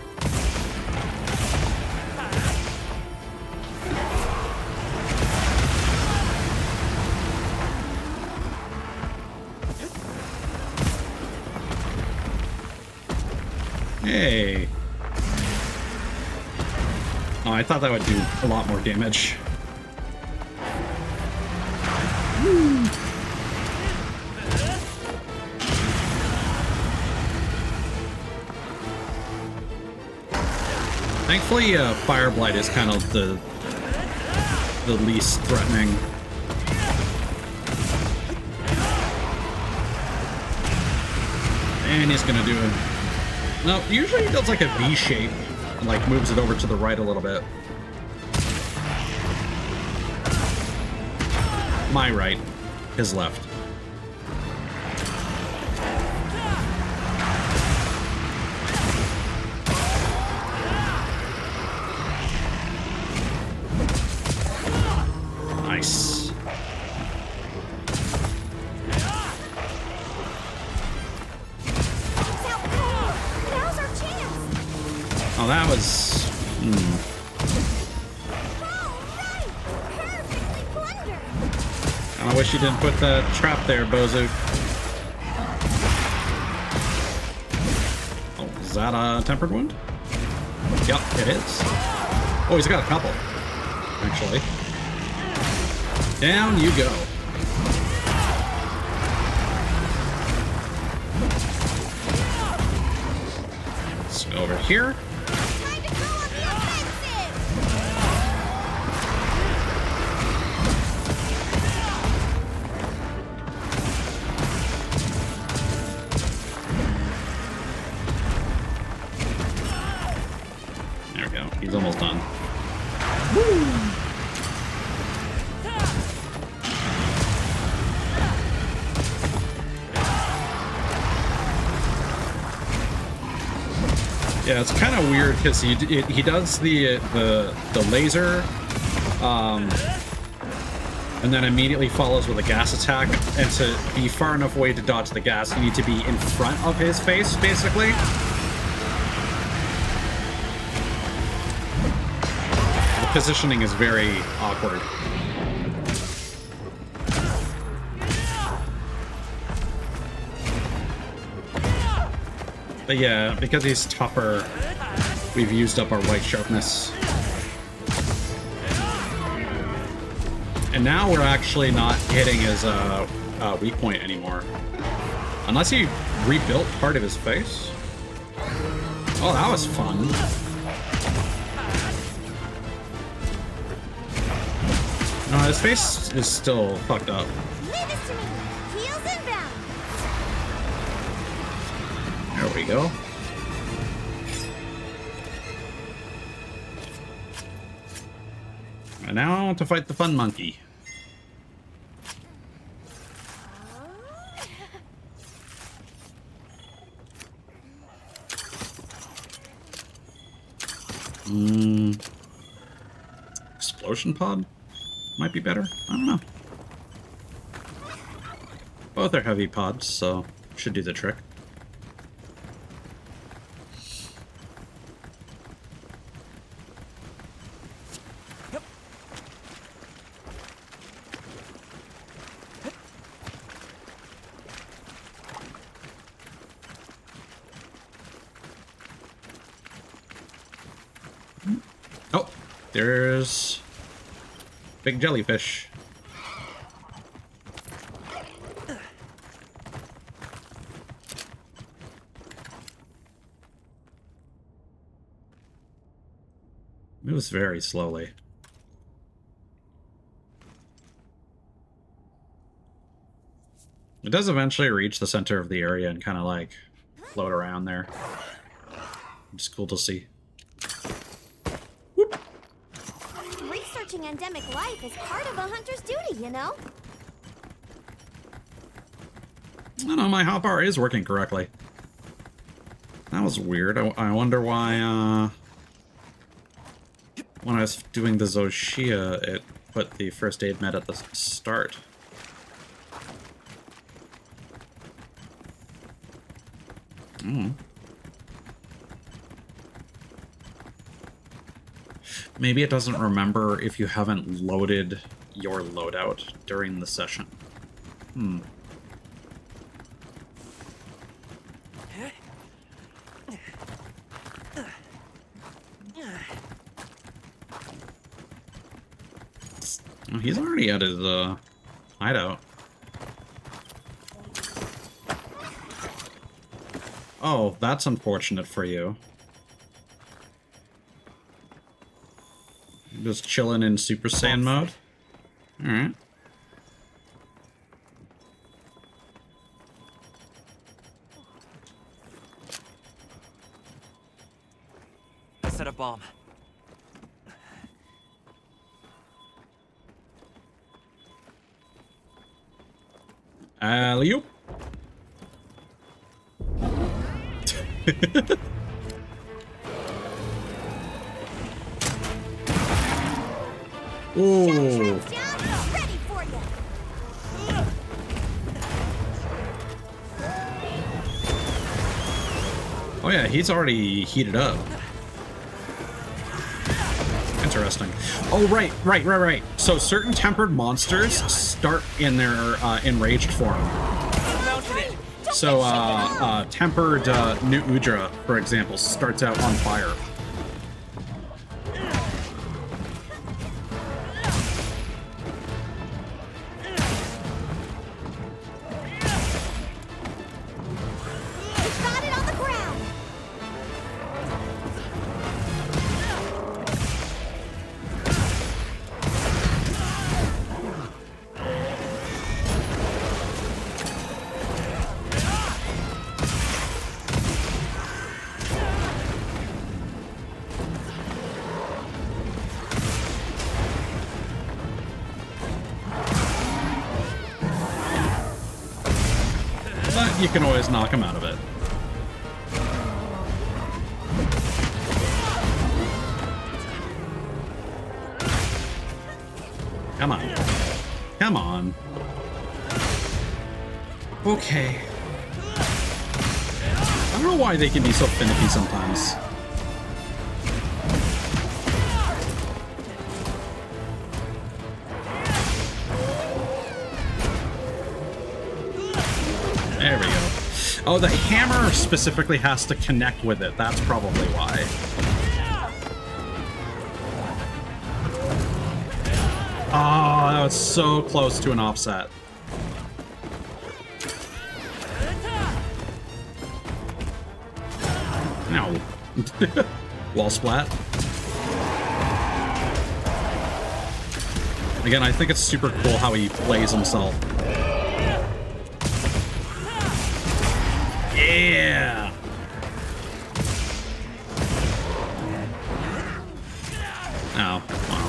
Hey. Oh, I thought that would do a lot more damage. Thankfully, Fire Blight is kind of the least threatening. And he's gonna do it. No, usually he does like a V shape and like moves it over to the right a little bit. My right, his left. Nice. Now's our chance. Oh, that was... Perfectly plundered. I wish you didn't put the trap there, Bozu. Oh, is that a tempered wound? Yep, it is. Oh, he's got a couple, actually. Down you go. Let's go over here. Time to go on the offensive. There we go. He's almost done. Yeah, it's kind of weird because he does the laser and then immediately follows with a gas attack. And to be far enough away to dodge the gas, you need to be in front of his face, basically. The positioning is very awkward. But yeah, because he's tougher, we've used up our white sharpness. And now we're actually not hitting his weak point anymore. Unless he rebuilt part of his face. Oh, that was fun. No, his face is still fucked up. Leave this to me. Heels inbound. There we go. And now to fight the fun monkey. Explosion pod? Might be better. I don't know. Both are heavy pods, so should do the trick. Oh, there's big jellyfish. Moves very slowly. It does eventually reach the center of the area and kind of like float around there. It's cool to see. Researching endemic life is part of a hunter's duty, you know? I know my hotbar is working correctly. That was weird. I wonder why, when I was doing the Zoshia, it put the first aid med at the start. Maybe it doesn't remember if you haven't loaded your loadout during the session. Oh, he's already at his hideout. Oh, that's unfortunate for you. Just chilling in Super Saiyan mode? Alright. Set a bomb. Alley-oop. Ooh. Ready for you. Oh yeah, he's already heated up. Interesting. Oh, right. So certain tempered monsters start in their enraged form. So, tempered New Udra, for example, starts out on fire. Got it on the ground. But you can always knock him out of it. Come on. come on. Okay. I don't know why they can be so finicky sometimes. There we go. Oh, the hammer specifically has to connect with it. That's probably why. Oh, that was so close to an offset. No. Wall splat. Again, I think it's super cool how he plays himself. Yeah. Oh, wow.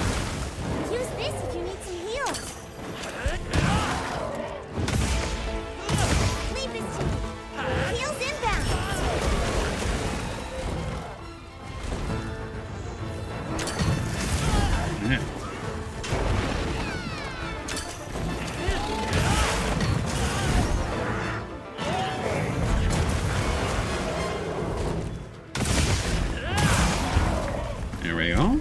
Use this if you need some heals. Leave this to me. Heals inbound. Yeah. There we go.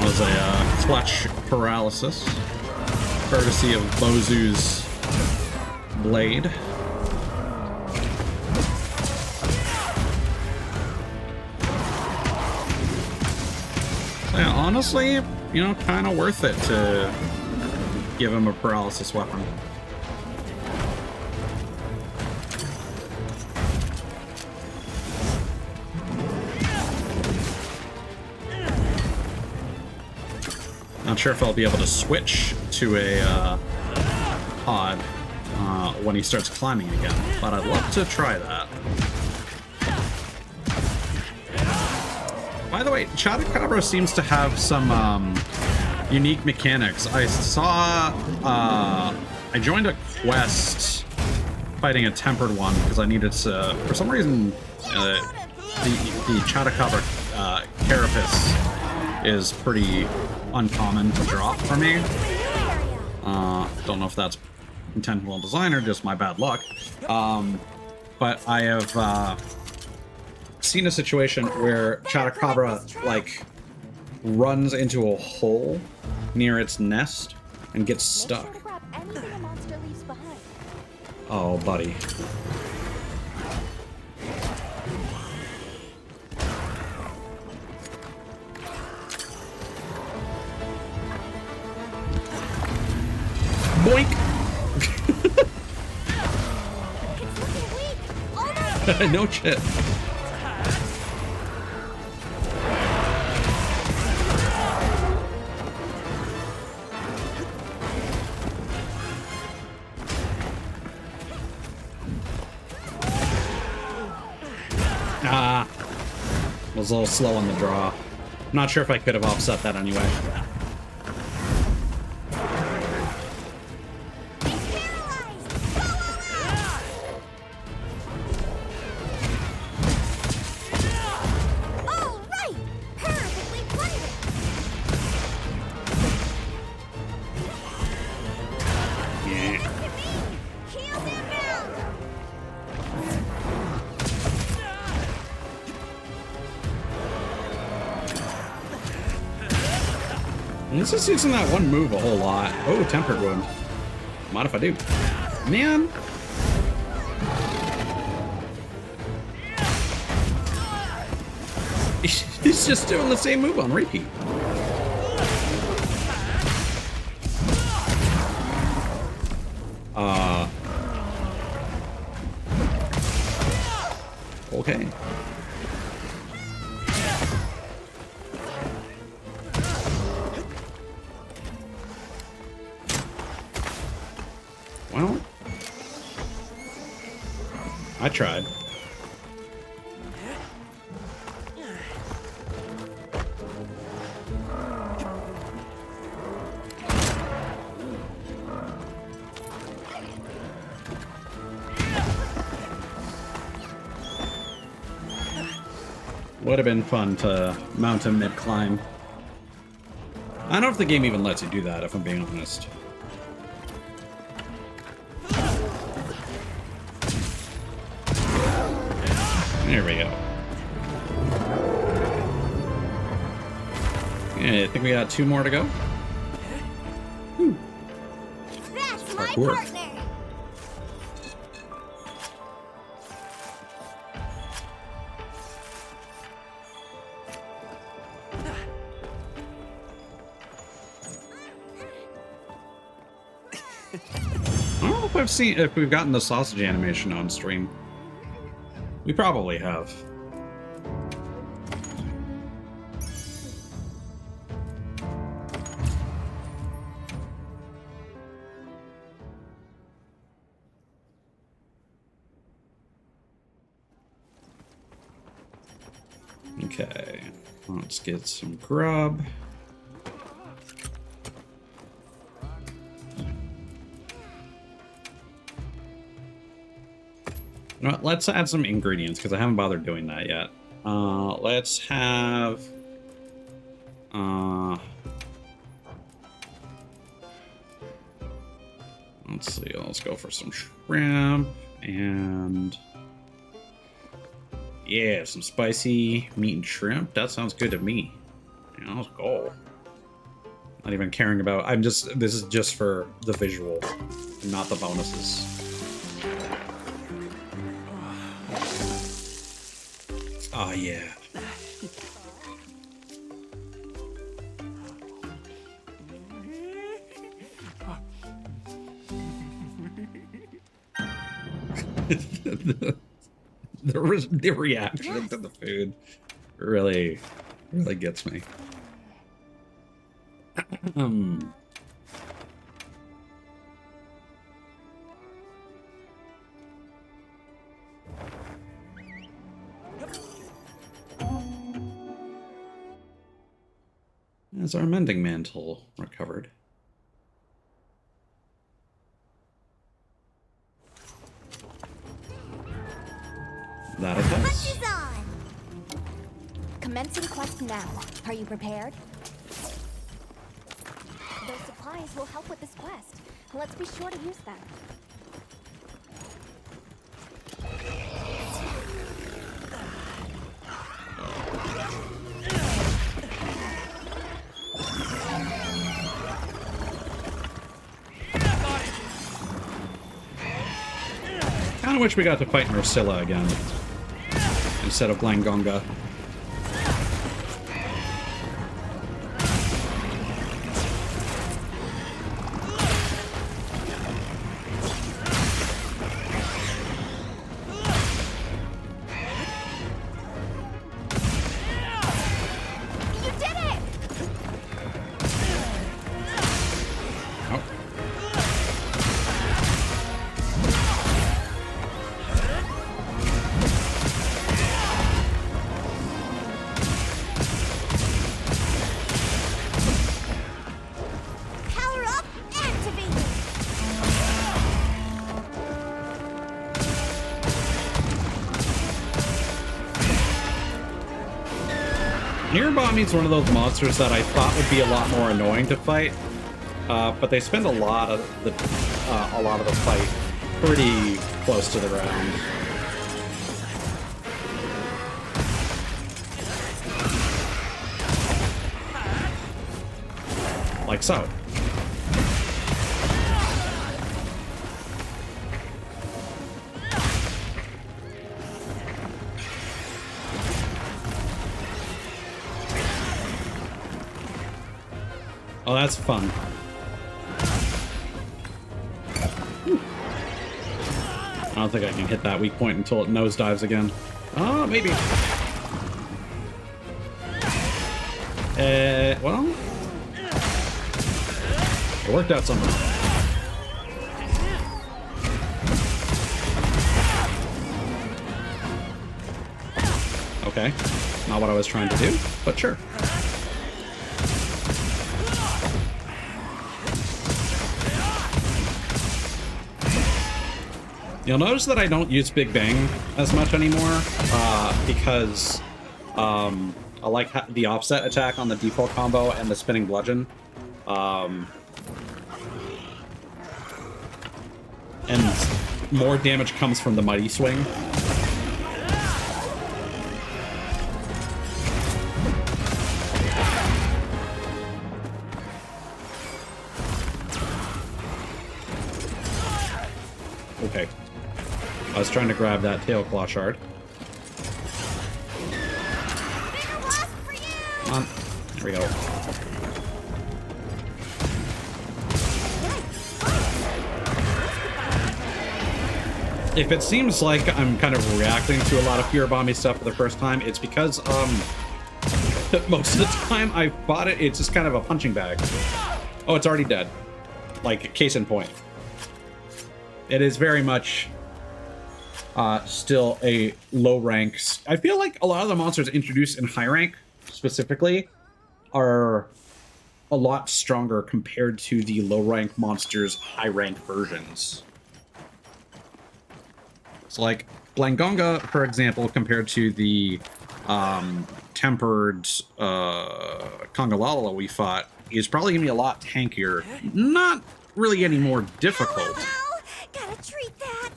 Was a clutch paralysis, courtesy of Bozu's blade. So yeah, honestly, you know, kind of worth it to give him a paralysis weapon. Not sure if I'll be able to switch to a pod when he starts climbing again, but I'd love to try that. By the way, Chadacabra seems to have some unique mechanics. I saw I joined a quest fighting a tempered one because I needed to, for some reason, the Chadacabra carapace is pretty uncommon to drop for me. Don't know if that's intentional design or just my bad luck. But I have seen a situation where Chadacabra like runs into a hole near its nest and gets stuck. Oh, buddy. Boink! No shit. Ah, was a little slow on the draw. Not sure if I could have offset that anyway. This is using that one move a whole lot. Oh, tempered wound. Mind if I do? Man. He's just doing the same move on repeat. Okay. Well, I tried. Would have been fun to mount him mid-climb. I don't know if the game even lets you do that, if I'm being honest. There we go. Yeah, I think we got 2 more to go. Whew. That's my Parkour. partner. I don't know if we've gotten the sausage animation on stream. We probably have. Okay, let's get some grub. You know what, let's add some ingredients because I haven't bothered doing that yet. Let's have let's see, let's go for some shrimp and yeah, some spicy meat and shrimp. That sounds good to me. Yeah, let's go. Not even caring about, this is just for the visual, not the bonuses. Oh, yeah. the reaction to the food really gets me. Is our mending mantle recovered? That it does. Hunt is on. Commencing quest now. Are you prepared? Those supplies will help with this quest. Let's be sure to use them. I wish we got to fight Nursilla again instead of Glangonga. You did it! Power up, activated. Nearbombing's one of those monsters that I thought would be a lot more annoying to fight, but they spend a lot of the fight pretty close to the ground. Like so. Oh, that's fun. I don't think I can hit that weak point until it nosedives again. Oh, maybe. Well, it worked out somehow. Okay, not what I was trying to do, but sure. You'll notice that I don't use Big Bang as much anymore, because I like the offset attack on the default combo and the spinning bludgeon. And more damage comes from the mighty swing. Okay. I was trying to grab that tail claw shard. Come on. There we go. If it seems like I'm kind of reacting to a lot of Fear Bomby stuff for the first time, it's because most of the time I fought it, it's just kind of a punching bag. Oh, it's already dead. Like, case in point. It is very much still a low rank. I feel like a lot of the monsters introduced in high rank, specifically, are a lot stronger compared to the low rank monsters' high rank versions. So, like, Blangonga, for example, compared to the tempered Kongalala we fought, is probably gonna be a lot tankier. Not really any more difficult. Ow, gotta treat that.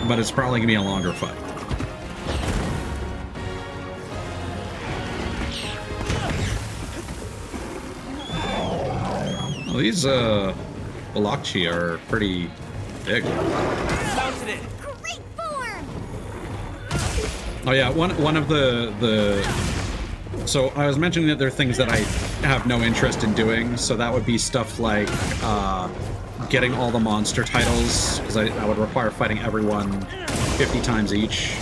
But it's probably gonna be a longer fight. Well, these Balakchi are pretty big. Great form. Oh yeah, one of the so I was mentioning that there are things that I have no interest in doing, so that would be stuff like getting all the monster titles, because I would require fighting everyone 50 times each.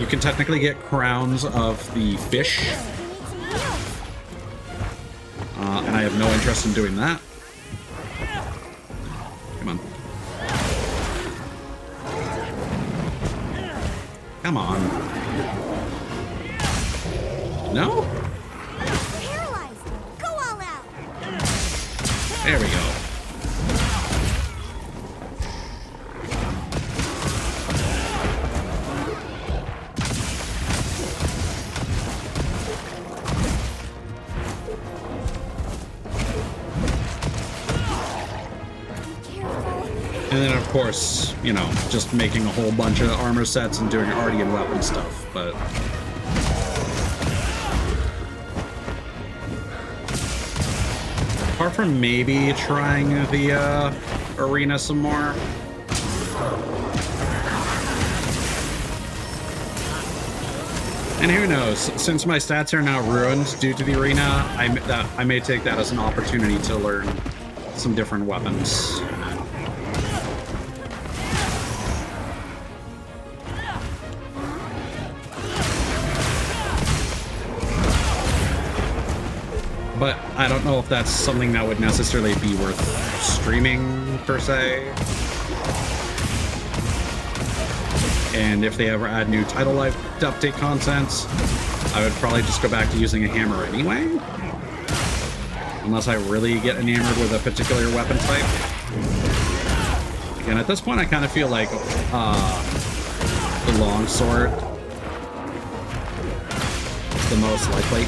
You can technically get crowns of the fish, and I have no interest in doing that. Come on. Come on. No? Paralyzed. Go all out. There we go. And then, of course, you know, just making a whole bunch of armor sets and doing arty and weapon stuff, but... apart from maybe trying the arena some more. And who knows, since my stats are now ruined due to the arena, I may take that as an opportunity to learn some different weapons. But I don't know if that's something that would necessarily be worth streaming, per se. And if they ever add new title life update content, I would probably just go back to using a hammer anyway. Unless I really get enamored with a particular weapon type. Again, at this point I kind of feel like the longsword is the most likely.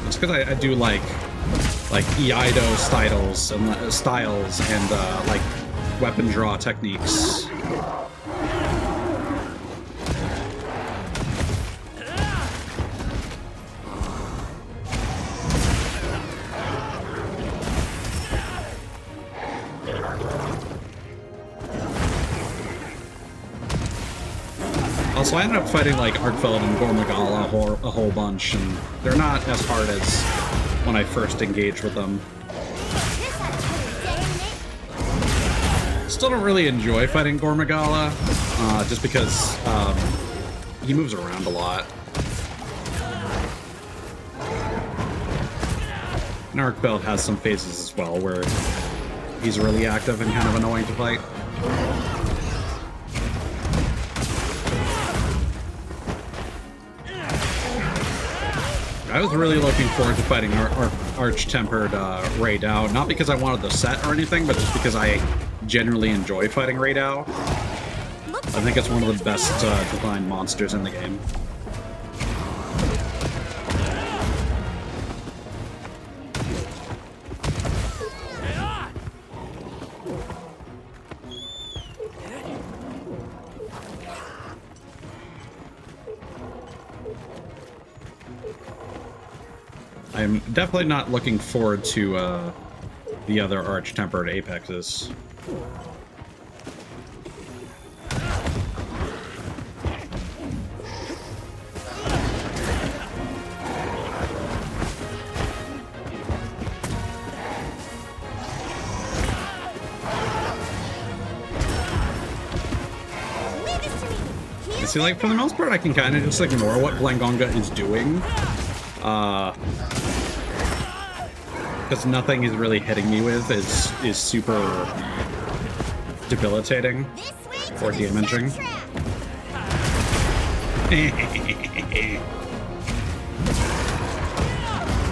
Just because I do like Iaido styles and like weapon draw techniques. Also, I ended up fighting like Arkfeld and Gormagala a whole bunch, and they're not as hard as when I first engaged with them. Still don't really enjoy fighting Gormagala, just because he moves around a lot. And Arkfeld has some phases as well where he's really active and kind of annoying to fight. I was really looking forward to fighting our Arch-Tempered Ray Dao, not because I wanted the set or anything, but just because I generally enjoy fighting Ray Dao. I think it's one of the best designed monsters in the game. I'm definitely not looking forward to the other Arch-Tempered Apexes. See, like, for the most part, I can kind of just ignore what Blangonga is doing. Because nothing is really hitting me with is super debilitating or damaging.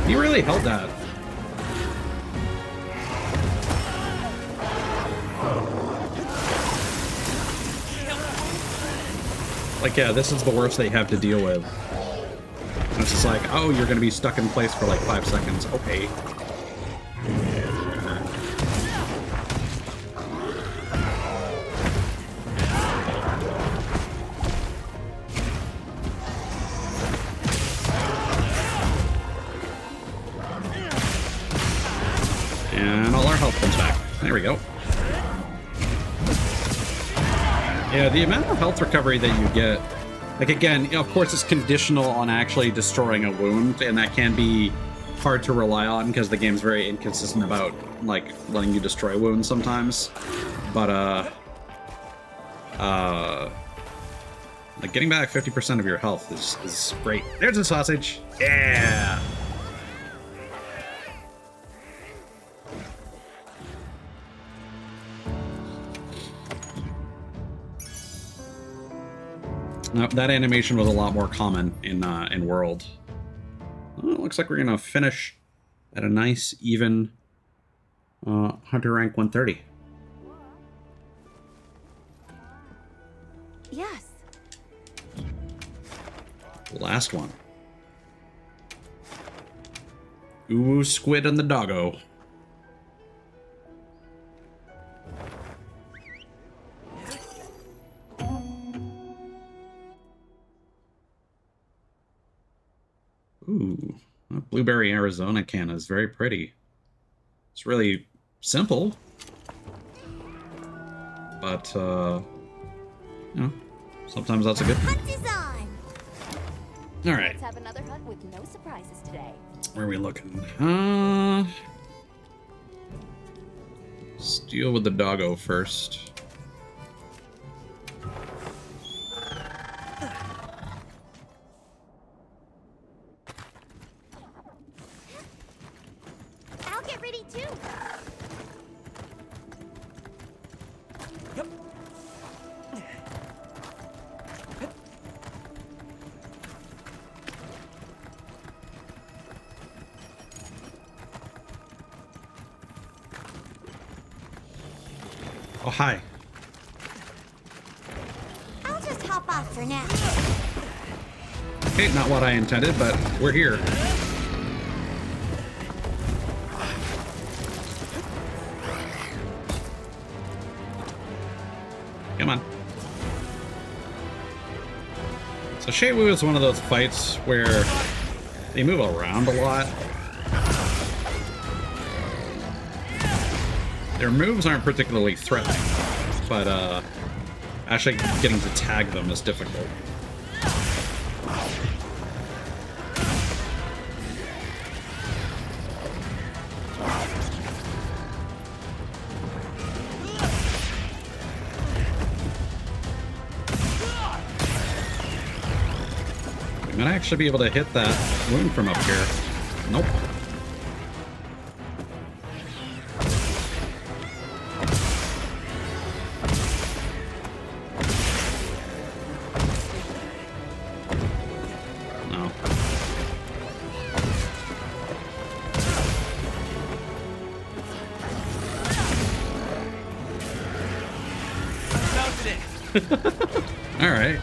You really held that. Like, yeah, this is the worst they have to deal with. And it's just like, oh, you're gonna be stuck in place for like 5 seconds. Okay. And all our health comes back. There we go. Yeah, the amount of health recovery that you get, like, again, of course it's conditional on actually destroying a wound, and that can be hard to rely on because the game's very inconsistent about, like, letting you destroy wounds sometimes. But, like, getting back 50% of your health is great. There's a sausage! Yeah! That animation was a lot more common in World. Well, it looks like we're gonna finish at a nice, even Hunter rank 130. Yes. Last one. Ooh, squid and the doggo. Ooh, that Blueberry Arizona can is very pretty. It's really simple, but you know, sometimes that's a good thing. Hunt is on. All right, Let's have another hunt with no surprises today. where are we looking? Let's deal with the doggo first. I'll get ready too. Oh, hi. I'll just hop off for now. Okay, not what I intended, but we're here. Come on. So Shaywu is one of those fights where they move around a lot. Their moves aren't particularly threatening, but actually getting to tag them is difficult. We might actually be able to hit that wound from up here. Nope. No. All right.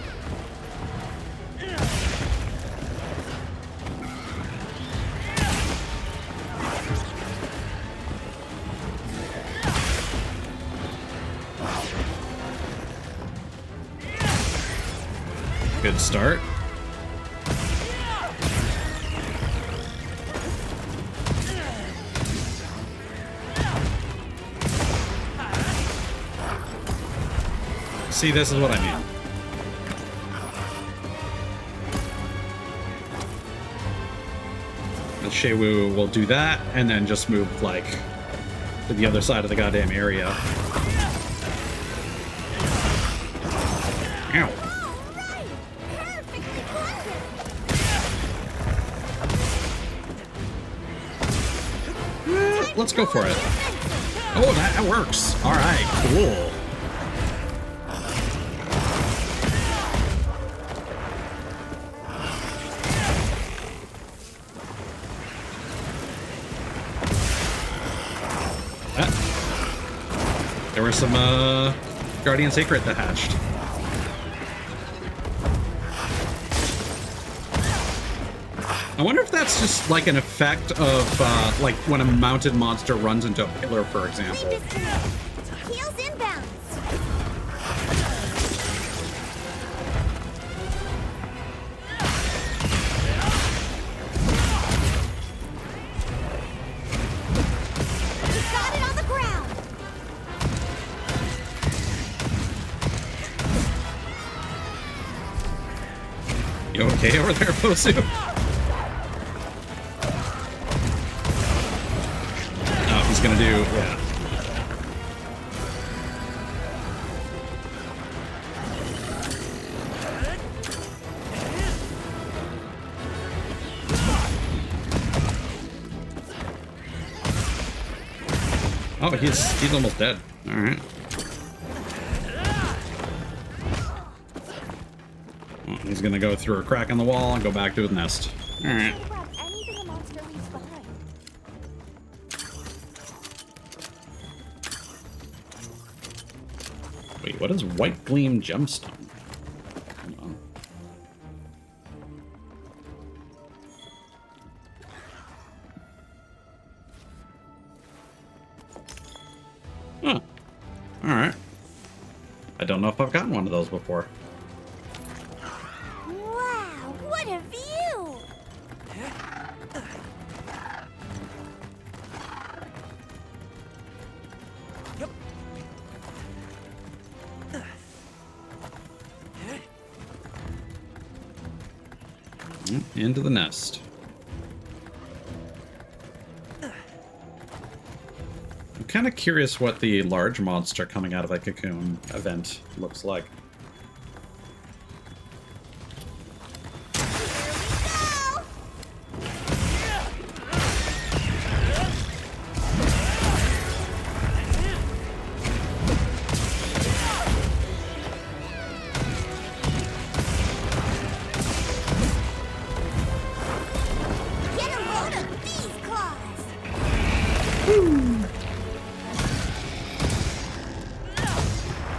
Good start. See, this is what I mean. And Shaywu will do that, and then just move, like, to the other side of the goddamn area. Ow. Let's go for it. Oh, that works. All right, cool. There were some Guardian Secret that hatched. I wonder if that's just like an effect of like when a mounted monster runs into a pillar, for example. Heels inbound. Got it on the ground. You okay over there, Posu? Oh, he's gonna do, yeah. Oh, he's almost dead. All right. Well, he's gonna go through a crack in the wall and go back to his nest. All right. Grab anything a monster leaves behind. Wait, what is White Gleam Gemstone? Hold on. Huh. Alright. I don't know if I've gotten one of those before. Wow, what a view! Into the nest. I'm kind of curious what the large monster coming out of a cocoon event looks like. Get a load of these claws!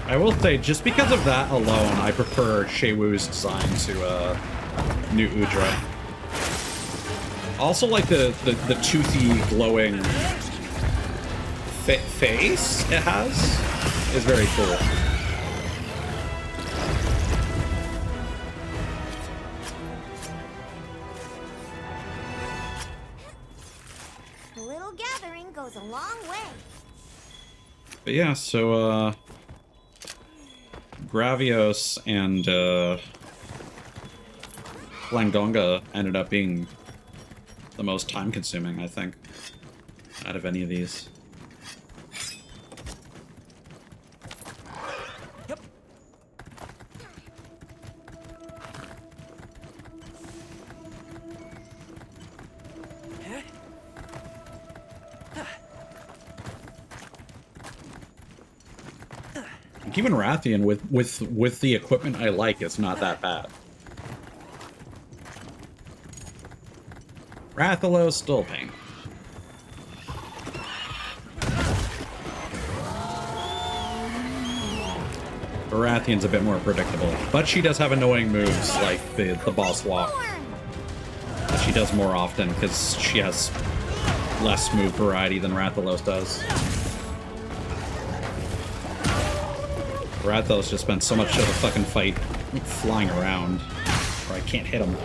I will say, just because of that alone, I prefer Shaywu's design to New Udra. Also, like the toothy, glowing face it has is very cool. A little gathering goes a long way. But yeah, so Gravios and Langdonga ended up being the most time-consuming, I think, out of any of these. Even Rathian with the equipment I like, it's not that bad. Rathalos still a pain. Baratheon's a bit more predictable, but she does have annoying moves like the boss walk that she does more often because she has less move variety than Rathalos does. Rathalos just spends so much of the fucking fight flying around, or I can't hit him.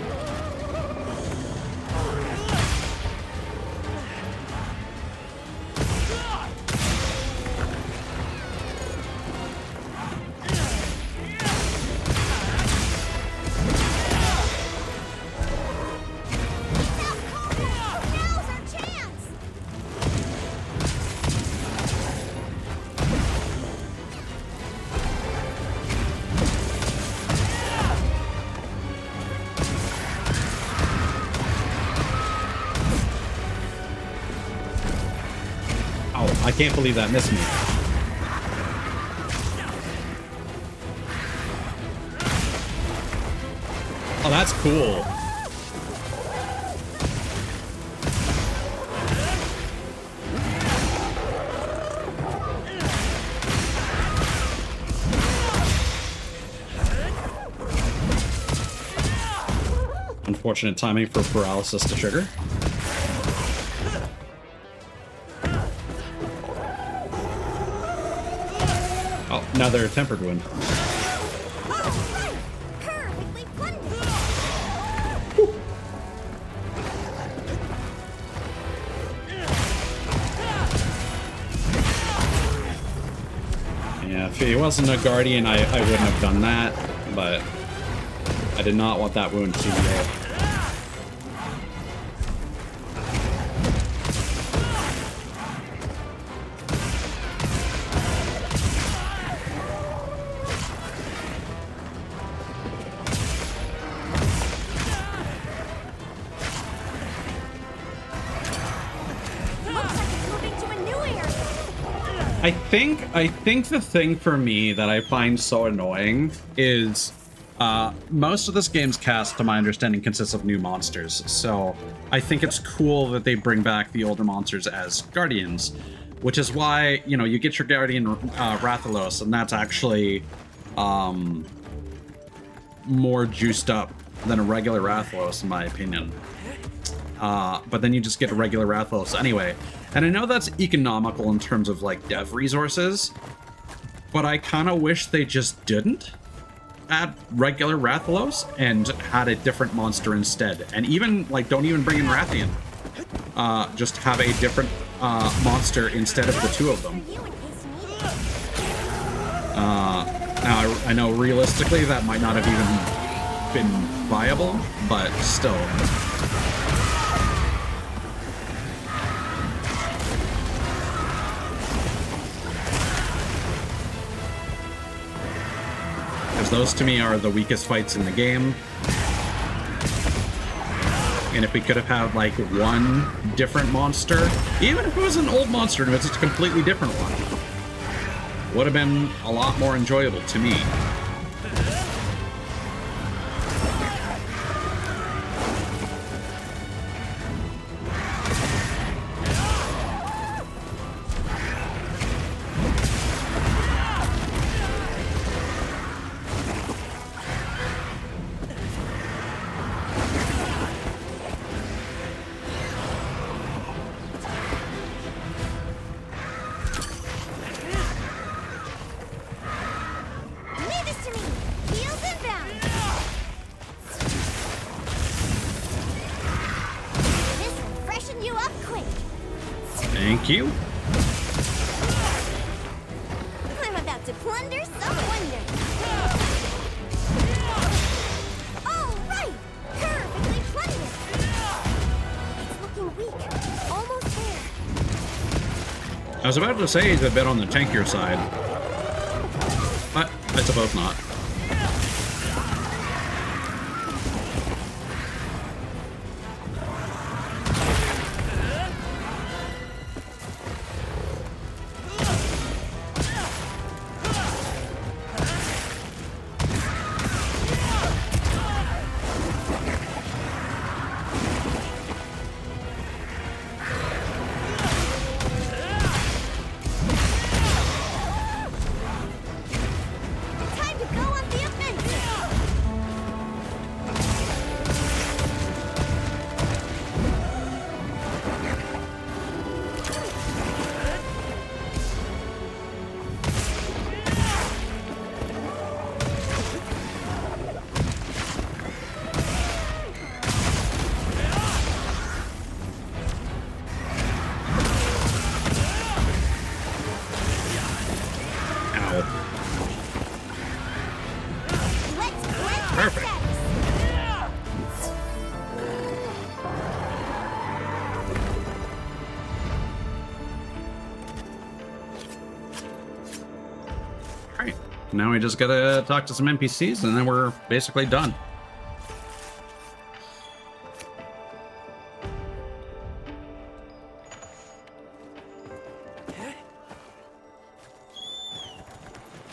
I can't believe that missed me. Oh, that's cool. Unfortunate timing for paralysis to trigger. Oh, another tempered wound. Yeah, if he wasn't a guardian, I wouldn't have done that, but I did not want that wound to be there. I think the thing for me that I find so annoying is most of this game's cast, to my understanding, consists of new monsters. So I think it's cool that they bring back the older monsters as guardians, which is why, you know, you get your guardian Rathalos, and that's actually more juiced up than a regular Rathalos, in my opinion. But then you just get a regular Rathalos anyway. And I know that's economical in terms of, like, dev resources, but I kind of wish they just didn't add regular Rathalos and had a different monster instead. And even, like, don't even bring in Rathian. Just have a different monster instead of the two of them. Now, I know realistically that might not have even been viable, but still. Those to me are the weakest fights in the game. And if we could have had like one different monster, even if it was an old monster and it's a completely different one, would have been a lot more enjoyable to me. Thank you. I'm about to plunder some wonder. All right, perfectly plundered. It's looking weak, almost there. I was about to say he's a bit on the tankier side, but I suppose not. Time Now we just gotta talk to some NPCs and then we're basically done.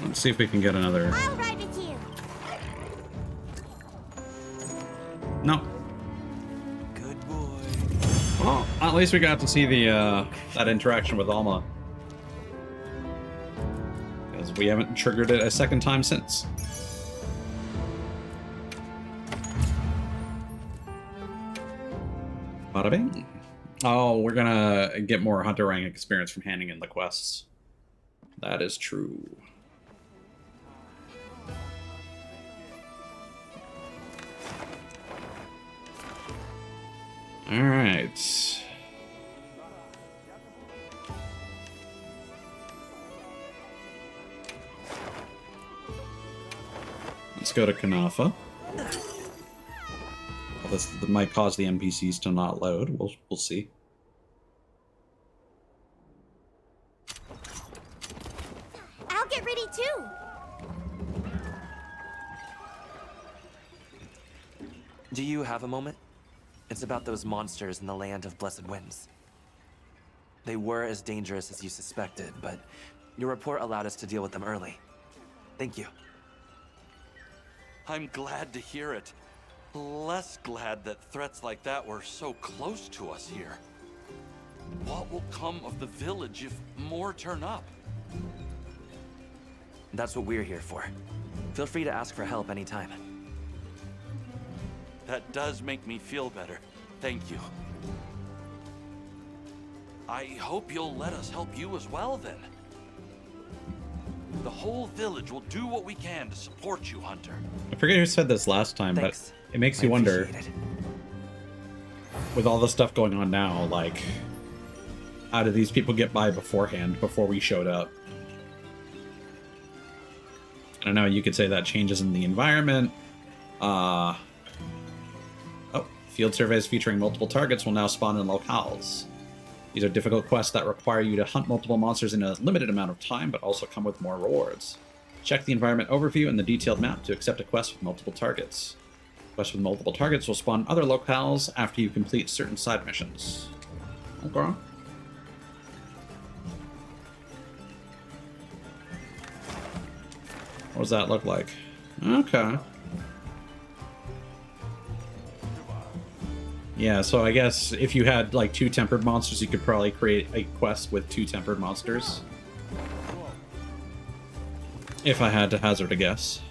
Let's see if we can get another... I'll ride with you. No. Good boy. Well, at least we got to see the that interaction with Alma. Because we haven't triggered it a second time since. Bada bing. Oh, we're gonna get more hunter rank experience from handing in the quests. That is true. All right. Let's go to Kanafa. Well, this might cause the NPCs to not load. We'll see. I'll get ready too. Do you have a moment? It's about those monsters in the land of blessed winds. They were as dangerous as you suspected, but your report allowed us to deal with them early. Thank you. I'm glad to hear it. Less glad that threats like that were so close to us here. What will come of the village if more turn up? That's what we're here for. Feel free to ask for help anytime. That does make me feel better. Thank you. I hope you'll let us help you as well, then. The whole village will do what we can to support you, Hunter. I forget who said this last time, Thanks. but it makes you wonder, Appreciate it. with all the stuff going on now, like, how did these people get by beforehand, before we showed up? I don't know, you could say that changes in the environment. Oh, field surveys featuring multiple targets will now spawn in locales. These are difficult quests that require you to hunt multiple monsters in a limited amount of time, but also come with more rewards. Check the environment overview and the detailed map to accept a quest with multiple targets. Quests with multiple targets will spawn other locales after you complete certain side missions. Okay. What does that look like? Okay. Yeah, so I guess if you had like 2 tempered monsters, you could probably create a quest with 2 tempered monsters. If I had to hazard a guess.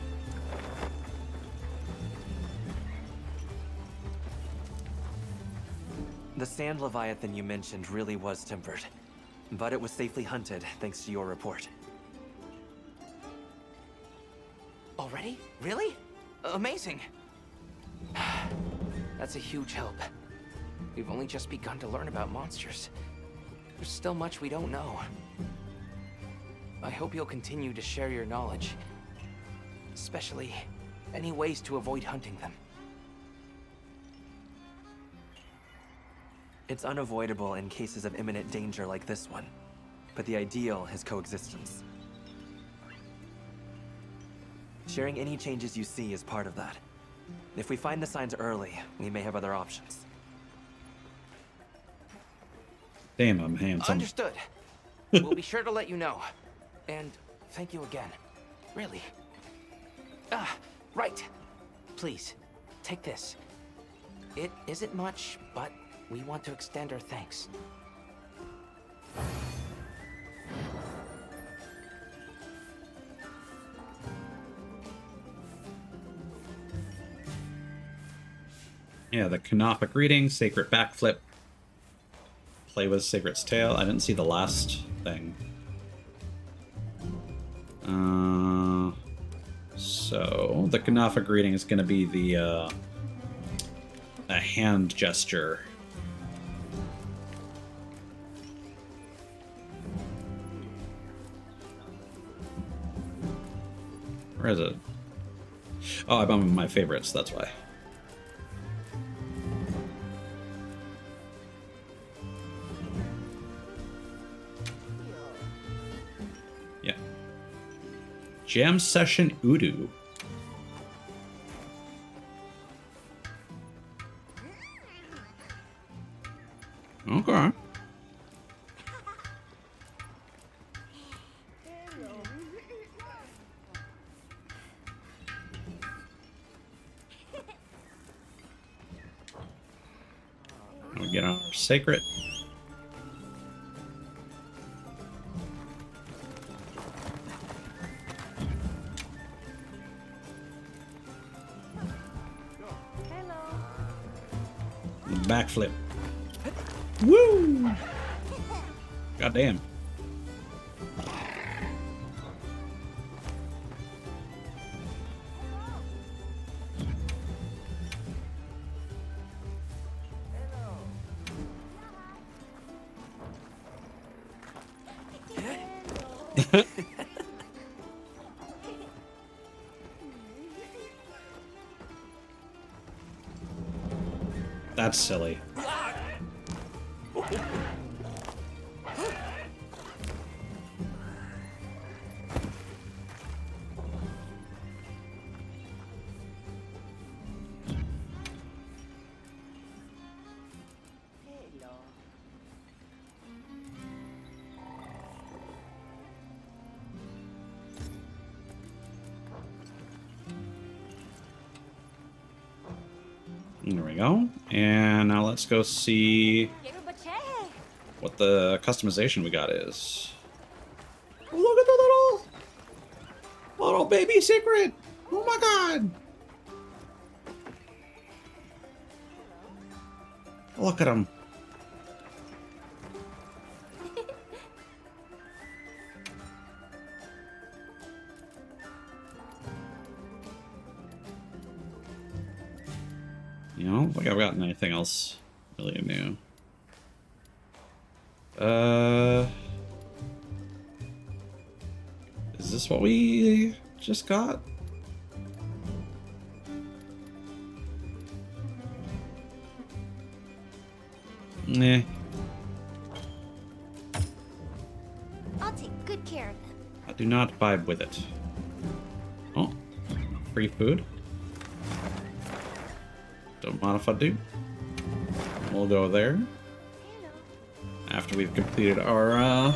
The sand leviathan you mentioned really was tempered, but it was safely hunted thanks to your report. Already? Really? Amazing. That's a huge help. We've only just begun to learn about monsters. There's still much we don't know. I hope you'll continue to share your knowledge. Especially, any ways to avoid hunting them. It's unavoidable in cases of imminent danger like this one, but the ideal is coexistence. Sharing any changes you see is part of that. If we find the signs early, we may have other options. Damn, I'm handsome. Understood. We'll be sure to let you know. And thank you again. Really. Right. Please, take this. It isn't much, but we want to extend our thanks. Yeah, the Canopy greeting, sacred backflip, play with Sacred's tail. I didn't see the last thing. So the Kanafa greeting is going to be the a hand gesture. Where is it? Oh, I'm on my favorites, that's why. Yeah. Jam Session Udu. Okay. We get our sacred. Backflip. Woo! Goddamn. That's silly. There we go. And now let's go see what the customization we got is. Look at the little baby secret. Oh my god. Look at him. You know, like I've gotten anything else really new. Is this what we just got? Nah. I'll take good care of them. I do not vibe with it. Oh, free food. Don't mind if I do. We'll go there. After we've completed our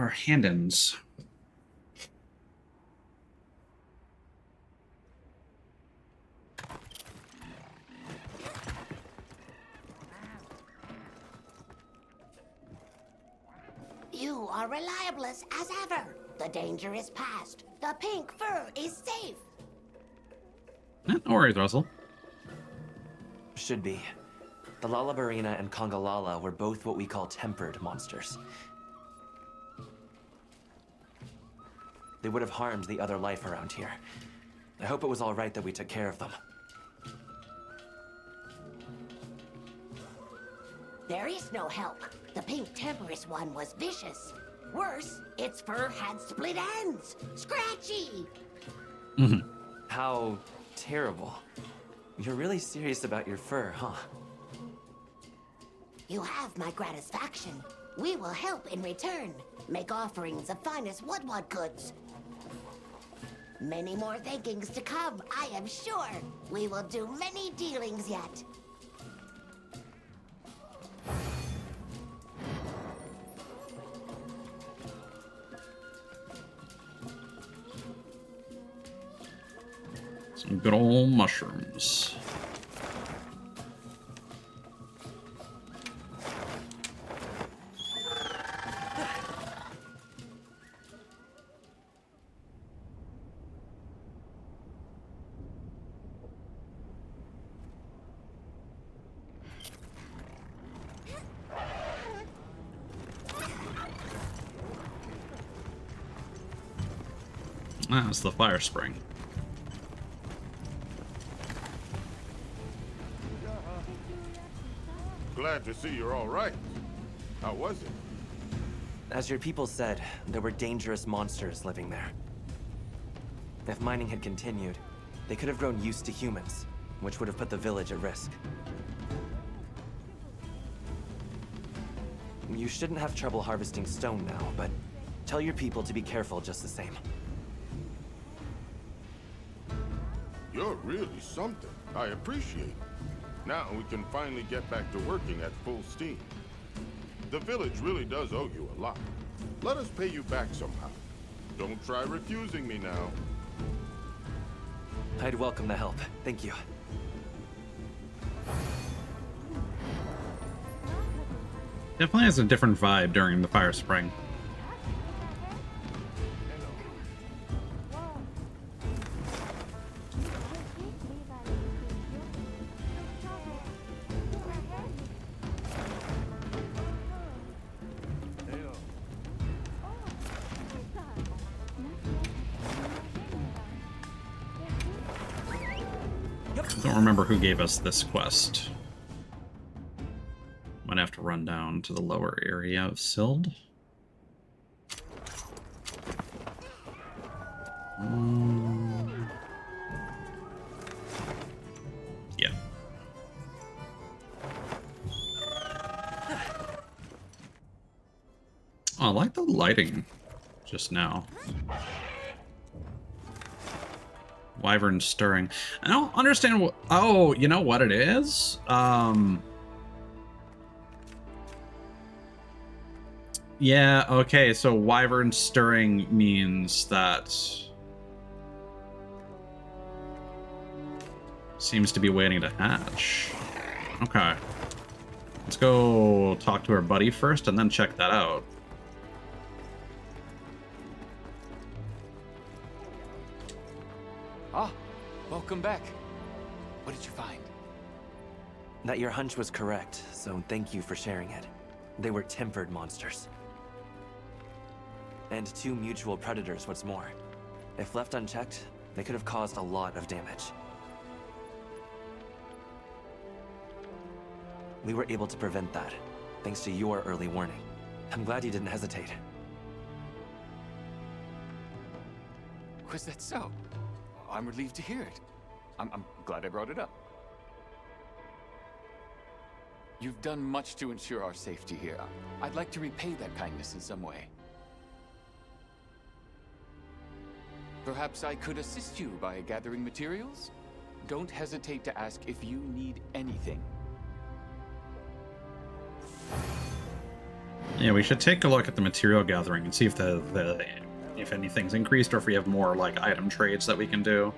hand-ins. You are reliable as ever. The danger is past. The pink fur is safe. No worries, Russell. Should be. The Lalabarina and Congalala were both what we call tempered monsters. They would have harmed the other life around here. I hope it was all right that we took care of them. There is no help. The pink temperous one was vicious. Worse, its fur had split ends. Scratchy! How terrible. You're really serious about your fur, huh? You have my gratification. We will help in return. Make offerings of finest woodward goods. Many more thankings to come, I am sure. We will do many dealings yet. Some good old mushrooms. That's the fire spring. Glad to see you're all right. How was it? As your people said, there were dangerous monsters living there. If mining had continued, they could have grown used to humans, which would have put the village at risk. You shouldn't have trouble harvesting stone now, but Tell your people to be careful just the same. You're really something. I appreciate it. Now we can finally get back to working at full steam. The village really does owe you a lot. Let us pay you back somehow. Don't try refusing me now. I'd welcome the help. Thank you. Definitely has a different vibe during the Fire Spring. Don't remember who gave us this quest. Might have to run down to the lower area of Sild. Yeah. Oh, I like the lighting just now. Wyvern stirring. I don't understand what... Oh, you know what it is? Yeah, okay, so Wyvern stirring means that... Seems to be waiting to hatch. Okay. Let's go talk to our buddy first and then check that out. Ah, welcome back. What did you find? That your hunch was correct, so thank you for sharing it. They were tempered monsters. And 2 mutual predators, what's more. If left unchecked, they could have caused a lot of damage. We were able to prevent that, thanks to your early warning. I'm glad you didn't hesitate. Was that so? I'm relieved to hear it. I'm glad I brought it up. You've done much to ensure our safety here. I'd like to repay that kindness in some way. Perhaps I could assist you by gathering materials? Don't hesitate to ask if you need anything. Yeah, we should take a look at the material gathering and see if if anything's increased or if we have more like item trades that we can do.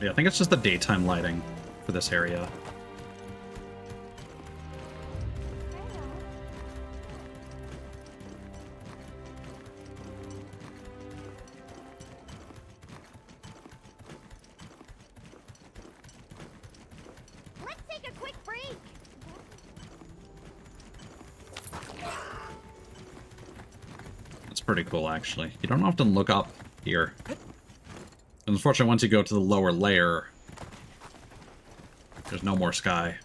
Yeah, I think it's just the daytime lighting for this area. Let's take a quick break. That's pretty cool, actually. You don't often look up here. Unfortunately, once you go to the lower layer, there's no more sky.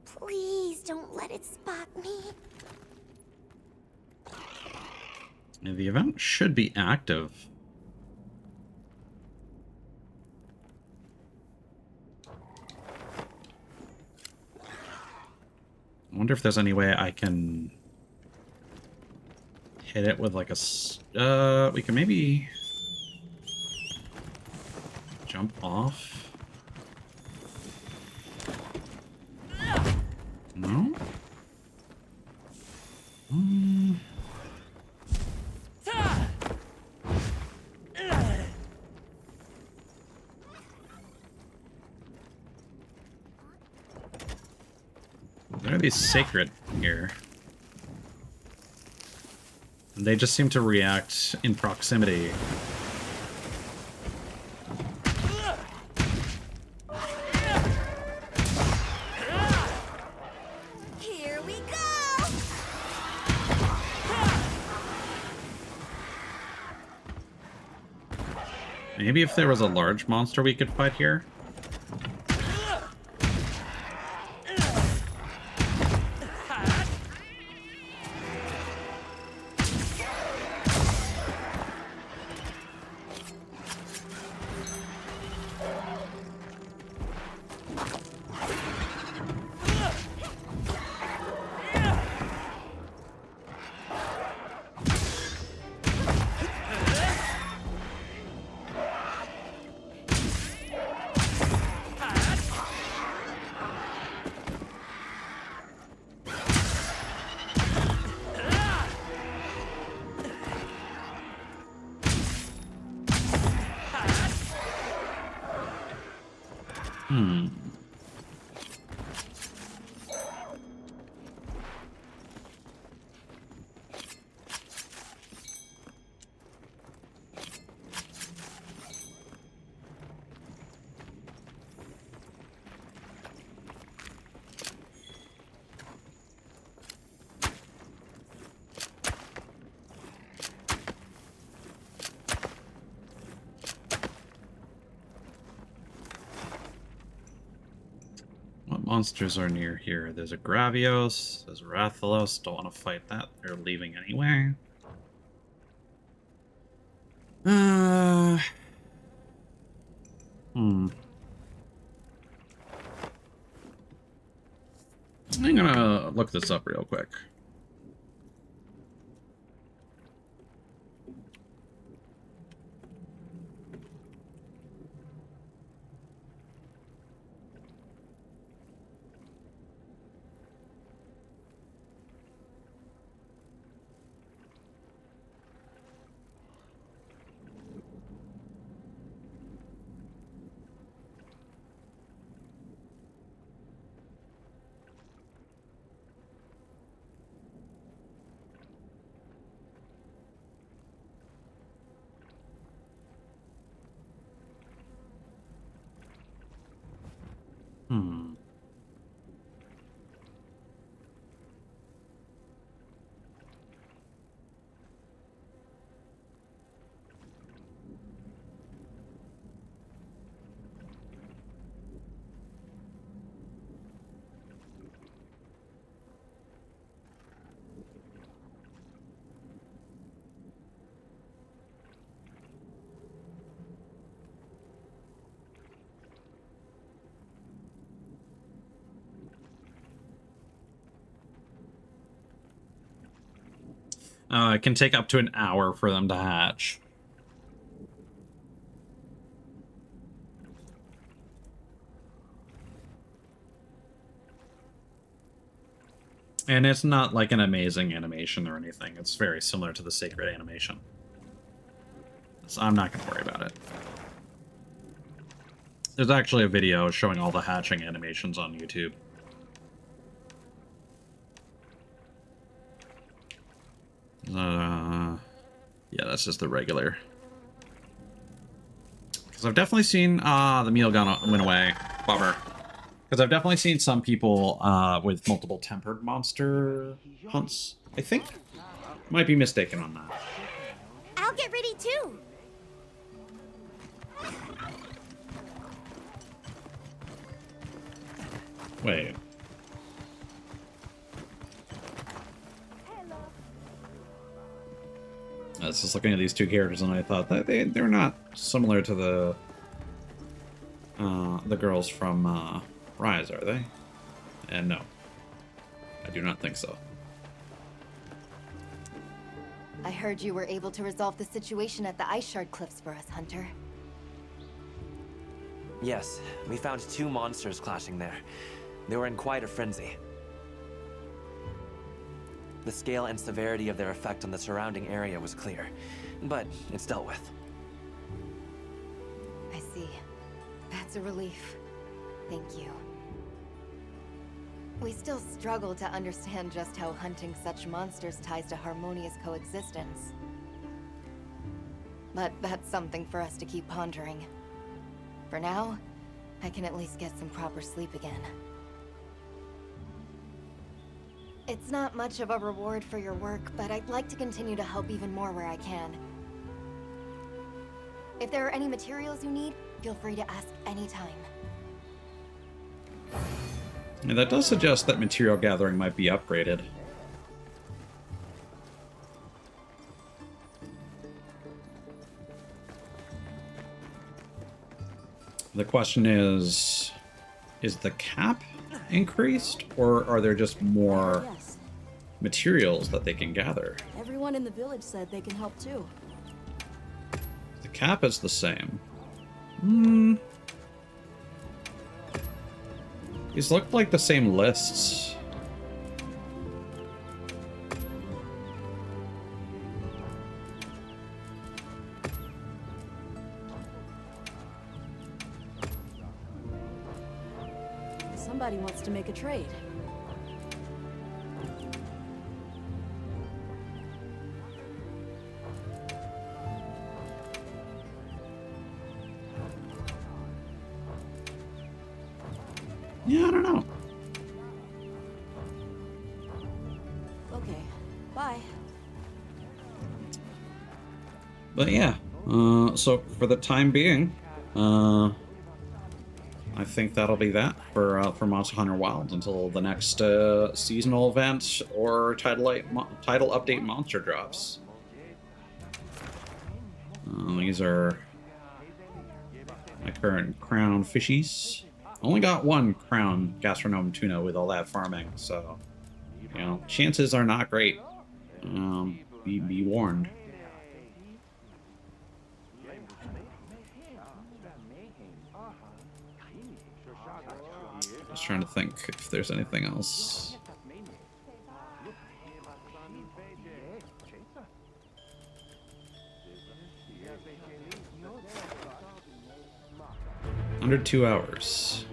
Please don't let it spot me. The event should be active. I wonder if there's any way I can hit it with like a... we can maybe jump off. No? might be sacred here. They just seem to react in proximity. Here we go! Maybe if there was a large monster we could fight here. What monsters are near here? There's a Gravios, there's a Rathalos. Don't want to fight that. They're leaving anyway. I'm gonna look this up real quick. It can take up to an hour for them to hatch. And it's not like an amazing animation or anything. It's very similar to the sacred animation. So I'm not going to worry about it. There's actually a video showing all the hatching animations on YouTube. Yeah, that's just the regular. Because I've definitely seen the meal went away. Bummer. Because I've definitely seen some people with multiple tempered monster hunts. I think. Might be mistaken on that. I'll get ready too. Wait. I was just looking at these two characters and I thought that they're not similar to the girls from Rise, are they? And no. I do not think so. I heard you were able to resolve the situation at the Ice Shard Cliffs for us, Hunter. Yes, we found 2 monsters clashing there. They were in quite a frenzy. The scale and severity of their effect on the surrounding area was clear, but it's dealt with. I see. That's a relief. Thank you. We still struggle to understand just how hunting such monsters ties to harmonious coexistence. But that's something for us to keep pondering. For now, I can at least get some proper sleep again. It's not much of a reward for your work, but I'd like to continue to help even more where I can. If there are any materials you need, feel free to ask anytime. And that does suggest that material gathering might be upgraded. The question is the cap increased, or are there just more Yes. materials that they can gather? Everyone in the village said they can help too. The cap is the same. These look like the same lists. Somebody wants to make a trade. Yeah, I don't know. Okay, bye. But yeah, so for the time being, I think that'll be that for Monster Hunter Wilds until the next seasonal event or title update monster drops. These are my current crown fishies. Only got one crown gastronome tuna with all that farming, so you know chances are not great. Be warned. Just trying to think if there's anything else. Under 2 hours.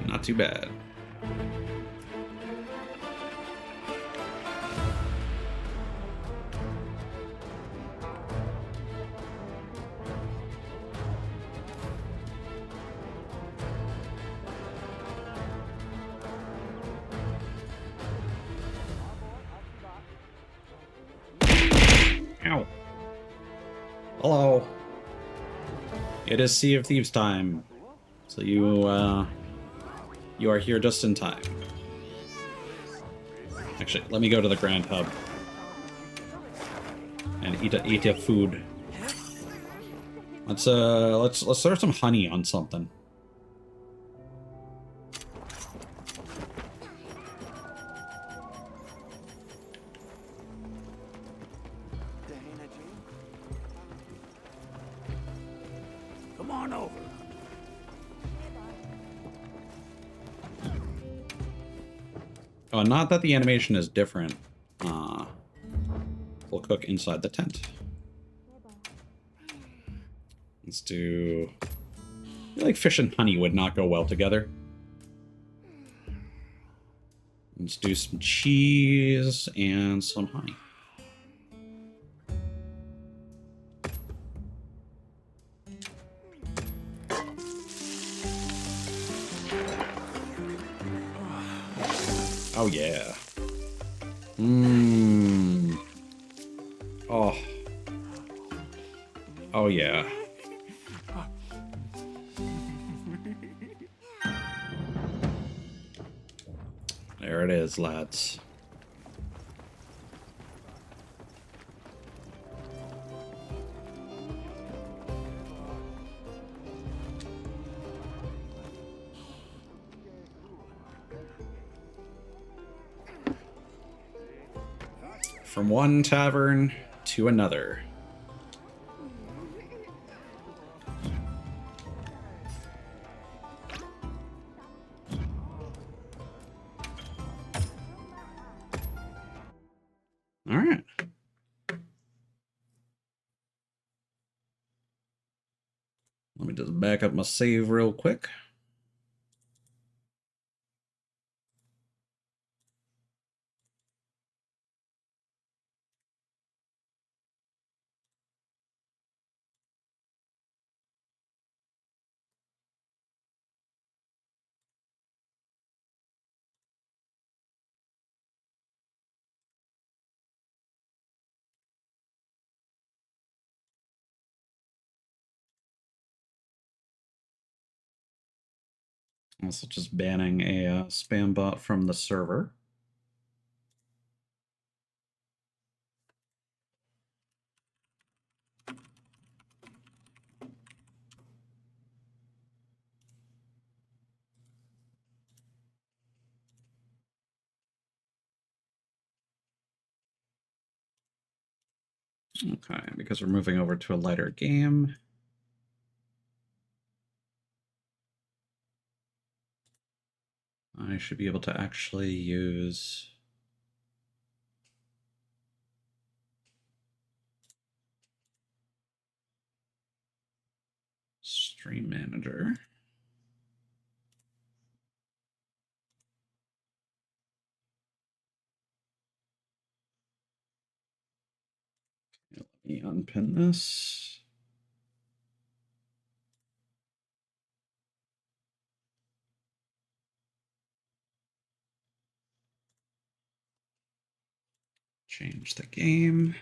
Not too bad. Ow. Hello. It is Sea of Thieves time. So you are here just in time. Actually, let me go to the Grand Hub and eat a food. Let's throw some honey on something. Come on over. Oh, and not that the animation is different. We'll cook inside the tent. Let's do... I feel like fish and honey would not go well together. Let's do some cheese and some honey. Oh yeah. Mmm. Oh. Oh yeah. There it is, lads. From one tavern to another. All right. Let me just back up my save real quick. Also just banning a spam bot from the server. Okay, because we're moving over to a lighter game. I should be able to actually use Stream Manager. Let me unpin this. Change the game.